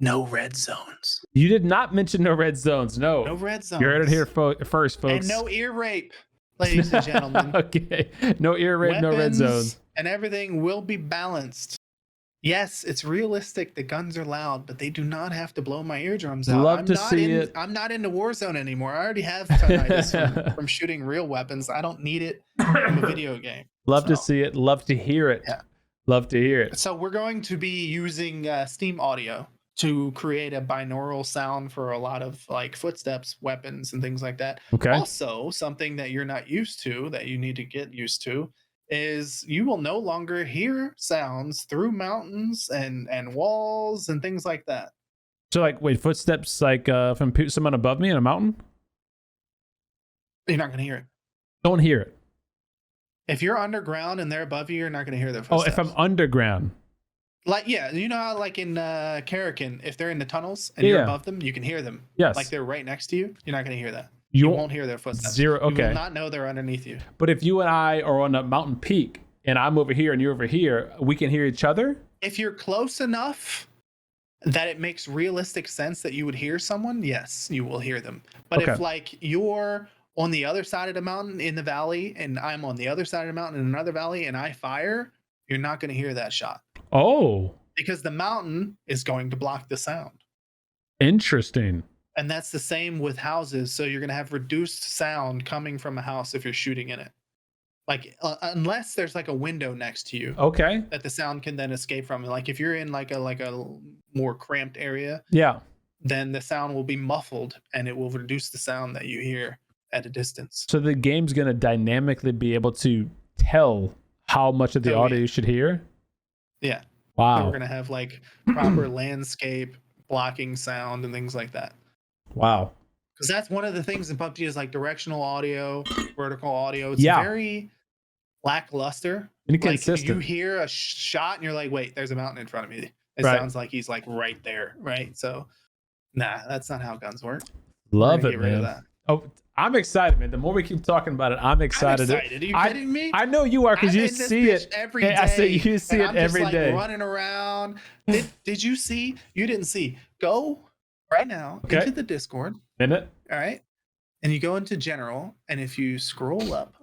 No red zones. You did not mention no red zones. No red zones. You heard it here first, folks. And no ear rape, ladies and gentlemen. Okay. No ear rape, no red zones. And everything will be balanced. Yes, it's realistic. The guns are loud, but they do not have to blow my eardrums out. Love to see it. I'm not into Warzone anymore. I already have tinnitus from shooting real weapons. I don't need it from a video game. Love to see it. Love to hear it. Yeah. Love to hear it. So we're going to be using Steam audio to create a binaural sound for a lot of like footsteps, weapons, and things like that. Okay. Also, something that you're not used to, that you need to get used to, is you will no longer hear sounds through mountains and walls and things like that. So like, wait, footsteps like from someone above me in a mountain? You're not going to hear it. Don't hear it. If you're underground and they're above you, you're not going to hear their footsteps. Oh, if I'm underground. Like, yeah, you know how like in Karakin, if they're in the tunnels and you're above them, you can hear them. Yes. Like they're right next to you. You're not going to hear that. You won't hear their footsteps. Zero. Okay. You will not know they're underneath you. But if you and I are on a mountain peak and I'm over here and you're over here, we can hear each other? If you're close enough that it makes realistic sense that you would hear someone, yes, you will hear them. But if like you're on the other side of the mountain in the valley and I'm on the other side of the mountain in another valley and I fire, you're not going to hear that shot. Oh. Because the mountain is going to block the sound. Interesting. And that's the same with houses. So you're going to have reduced sound coming from a house if you're shooting in it. Like unless there's like a window next to you, Okay. that the sound can then escape from. Like if you're in like a more cramped area, Yeah. then the sound will be muffled and it will reduce the sound that you hear at a distance. So the game's going to dynamically be able to tell how much of the audio you should hear? Yeah. Wow. So we're going to have like proper landscape blocking sound and things like that. Wow. Because that's one of the things in PUBG is like directional audio, vertical audio. It's very lackluster. Inconsistent. Like you hear a shot and you're like, wait, there's a mountain in front of me. It sounds like he's like right there, right? So, nah, that's not how guns work. Love it, man. Oh, I'm excited, man. The more we keep talking about it, I'm excited. Are you kidding me? I know you are because you see it every day. I say you see it every day. Running around. Did you see? You didn't see. Go right now into the Discord. In it. All right. And you go into general, and if you scroll up.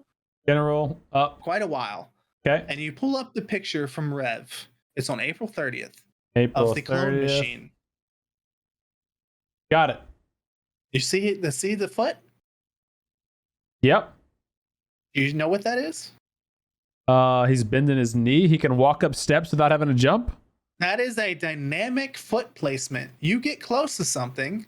General up. Quite a while. Okay. And you pull up the picture from Rev. It's on April 30th. Of the clone machine. Got it. You see it? See the foot? Yep. You know what that is? He's bending his knee. He can walk up steps without having to jump. That is a dynamic foot placement. You get close to something,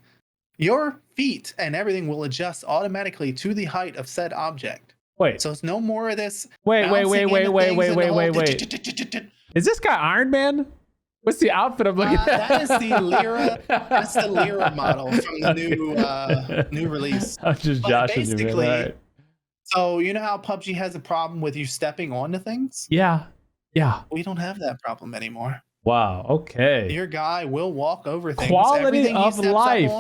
your feet and everything will adjust automatically to the height of said object. Wait. So it's no more of this. Wait. Is this guy Iron Man? What's the outfit I'm looking at? That is the Lyra. That's the Lyra model from the new release. I'm just joshing you, man. All right. So you know how PUBG has a problem with you stepping onto things? Yeah. We don't have that problem anymore. Wow. Okay. Your guy will walk over things. Quality of life.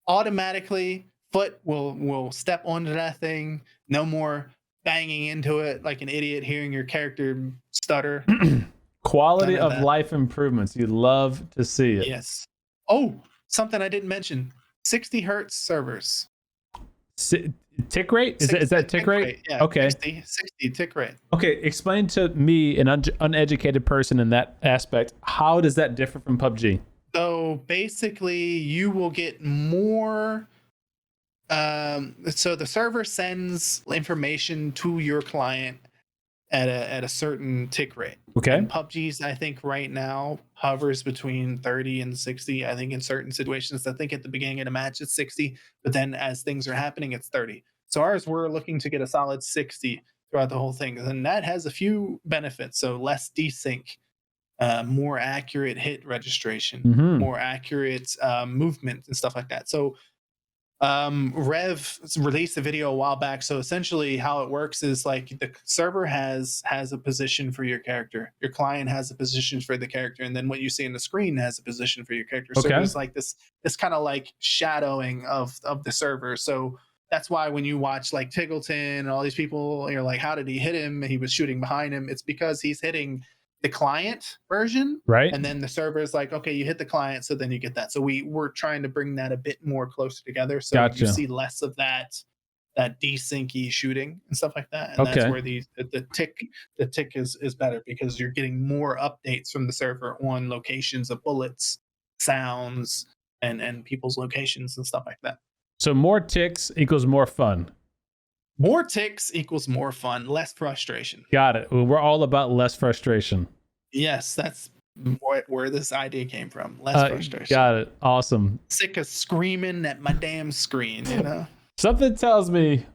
Automatically, foot will step onto that thing. No more banging into it like an idiot, hearing your character stutter. Quality of life improvements. You love to see it. Yes. Oh, something I didn't mention. 60 hertz servers. Tick rate? Is that tick rate? Yeah. Okay. 60 tick rate. Okay. Explain to me, an uneducated person in that aspect, how does that differ from PUBG? So basically, you will get more. So the server sends information to your client at a certain tick rate. Okay. And PUBG's, I think right now hovers between 30 and 60. I think in certain situations, I think at the beginning of the match it's 60, but then as things are happening, it's 30. So ours, we're looking to get a solid 60 throughout the whole thing, and that has a few benefits. So less desync, more accurate hit registration, more accurate movement and stuff like that. So Rev released a video a while back. So essentially how it works is like the server has a position for your character, your client has a position for the character, and then what you see in the screen has a position for your character. So there's like this kind of like shadowing of the server. So that's why when you watch like Tiggleton and all these people, you're like, how did he hit him? He was shooting behind him. It's because he's hitting the client version, right? And then the server is like, okay, you hit the client, so then you get that. So we're trying to bring that a bit more closer together, so you see less of that desyncy shooting and stuff like that. And that's where the tick is better, because you're getting more updates from the server on locations of bullets, sounds, and people's locations and stuff like that. So more ticks equals more fun. More ticks equals more fun, less frustration. Got it. We're all about less frustration. Yes, that's where this idea came from. Less frustration. Got it. Awesome. Sick of screaming at my damn screen, you know? Something tells me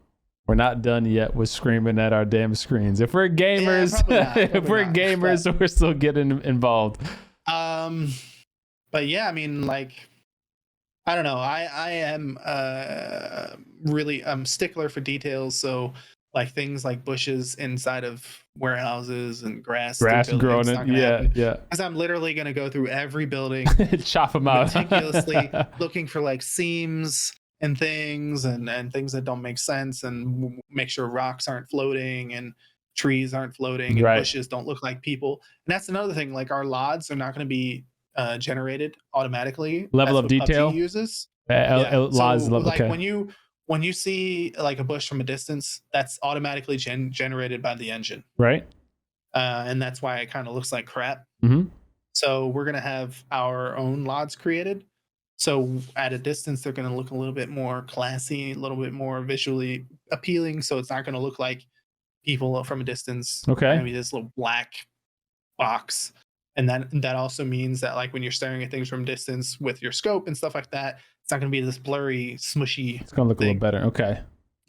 we're not done yet with screaming at our damn screens. If we're gamers, we're still getting involved. But yeah, I mean, like, I don't know. I am really stickler for details. So like things like bushes inside of warehouses and grass growing it. Yeah. Because I'm literally going to go through every building, chop them out meticulously, looking for like seams and things and things that don't make sense, and make sure rocks aren't floating and trees aren't floating and bushes don't look like people. And that's another thing. Like our LODs are not going to be generated automatically. Level of detail PUBG uses. When you see like a bush from a distance, that's automatically generated by the engine, right? And that's why it kind of looks like crap. Mm-hmm. So we're gonna have our own LODs created. So at a distance, they're going to look a little bit more classy, a little bit more visually appealing. So it's not going to look like people from a distance. Okay. Maybe this little black box. And that also means that like when you're staring at things from distance with your scope and stuff like that, it's not going to be this blurry, smushy. It's going to look a little better. Okay.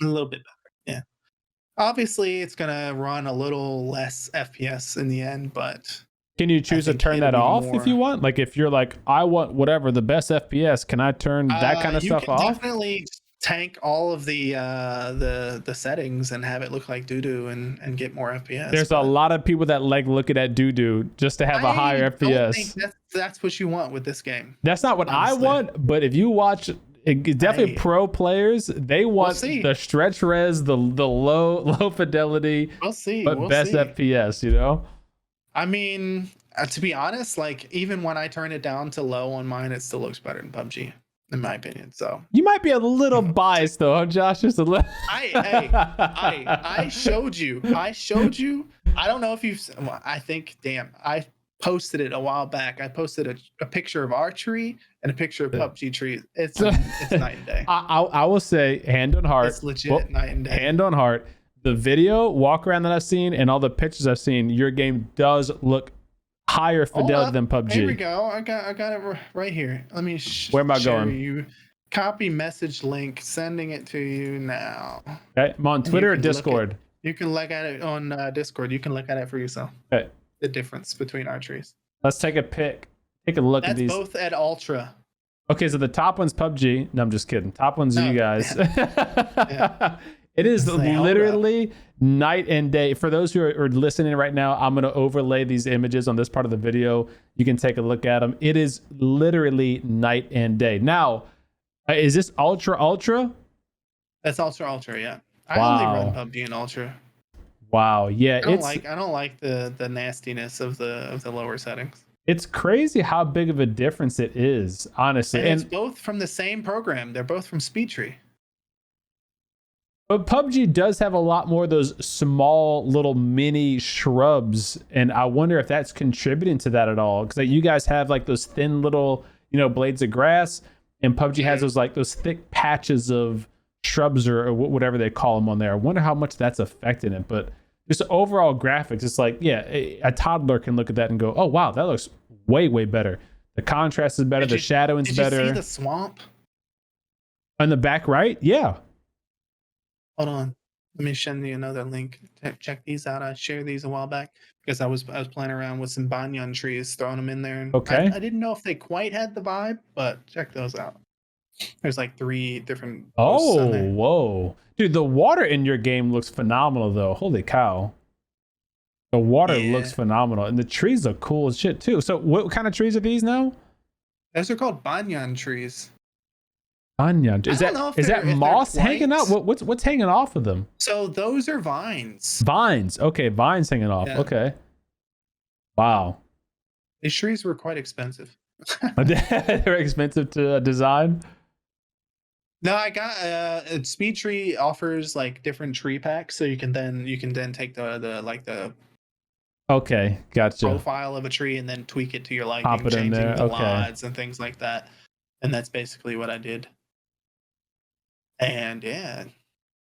A little bit better. Yeah. Obviously, it's going to run a little less FPS in the end, but can you choose to turn that off if you want? Like if you're like, I want whatever the best FPS, can I turn that kind of stuff off? Definitely tank all of the settings and have it look like doo-doo and get more FPS. There's a lot of people that like looking at doo-doo just to have a higher FPS. Think that's what you want with this game. That's not what honestly. I want, but if you watch definitely pro players, they want the stretch res, the low fidelity, but best FPS, you know? I mean, to be honest, like even when I turn it down to low on mine, it still looks better than PUBG, in my opinion. So you might be a little biased, though, huh, Josh? Just a little. I showed you. I don't know if you've. I think. Damn. I posted it a while back. I posted a picture of our tree and a picture of PUBG tree. It's night and day. I will say, hand on heart. It's legit night and day. Hand on heart. The video walk around that I've seen and all the pictures I've seen, your game does look higher fidelity than PUBG. Here we go. I got it right here. Let me where am I going? You copy message link, sending it to you now. Okay, I'm on Twitter or Discord. You can look at it on Discord. You can look at it for yourself. Okay. The difference between our trees. Let's take a pic. Take a look at these. That's both at ultra. Okay, so the top one's PUBG. No, I'm just kidding. Top one's you guys. Yeah. It is literally night and day. For those who are listening right now, I'm going to overlay these images on this part of the video. You can take a look at them. It is literally night and day. Now, is this ultra? That's ultra, yeah. I only run PUBG in ultra. Wow, yeah. I don't like the nastiness of the lower settings. It's crazy how big of a difference it is, honestly. And it's both from the same program. They're both from SpeedTree. But PUBG does have a lot more of those small little mini shrubs, and I wonder if that's contributing to that at all. Because you guys have like those thin little, blades of grass, and PUBG has those thick patches of shrubs or whatever they call them on there. I wonder how much that's affecting it. But just overall graphics, it's like, yeah, a toddler can look at that and go, oh wow, that looks way better. The contrast is better, the shadowing's better. Did you see the swamp on the back right? Yeah. Hold on. Let me send you another link. Check these out. I shared these a while back because I was playing around with some banyan trees, throwing them in there. And okay. I didn't know if they quite had the vibe, but check those out. There's like 3 different. Oh, whoa. Dude, the water in your game looks phenomenal, though. Holy cow. The water looks phenomenal. And the trees look cool as shit, too. So what kind of trees are these now? Those are called banyan trees. Banyan. Is that moss hanging out? What's hanging off of them? So those are vines. Vines. Okay, vines hanging off. Yeah. Okay. Wow. These trees were quite expensive. They're expensive to design. No, I got SpeedTree offers like different tree packs, so you can then take the okay, gotcha, profile of a tree and then tweak it to your liking, changing the LODs and things like that. And that's basically what I did. And yeah,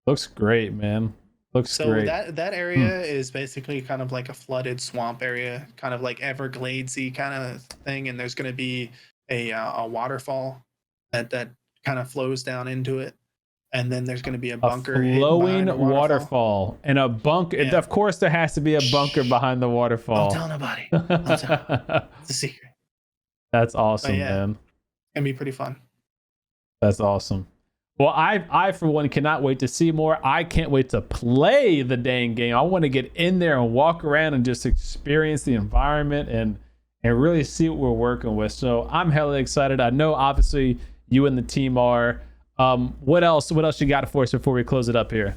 looks great, man. Looks great. So that area is basically kind of like a flooded swamp area, kind of like Evergladesy kind of thing. And there's going to be a waterfall that kind of flows down into it. And then there's going to be a bunker. A flowing waterfall. And a bunker. Yeah. Of course, there has to be a bunker behind the waterfall. Don't tell nobody. Don't tell. It's a secret. That's awesome, man. It's going to be pretty fun. That's awesome. Well, I for one cannot wait to see more. I can't wait to play the dang game. I want to get in there and walk around and just experience the environment and really see what we're working with. So I'm hella excited. I know obviously you and the team are. What else you got for us before we close it up here?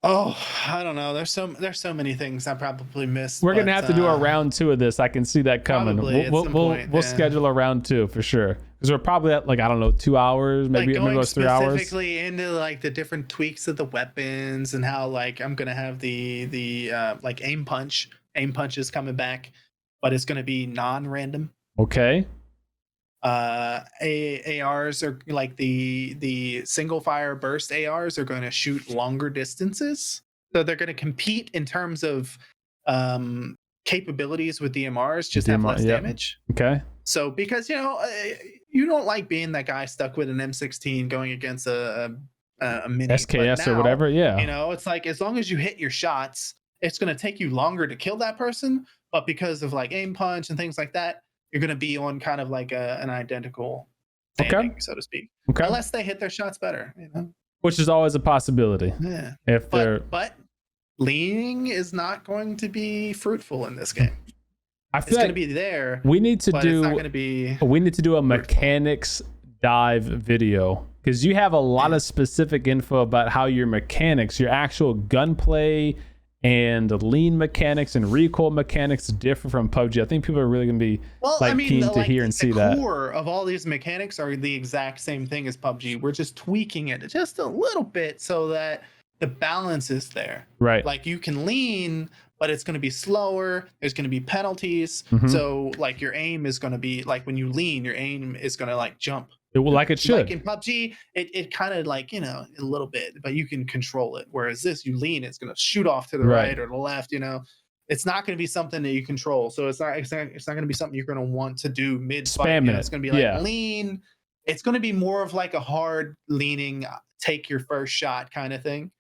Oh, I don't know. There's so many things I probably missed. We're gonna have to do a round 2 of this. I can see that coming. We'll schedule a round 2 for sure. Because we're probably at 2 hours, maybe 3 hours. Specifically into the different tweaks of the weapons and how I'm gonna have the aim punch. Aim punch is coming back, but it's gonna be non-random. Okay. ARs are like the single fire burst ARs are going to shoot longer distances, so they're going to compete in terms of capabilities with DMRs, just have less damage. Okay. So because you don't like being that guy stuck with an M16 going against a mini SKS or whatever. Yeah. It's like as long as you hit your shots, it's going to take you longer to kill that person, but because of like aim punch and things like that, you're going to be on kind of like an identical standing, so to speak. Okay. Unless they hit their shots better, Which is always a possibility. Yeah. If but leaning is not going to be fruitful in this game. I feel it's going to be there. We need to do. It's not going to be. We need to do a mechanics dive video because you have a lot of specific info about how your mechanics, your actual gunplay and lean mechanics and recoil mechanics differ from PUBG. I think people are really going to be keen to hear and see that. The core of all these mechanics are the exact same thing as PUBG. We're just tweaking it just a little bit so that the balance is there. Right. Like you can lean, but it's going to be slower. There's going to be penalties. So like your aim is going to be like when you lean, your aim is going to like jump. It will, like it should. Like in PUBG, it kind of like, a little bit, but you can control it. Whereas this, you lean, it's going to shoot off to the right or the left, It's not going to be something that you control. So it's not going to be something you're going to want to do mid-fight. It's going to be like lean. It's going to be more of like a hard leaning, take your first shot kind of thing.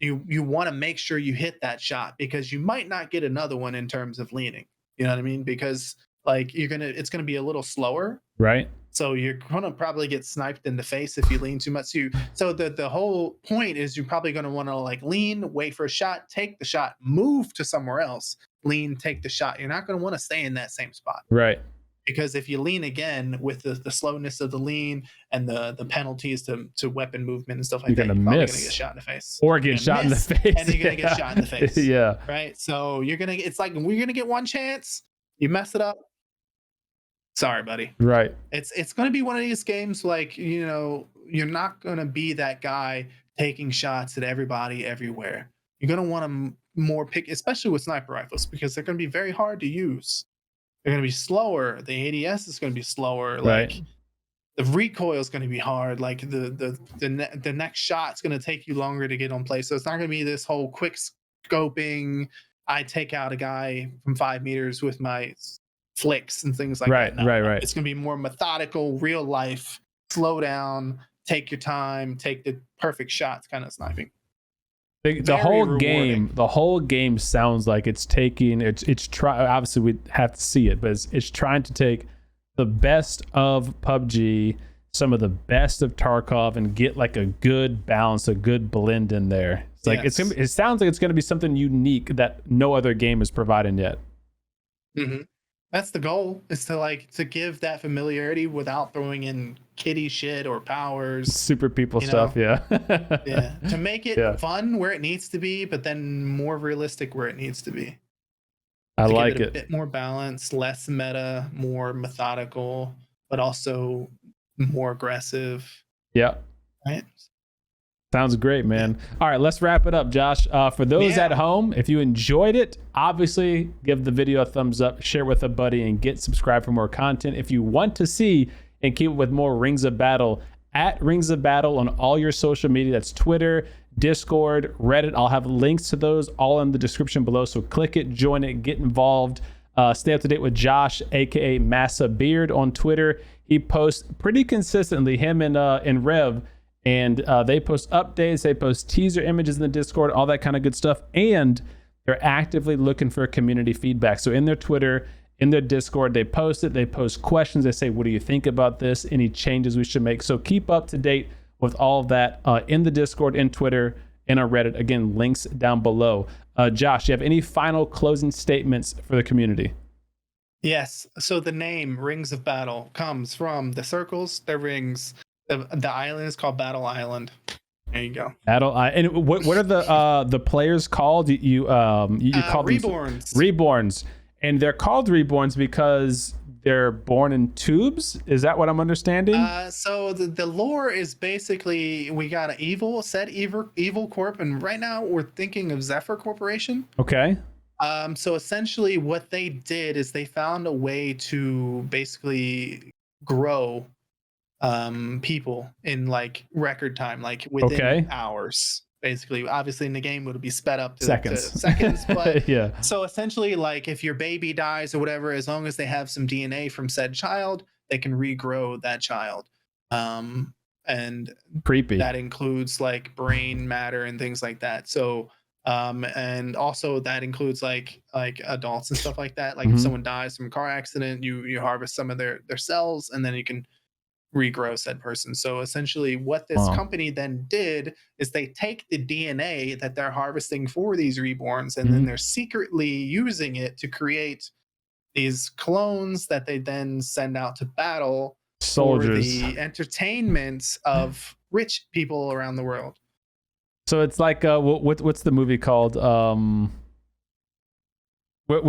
You want to make sure you hit that shot because you might not get another one in terms of leaning. You know what I mean? Because like it's going to be a little slower. Right. So you're going to probably get sniped in the face if you lean too much. So the whole point is you're probably going to want to like lean, wait for a shot, take the shot, move to somewhere else, lean, take the shot. You're not going to want to stay in that same spot. Right. Because if you lean again with the slowness of the lean and the penalties to weapon movement and stuff like that, you're probably going to get shot in the face. Or get shot in the face. And you're going to get shot in the face. Yeah. Right? So it's like we're going to get one chance. You mess it up. Sorry, buddy. Right. It's going to be one of these games like, you're not going to be that guy taking shots at everybody everywhere. You're going to want to more pick, especially with sniper rifles, because they're going to be very hard to use. They're going to be slower. The ADS is going to be slower. Right. Like the recoil is going to be hard. Like the next shot's going to take you longer to get on play. So it's not going to be this whole quick scoping. I take out a guy from 5 meters with my flicks and things like that. Right. It's going to be more methodical, real life, slow down, take your time, take the perfect shots kind of sniping. The whole game sounds like it's obviously we have to see it, but it's trying to take the best of PUBG, some of the best of Tarkov, and get like a good balance, a good blend in there. It's like it sounds like it's going to be something unique that no other game is providing yet. That's the goal, is to give that familiarity without throwing in kiddie shit or powers, super people stuff. Yeah. To make it fun where it needs to be, but then more realistic where it needs to be. I like it it. A bit more balanced, less meta, more methodical, but also more aggressive. Yeah. Right. Sounds great, man. All right, let's wrap it up, Josh. For those at home, if you enjoyed it, obviously give the video a thumbs up, share with a buddy, and get subscribed for more content. If you want to see and keep up with more Rings of Battle, at Rings of Battle on all your social media. That's Twitter, Discord, Reddit. I'll have links to those all in the description below. So click it, join it, get involved. Stay up to date with Josh, aka MassaBeard, on Twitter. He posts pretty consistently, him and Rev. And they post updates, they post teaser images in the Discord, all that kind of good stuff. And they're actively looking for community feedback. So in their Twitter, in their Discord, they post it, they post questions, they say, what do you think about this? Any changes we should make? So keep up to date with all of that in the Discord, in Twitter, in our Reddit. Again, links down below. Josh, do you have any final closing statements for the community? Yes. So the name Rings of Battle comes from the circles, the rings. The island is called Battle Island. There you go. Battle Island. And what are the players called? You call them Reborns. Reborns, and they're called Reborns because they're born in tubes. Is that what I'm understanding? So the lore is basically we got an evil corp, and right now we're thinking of Zephyr Corporation. Okay. So essentially, what they did is they found a way to basically grow people in like record time, like within hours. Basically, obviously in the game it would be sped up to seconds, but yeah. So essentially, like if your baby dies or whatever, as long as they have some DNA from said child, they can regrow that child. And creepy. That includes like brain matter and things like that. So and also that includes like adults and stuff like that. Like if someone dies from a car accident, you harvest some of their cells and then you can regrow said person. So essentially what this company then did is they take the DNA that they're harvesting for these reborns and then they're secretly using it to create these clones that they then send out to battle soldiers for the entertainment of rich people around the world. So it's like what's the movie called?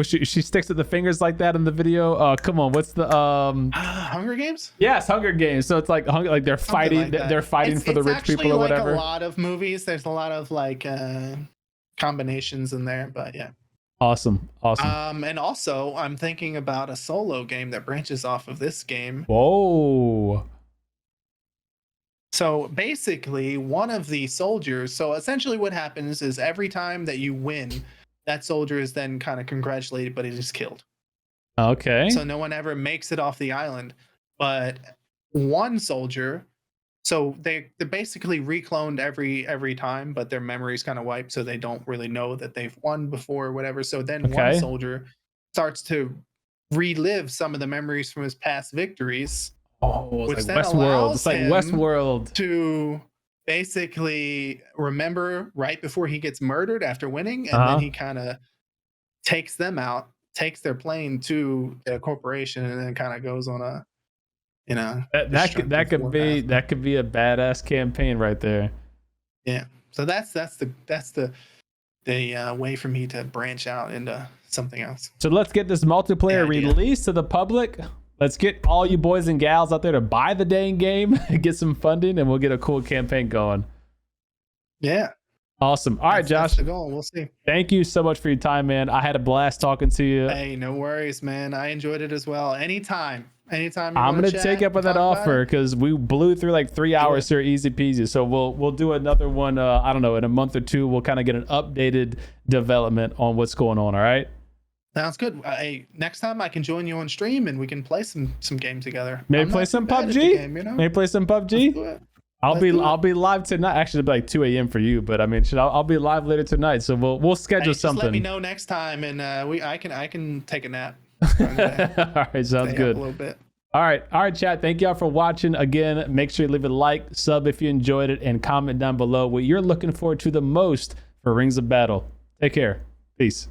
She sticks with the fingers like that in the video. Come on, what's the Hunger Games? Yes, Hunger Games. So it's like they're fighting. They're fighting for the rich people or whatever. Like a lot of movies. There's a lot of like combinations in there, but yeah. Awesome. And also, I'm thinking about a solo game that branches off of this game. Whoa. So basically, one of the soldiers. So essentially, what happens is every time that you win, that soldier is then kind of congratulated, but it is killed. Okay. So no one ever makes it off the island. But one soldier, so they basically recloned every time, but their memory's kind of wiped, so they don't really know that they've won before or whatever. So then one soldier starts to relive some of the memories from his past victories. Oh, it's like Westworld. It's like Westworld. To basically remember right before he gets murdered after winning, and then he kind of takes them out, takes their plane to a corporation, and then kind of goes on a, that could be a badass campaign right there. Yeah. So that's the way for me to branch out into something else. So let's get this multiplayer released to the public. Let's get all you boys and gals out there to buy the dang game, get some funding, and we'll get a cool campaign going. Yeah. Awesome. All right, Josh. That's the goal. We'll see. Thank you so much for your time, man. I had a blast talking to you. Hey, no worries, man. I enjoyed it as well. Anytime. I'm going to take up on that offer because we blew through like 3 hours here, easy peasy. So we'll do another one. I don't know, in a month or two, we'll kind of get an updated development on what's going on. All right. Sounds good. Hey, next time I can join you on stream and we can play some game together. Maybe play some PUBG. Maybe play some PUBG. I'll be live tonight. Actually, it'll be like 2 a.m. for you, but I mean, I'll be live later tonight. So we'll schedule something. Let me know next time, and I can take a nap. All right, sounds good. A little bit. All right, chat. Thank y'all for watching. Again, make sure you leave a like, sub if you enjoyed it, and comment down below what you're looking forward to the most for Rings of Battle. Take care. Peace.